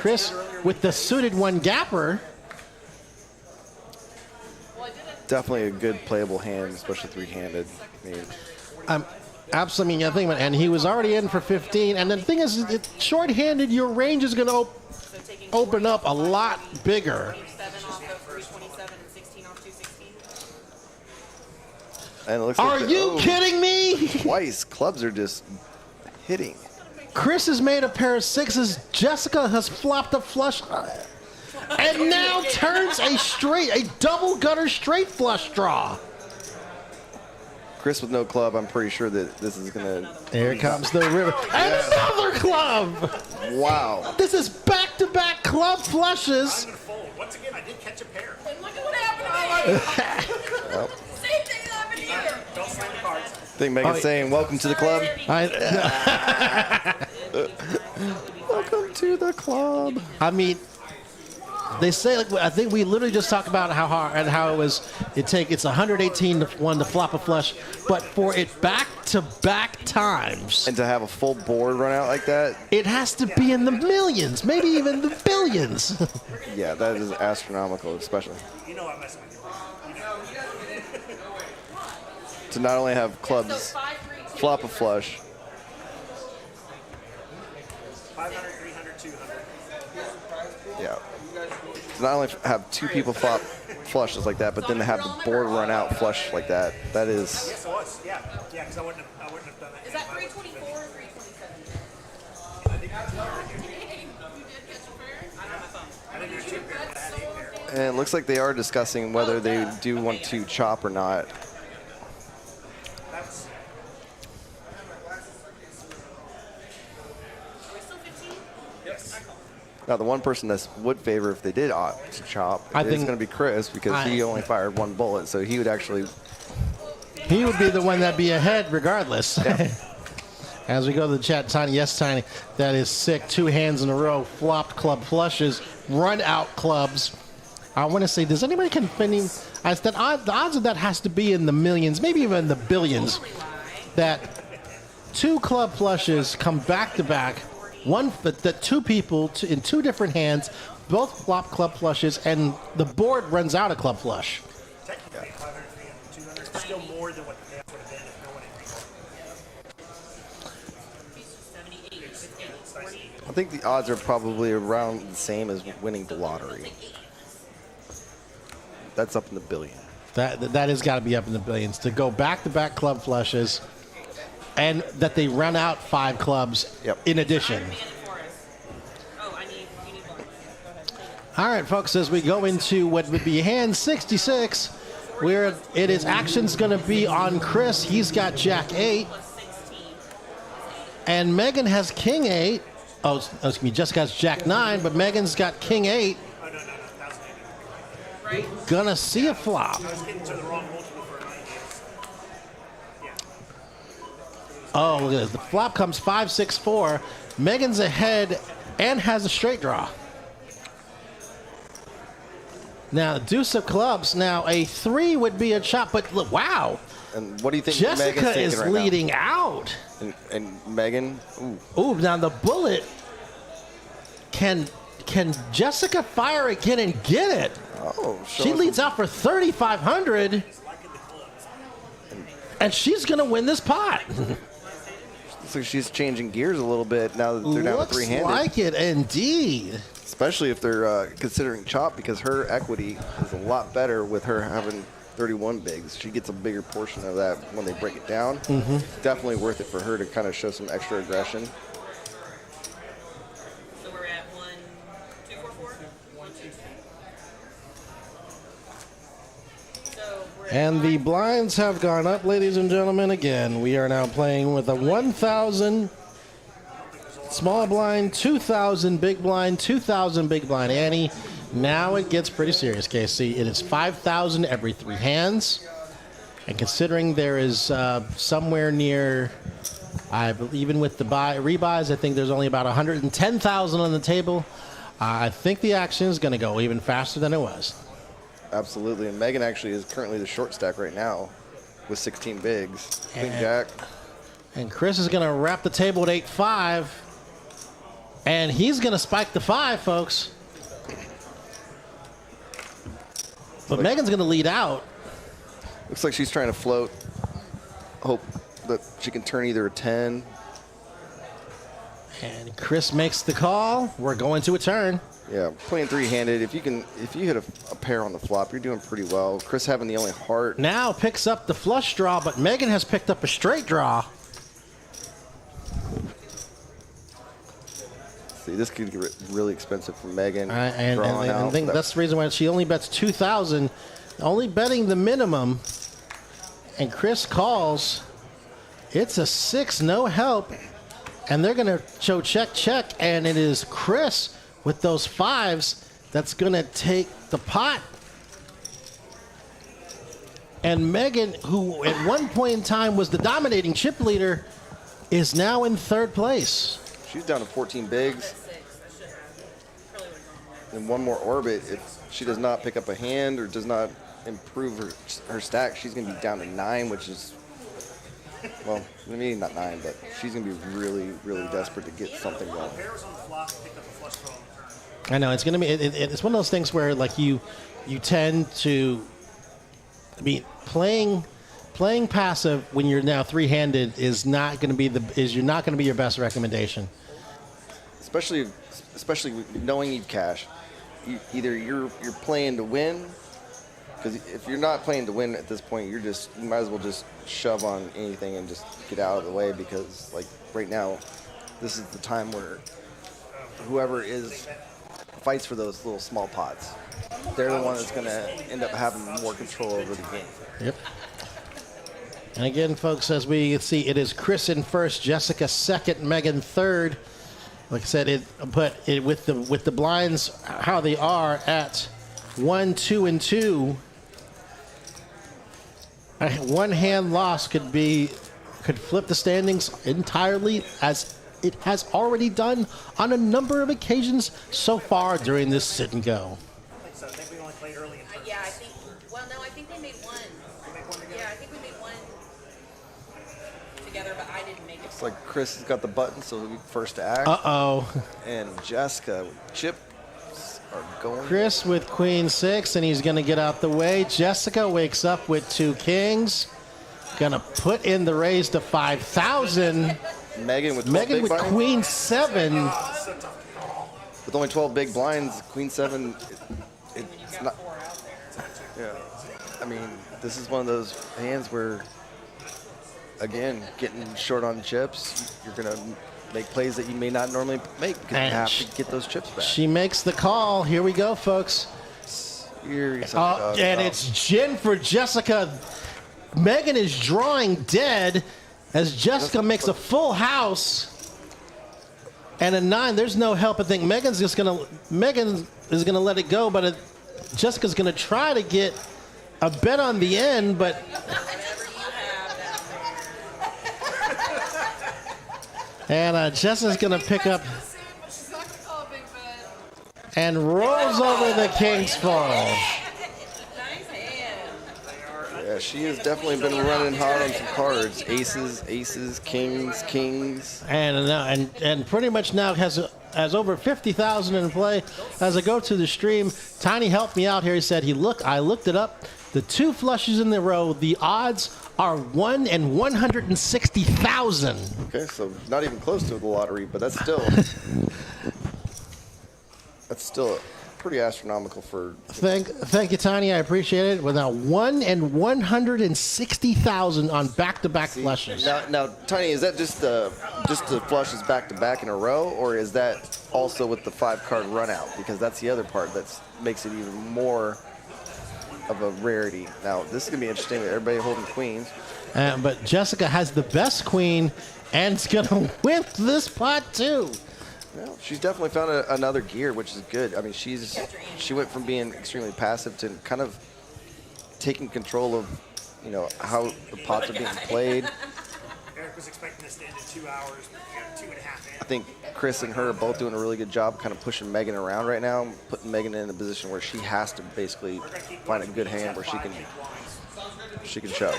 Chris with the suited 1 gapper. Definitely a good playable hand, especially 3-handed. I mean, Absolutely, I think, and he was already in for 15. And the thing is, it's short-handed. Your range is going to So taking open up a lot bigger. 7 off of 327 and 16 off 216. And it looks Are like you kidding me? twice. Clubs are just hitting. Chris has made a pair of sixes. Jessica has flopped a flush. And now turns a double gutter straight flush draw. Chris with no club, I'm pretty sure that this is going to... Here comes the river. And another club! Wow. This is back-to-back club flushes. I'm gonna fold. Once again, I did catch a pair. And look at what happened to me. Same thing happened here. Don't slam the cards. I think Megan's saying, welcome to the club. Welcome to the club. I mean, they say, like, I think we literally just talked about how hard and how it's 118 to 1 to flop a flush, but for it back-to-back times, And to have a full board run out like that, it has to be in the millions, maybe even the billions. yeah, that is astronomical, especially. You know I'm messing with you. To not only have clubs flop a flush, 500, 300, 200. yeah. To not only have two people flop flushes like that, but then to have the board run out flush like that, that is... Yes, it was. Yeah, because I wouldn't have done that. Is that 324 or 327? I did catch a pair. I don't have my phone. I didn't do a chip pair, but I had a pair. And it looks like they are discussing whether they do want to chop or not. That's Are we still 15? yes. Now, the one person that would favor if they did opt to chop I is think- going to be Chris, because he only fired one bullet, so he would actually... He would be the one that'd be ahead regardless. As we go to the chat, Tiny, yes, Tiny, that is sick. 2 hands in a row, flopped club flushes, run out clubs. I want to say, does anybody confirm? The odds of that has to be in the millions, maybe even the billions. That 2 club flushes come back to back, that 2 people in 2 different hands, both flop club flushes, and the board runs out a club flush. Technically, 500, 300, 200. Still more than what the payout would have been if no one had 78 with 8, 40. I think the odds are probably around the same as winning the lottery. That's up in the billion. That has got to be up in the billions to go back-to-back club flushes, and that they run out 5 clubs in addition. Oh, you need one. Go ahead. All right, folks, as we go into what would be hand 66, where it is action's going to be on Chris. He's got Jack 8, Plus 16. and Megan has King 8. Oh, excuse me, Jessica's Jack 9, but Megan's got King 8. Oh, no, 1,000. Right? Gonna see a flop. I was getting to the wrong multiple for 9 games. Yeah. Oh, look at this. The flop comes 5, 6, 4. Megan's ahead and has a straight draw. Now, deuce of clubs. Now, a 3 would be a chop, but look, wow. And what do you think Jessica Megan's is thinking right leading out. now? And Megan, ooh, Ooh, now the bullet. Can Jessica fire again and get it? oh, She leads out for 3,500. And she's going to win this pot. Looks like she's changing gears a little bit now that they're down to Looks three-handed. like it, indeed. Especially if they're considering chop, because her equity is a lot better with her having 31 bigs. She gets a bigger portion of that when they break it down. Definitely worth it for her to kind of show some extra aggression. So we're at 1, 2, 4, 4? 1, 2, 3. So we're at And the blinds have gone up, ladies and gentlemen. Again, we are now playing with a 1,000 small blind, 2,000 big blind, 2,000 big blind Annie. Now it gets pretty serious, KC. It is 5,000 every 3 hands. And considering there is somewhere near, I believe, even with the rebuys, I think there's only about 110,000 on the table. I think the action is going to go even faster than it was. Absolutely. And Megan actually is currently the short stack right now with 16 bigs. Big Jack. And Chris is going to wrap the table at 8-5. And he's going to spike the 5, folks. But Megan's going to lead out. Looks like she's trying to float. Hope that she can turn either a 10. And Chris makes the call. We're going to a turn. Yeah, playing three-handed. If you hit a pair on the flop, you're doing pretty well. Chris having the only heart. Now picks up the flush draw, but Megan has picked up a straight draw. See, this could get really expensive for Megan. And I think that's the reason why she only bets 2,000, only betting the minimum. And Chris calls. It's a 6, no help. And they're going to show check, check. And it is Chris with those 5s that's going to take the pot. And Megan, who at one point in time was the dominating chip leader, is now in 3rd place. She's down to 14 bigs. And one more orbit. If she does not pick up a hand or does not improve her stack, she's going to be down to 9, which is, well, maybe not 9, but she's going to be really, really desperate to get something going. I know it's going to be. It's one of those things where like you tend to be playing passive when you're now 3-handed is not going to be you're not going to be your best recommendation. Especially knowing you cash. Either you're playing to win, because if you're not playing to win at this point, you might as well just shove on anything and just get out of the way, because like right now, this is the time where whoever fights for those little small pots, they're the one that's going to end up having more control over the game. Yep. And again, folks, as we see, it is Chris in 1st, Jessica 2nd, Megan 3rd. Like I said, with the blinds how they are at 1, 2, and 2. One hand loss could flip the standings entirely, as it has already done on a number of occasions so far during this sit and go. I think we only played early in turn. Yeah, I think. Well, no, I think we made one. Yeah, I think we made one together, but I didn't make it. It's like Chris has got the button, so he'll be first to act. Uh-oh. And Jessica with chips are going. Chris with Queen 6, and he's going to get out the way. Jessica wakes up with 2 kings. Going to put in the raise to 5,000. Megan with 12 big blinds. Queen 7. With only 12 big blinds, Queen 7, it's not. Yeah. I mean, this is one of those hands where, again, getting short on chips, you're going to make plays that you may not normally make because you have to get those chips back. She makes the call. Here we go, folks. And it's gin for Jessica. Megan is drawing dead as Jessica makes a full house. And a 9, there's no help. I think Megan is gonna let it go, but Jessica's gonna try to get a bet on the end, but and Jessica's gonna pick up She's not gonna call a big bet. and rolls over the king's fall. Nice hand. Yeah, she has definitely been running hot on some cards. Aces, kings. And pretty much now has over 50,000 in play. As I go to the stream, Tiny helped me out here. He said I looked it up. The 2 flushes in the row, the odds are 1 in 160,000. Okay, so not even close to the lottery, but that's still pretty astronomical for. Thank you, Tiny. I appreciate it. With now 1 in 160,000 on back-to-back flushes. Now, Tiny, is that just the flushes back-to-back in a row, or is that also with the 5-card run out? Because that's the other part that makes it even more of a rarity. Now, this is going to be interesting with everybody holding queens. But Jessica has the best queen and is going to win this pot, too. Well, she's definitely found another gear, which is good. I mean, she went from being extremely passive to kind of taking control of, how the pots are being played. Eric was expecting this to end in 2 hours, but we got 2.5 in. I think Chris and her are both doing a really good job kind of pushing Megan around right now, putting Megan in a position where she has to basically find a good hand where she can shove.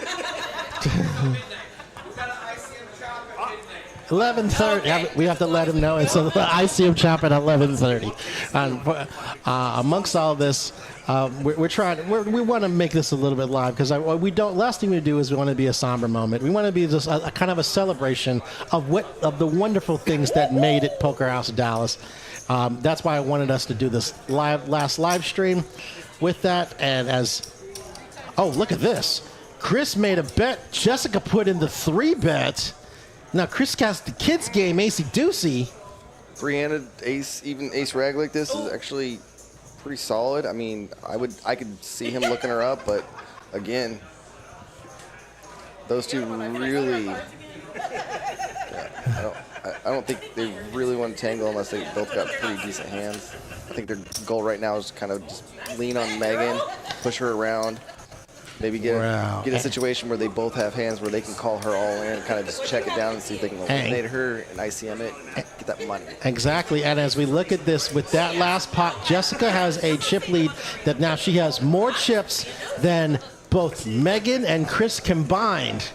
11:30. We have to let him know. It's I see him chop at 11:30. Amongst all this, we're trying. We want to make this a little bit live because we don't. Last thing we do is we want to be a somber moment. We want to be just a kind of a celebration of the wonderful things that made it Poker House Dallas. That's why I wanted us to do this last live stream with that. And look at this. Chris made a bet. Jessica put in the 3-bet. Now, Chris cast the kids game, Acey Deucey. Three-handed ace, even ace rag like this is actually pretty solid. I mean, I could see him looking her up, but again, those two really. I don't think they really want to tangle unless they both got pretty decent hands. I think their goal right now is to kind of just lean on Megan, push her around. Maybe get a situation where they both have hands where they can call her all in, kind of just check it down and see if they can eliminate her and ICM it, get that money. Exactly, and as we look at this, with that last pot, Jessica has a chip lead that now she has more chips than both Megan and Chris combined.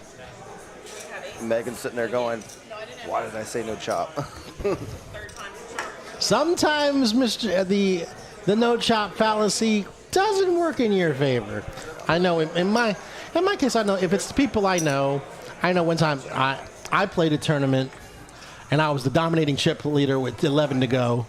Megan's sitting there going, why did I say no chop? Sometimes, the no chop fallacy doesn't work in your favor. I know in my case, I know if it's the people I know one time I played a tournament and I was the dominating chip leader with 11 to go,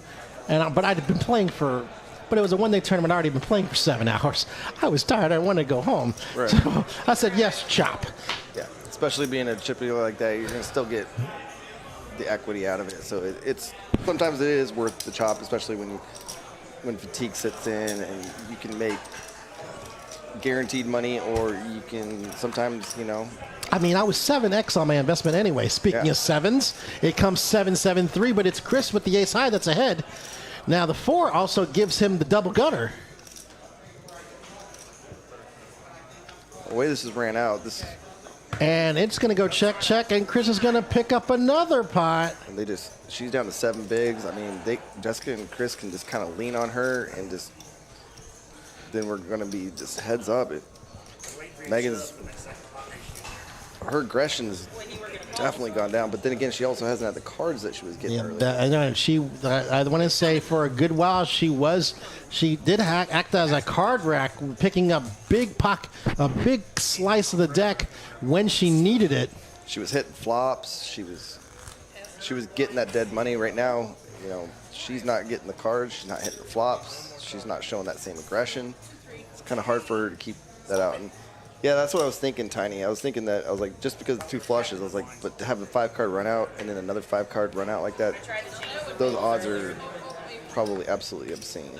but I'd been playing but it was a one-day tournament. I'd already been playing for 7 hours. I was tired. I wanted to go home. Right. So I said, yes, chop. Yeah, especially being a chip leader like that, you're going to still get the equity out of it. So it's sometimes it is worth the chop, especially when fatigue sits in and you can make guaranteed money, or you can sometimes, I mean, I was 7x on my investment anyway. Speaking of sevens, it comes 7-7-3, but it's Chris with the ace high that's ahead. Now the 4 also gives him the double gutter. The way this has ran out, and it's going to go check, and Chris is going to pick up another pot. And she's down to 7 bigs. I mean, Jessica and Chris can just kind of lean on her and just. Then we're going to be just heads up. Her aggression's definitely gone down, but then again, she also hasn't had the cards that she was getting earlier. I want to say for a good while she did act as a card rack, picking up a big slice of the deck when she needed it. She was hitting flops. She was getting that dead money. Right now, she's not getting the cards. She's not hitting the flops. She's not showing that same aggression. It's kind of hard for her to keep that out. And yeah, that's what I was thinking, Tiny. I was thinking that, I was like, just because of 2 flushes, I was like, but to have a 5-card run out and then another 5-card run out like that, those odds are probably absolutely obscene.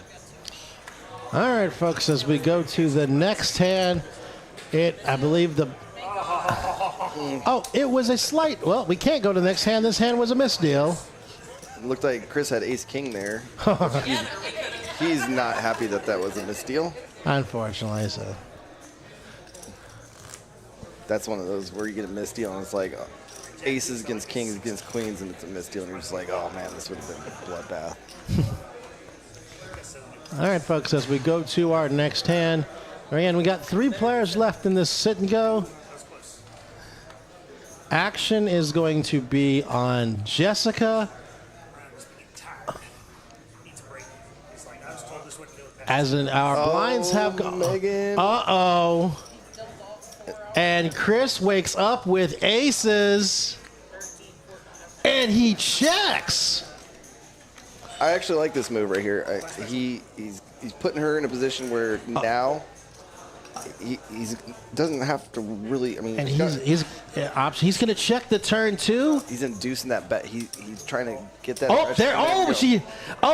All right, folks, as we go to the next hand, I believe it was a slight, well, we can't go to the next hand. This hand was a misdeal. It looked like Chris had ace-king there. He's not happy that was a misdeal. Unfortunately, so. That's one of those where you get a misdeal and it's like aces against kings against queens and it's a misdeal and you're just like, oh man, this would have been a bloodbath. All right, folks, as we go to our next hand, again, we got 3 players left in this sit and go. Action is going to be on Jessica. As in our blinds have gone. Megan. Uh-oh. And Chris wakes up with aces. And he checks. I actually like this move right here. He's putting her in a position where now he doesn't have to really. I mean, and he's going to check the turn too. He's inducing that bet. He's trying to get that. Oh, there!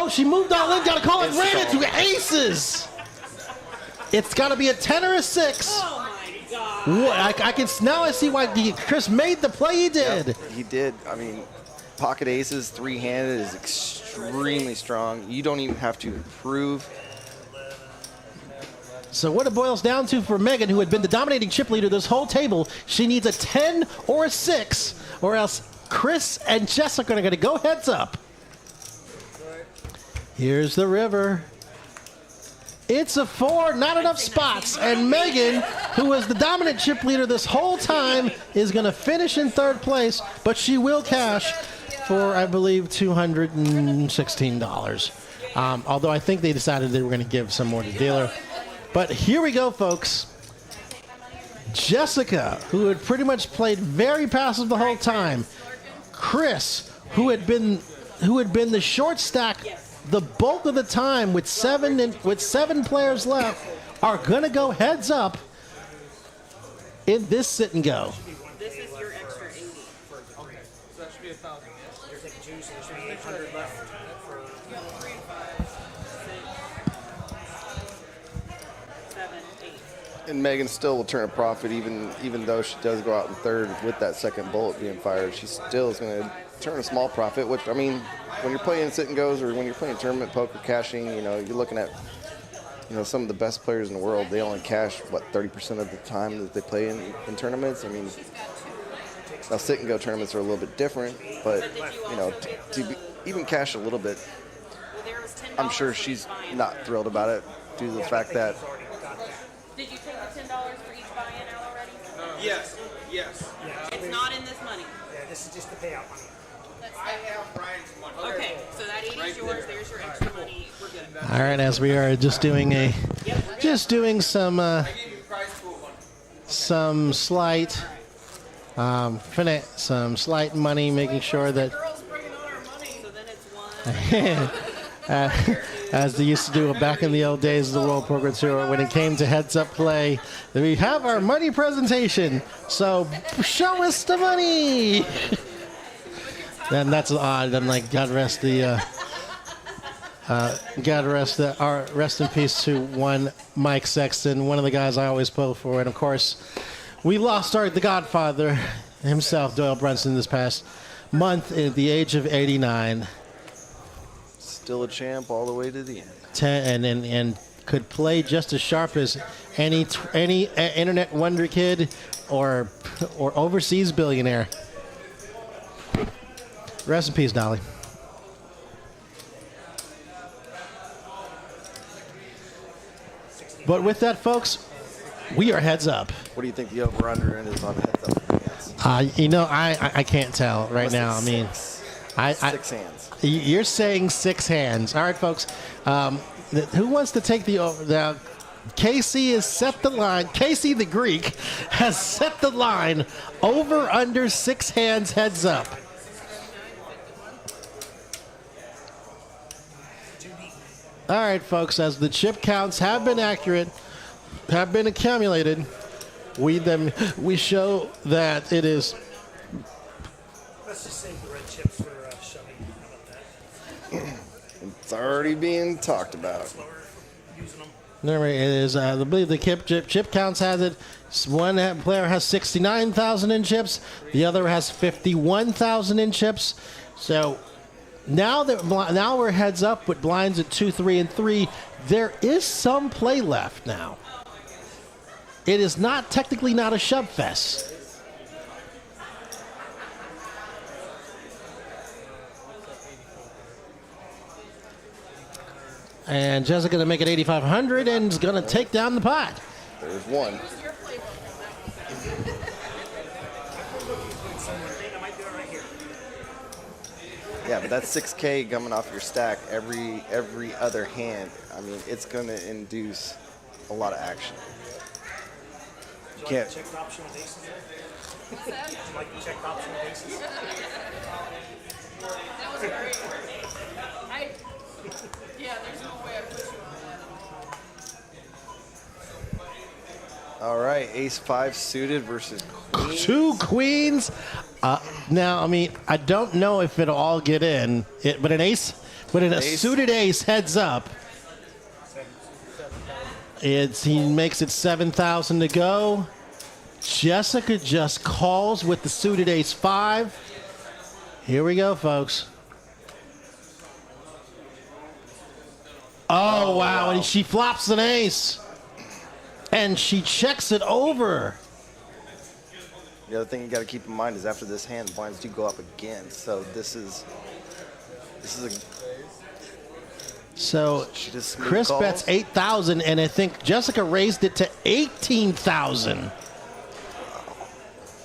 She moved all in. Got to call it. Ran into aces. It's got to be a 10 or a 6. Oh my God! I can now. I see why Chris made the play he did. Yep, he did. I mean, pocket aces, 3-handed is extremely strong. You don't even have to improve. So what it boils down to for Megan, who had been the dominating chip leader this whole table, she needs a 10 or a 6, or else Chris and Jessica are going to go heads up. Here's the river. It's a 4, not enough spots. And Megan, who was the dominant chip leader this whole time, is going to finish in 3rd place, but she will cash for, I believe, $216. Although I think they decided they were going to give some more to dealer. But here we go, folks. Jessica, who had pretty much played very passive the whole time. Chris, who had been the short stack the bulk of the time with 7 players left, are going to go heads up in this sit and go. This is your extra 80. Okay, so that should be 1,000, yes? You're taking 2, so there should be 800 left for. 3, 5, 6, 7, 8. And Megan still will turn a profit, even though she does go out in 3rd with that 2nd bullet being fired. She still is going to turn a small profit, which, I mean, when you're playing sit and goes or when you're playing tournament poker cashing, you know, you're looking at, you know, some of the best players in the world. They only cash, what, 30% of the time that they play in tournaments. I mean, now sit and go tournaments are a little bit different, but, you know, even cash a little bit, I'm sure she's not thrilled about it due to the fact that. Did you take the $10 for each buy-in out already? Yes. It's not in this money. Yeah, this is just the payout money. I have Brian's money. Okay, so that 80 is yours. There's your extra money. We're good. All right, as we are just doing some I gave you prize pool money. some slight some slight money, making sure that Girls bringing on our money. So then it's 1. as they used to do back in the old days of the World Poker Tour, when it came to heads-up play, we have our money presentation. So show us the money. And that's odd. I'm like, God rest in peace to one Mike Sexton, one of the guys I always pull for. And of course, we lost the Godfather himself, Doyle Brunson, this past month at the age of 89. Still a champ all the way to the end. And could play just as sharp as any internet wonder kid or overseas billionaire. Rest in peace, Dolly. But with that, folks, we are heads up. What do you think the over-under is on heads up? You know, I can't tell right now. I mean, 6 hands. You're saying 6 hands. All right, folks. Who wants to take the over? Now, Casey has set the line. Casey the Greek has set the line over under 6 hands heads up. All right, folks, as the chip counts have been accurate, have been accumulated, we show that it is. Let's just save the red chips for shoving. How about that? It's already being talked about. Slower using them. There it is. I believe the chip counts has it. One player has 69,000 in chips. The other has 51,000 in chips. So now we're heads up with blinds at 2, 3, and 3. There is some play left now. It is not technically not a shove fest. And Jessica going to make it 8,500 and is going to take down the pot. There's one. I might do it right here. Yeah, but that's 6K coming off your stack every other hand. I mean, it's going to induce a lot of action. You can't. Check the option with aces there? Like you check the option with aces? That was great. Yeah, there's no way I put you on that. All right, ace-5 suited versus queen. 2 queens. Now, I mean, I don't know if it'll all get in, but a suited ace heads up. He makes it 7,000 to go. Jessica just calls with the suited ace-5. Here we go, folks. Oh, wow. And she flops an ace. And she checks it over. The other thing you got to keep in mind is after this hand, blinds do go up again. So this is So She just smooth Chris calls. bets 8,000, and I think Jessica raised it to 18,000.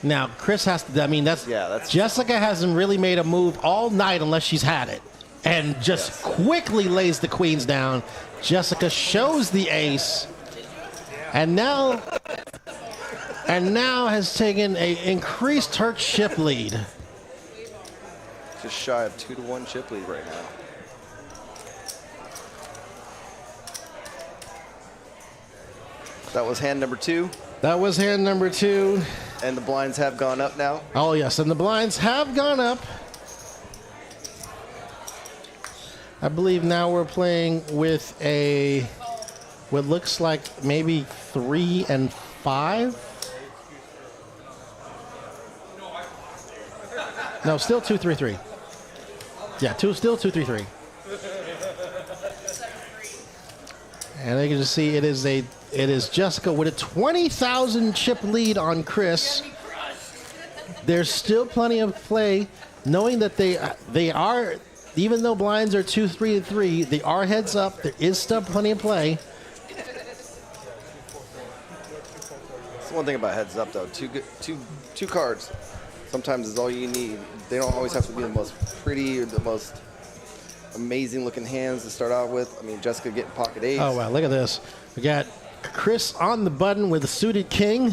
Now Chris has to. I mean, that's Jessica hasn't really made a move all night unless she's had it, and just quickly lays the queens down. Jessica shows the ace, and now has taken increased her chip lead. Just shy of 2-1 chip lead right now. That was hand number 2. That was hand number 2. And the blinds have gone up now. Oh, yes, and the blinds have gone up. I believe now we're playing with what looks like maybe 3 and 5. No, still 2-3-3. Yeah, still 2-3-3. And you can just see it is Jessica with a 20,000 chip lead on Chris. There's still plenty of play, knowing that they are, even though blinds are 2-3-3, they are heads up. There is still plenty of play. That's one thing about heads up, though. Two cards sometimes is all you need. They don't always have to be the most pretty or the most amazing looking hands to start out with. I mean, Jessica getting pocket eights. Oh, wow, look at this. We got Chris on the button with a suited king.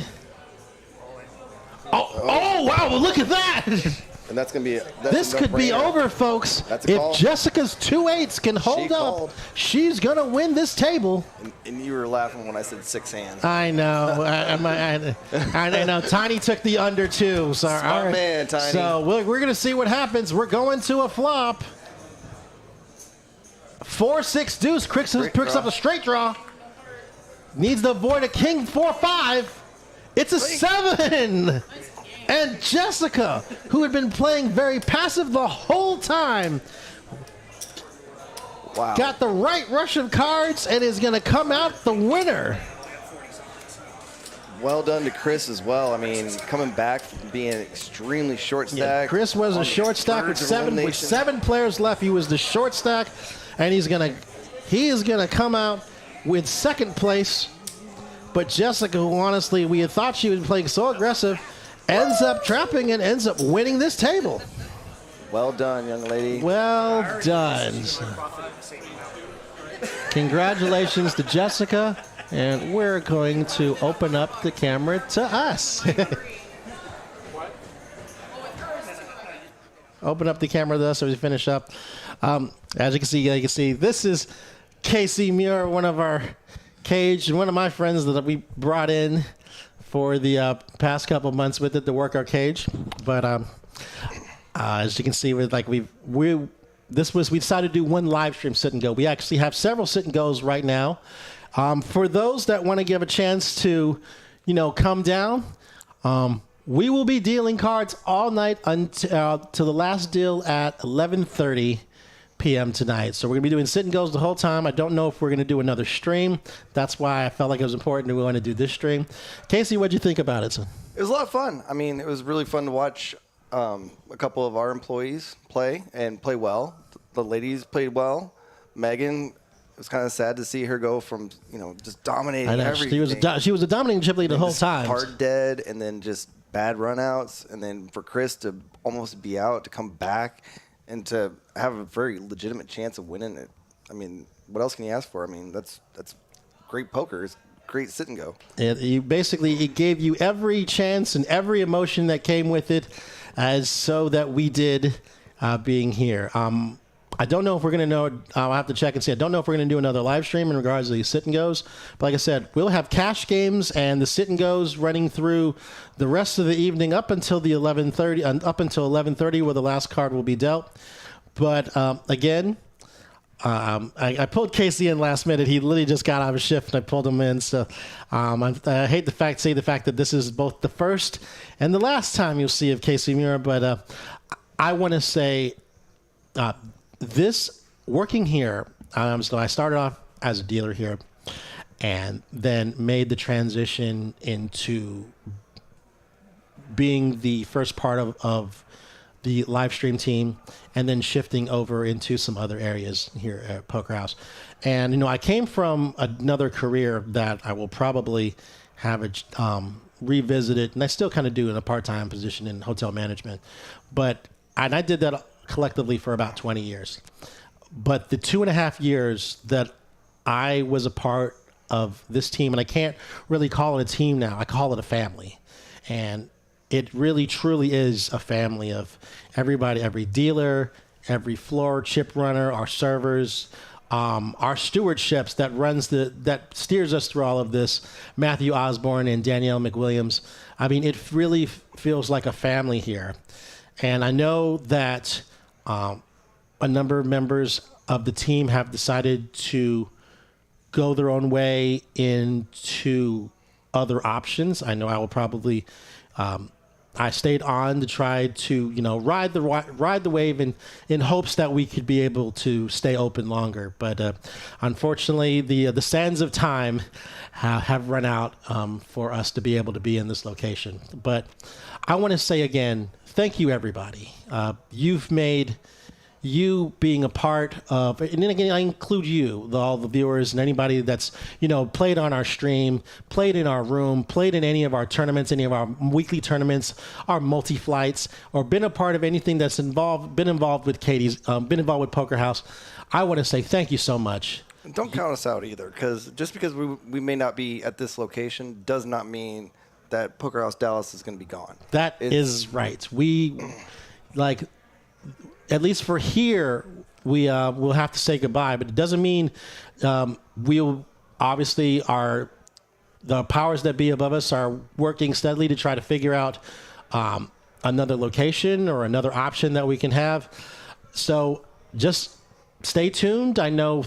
Oh wow, well, look at that. And that's going to be this could be over, folks. That's a call. If Jessica's 2-8s can hold up, she's going to win this table. And you were laughing when I said 6 hands. I know. I know. Tiny took the under 2. So, Smart man, Tiny. So we're going to see what happens. We're going to a flop. 4-6 deuce. Chris picks up a straight draw. Needs to avoid a king 4-5. It's a 7. And Jessica, who had been playing very passive the whole time, got the right rush of cards and is going to come out the winner. Well done to Chris as well. I mean, coming back from being extremely short stack. Yeah, Chris was a short stack with 7 players left. He was the short stack, and he is going to come out with second place. But Jessica, who honestly we had thought she was playing so aggressive, ends up trapping and ends up winning this table. Well done, young lady. Well done. Congratulations to Jessica. And we're going to open up the camera to us. Open up the camera to us as we finish up. As you can see, this is Casey Muir, one of our cage and one of my friends that we brought in for the past couple months with it to work our cage. But as you can see, we decided to do one live stream sit and go. We actually have several sit and goes right now. For those that want to give a chance to, come down, we will be dealing cards all night until to the last deal at 11:30 p.m. tonight. So we're going to be doing sit and goes the whole time. I don't know if we're going to do another stream. That's why I felt like it was important to want to do this stream. Casey, what'd you think about it, son? It was a lot of fun. I mean, it was really fun to watch a couple of our employees play and play well. The ladies played well. Megan, it was kind of sad to see her go from, just dominating everything. She was a dominating chip lead the whole time. Hard dead and then just bad runouts. And then for Chris to almost be out, to come back and to have a very legitimate chance of winning it. I mean, what else can you ask for? I mean, that's great poker. It's great sit and go. It gave you every chance and every emotion that came with it, as so that we did being here. I don't know if we're going to know. I'll have to check and see. I don't know if we're going to do another live stream in regards to these sit and goes. But like I said, we'll have cash games and the sit and goes running through the rest of the evening up until 11:30, where the last card will be dealt. But again, I pulled Casey in last minute. He literally just got out of his shift, and I pulled him in. So I hate the fact that this is both the first and the last time you'll see of Casey Muir. But I want to say. This working here, so I started off as a dealer here and then made the transition into being the first part of the live stream team, and then shifting over into some other areas here at Poker House. And, I came from another career that I will probably have revisited, and I still kind of do in a part-time position in hotel management. And I did that collectively for about 20 years. But the 2.5 years that I was a part of this team, and I can't really call it a team now, I call it a family. And it really, truly is a family of everybody, every dealer, every floor chip runner, our servers, our stewardships that steers us through all of this, Matthew Osborne and Danielle McWilliams. I mean, it really feels like a family here. And I know that a number of members of the team have decided to go their own way into other options. I know I will probably... I stayed on to try to, ride the wave in hopes that we could be able to stay open longer. But unfortunately, the sands of time have run out for us to be able to be in this location. But I want to say again, thank you, everybody. You've made you being a part of, and then again, I include you, all the viewers and anybody that's, played on our stream, played in our room, played in any of our tournaments, any of our weekly tournaments, our multi-flights, or been a part of anything that's been involved with Katie's, been involved with Poker House. I want to say thank you so much. Don't count us out either, because just because we may not be at this location does not mean that Poker House Dallas is going to be gone. That is right. We, at least for here, we'll have to say goodbye, but it doesn't mean we'll obviously the powers that be above us are working steadily to try to figure out another location or another option that we can have. So just stay tuned. I know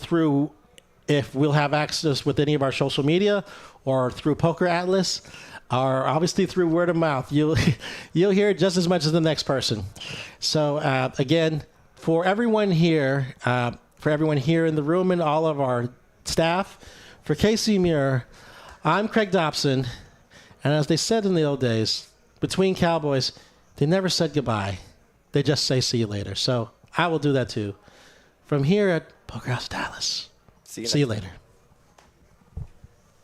if we'll have access with any of our social media or through Poker Atlas, or obviously through word of mouth, you'll hear it just as much as the next person. So again, for everyone here in the room and all of our staff, for Casey Muir, I'm Craig Dobson, and as they said in the old days, between cowboys, they never said goodbye. They just say see you later. So I will do that too. From here at Poker House Dallas. See you later.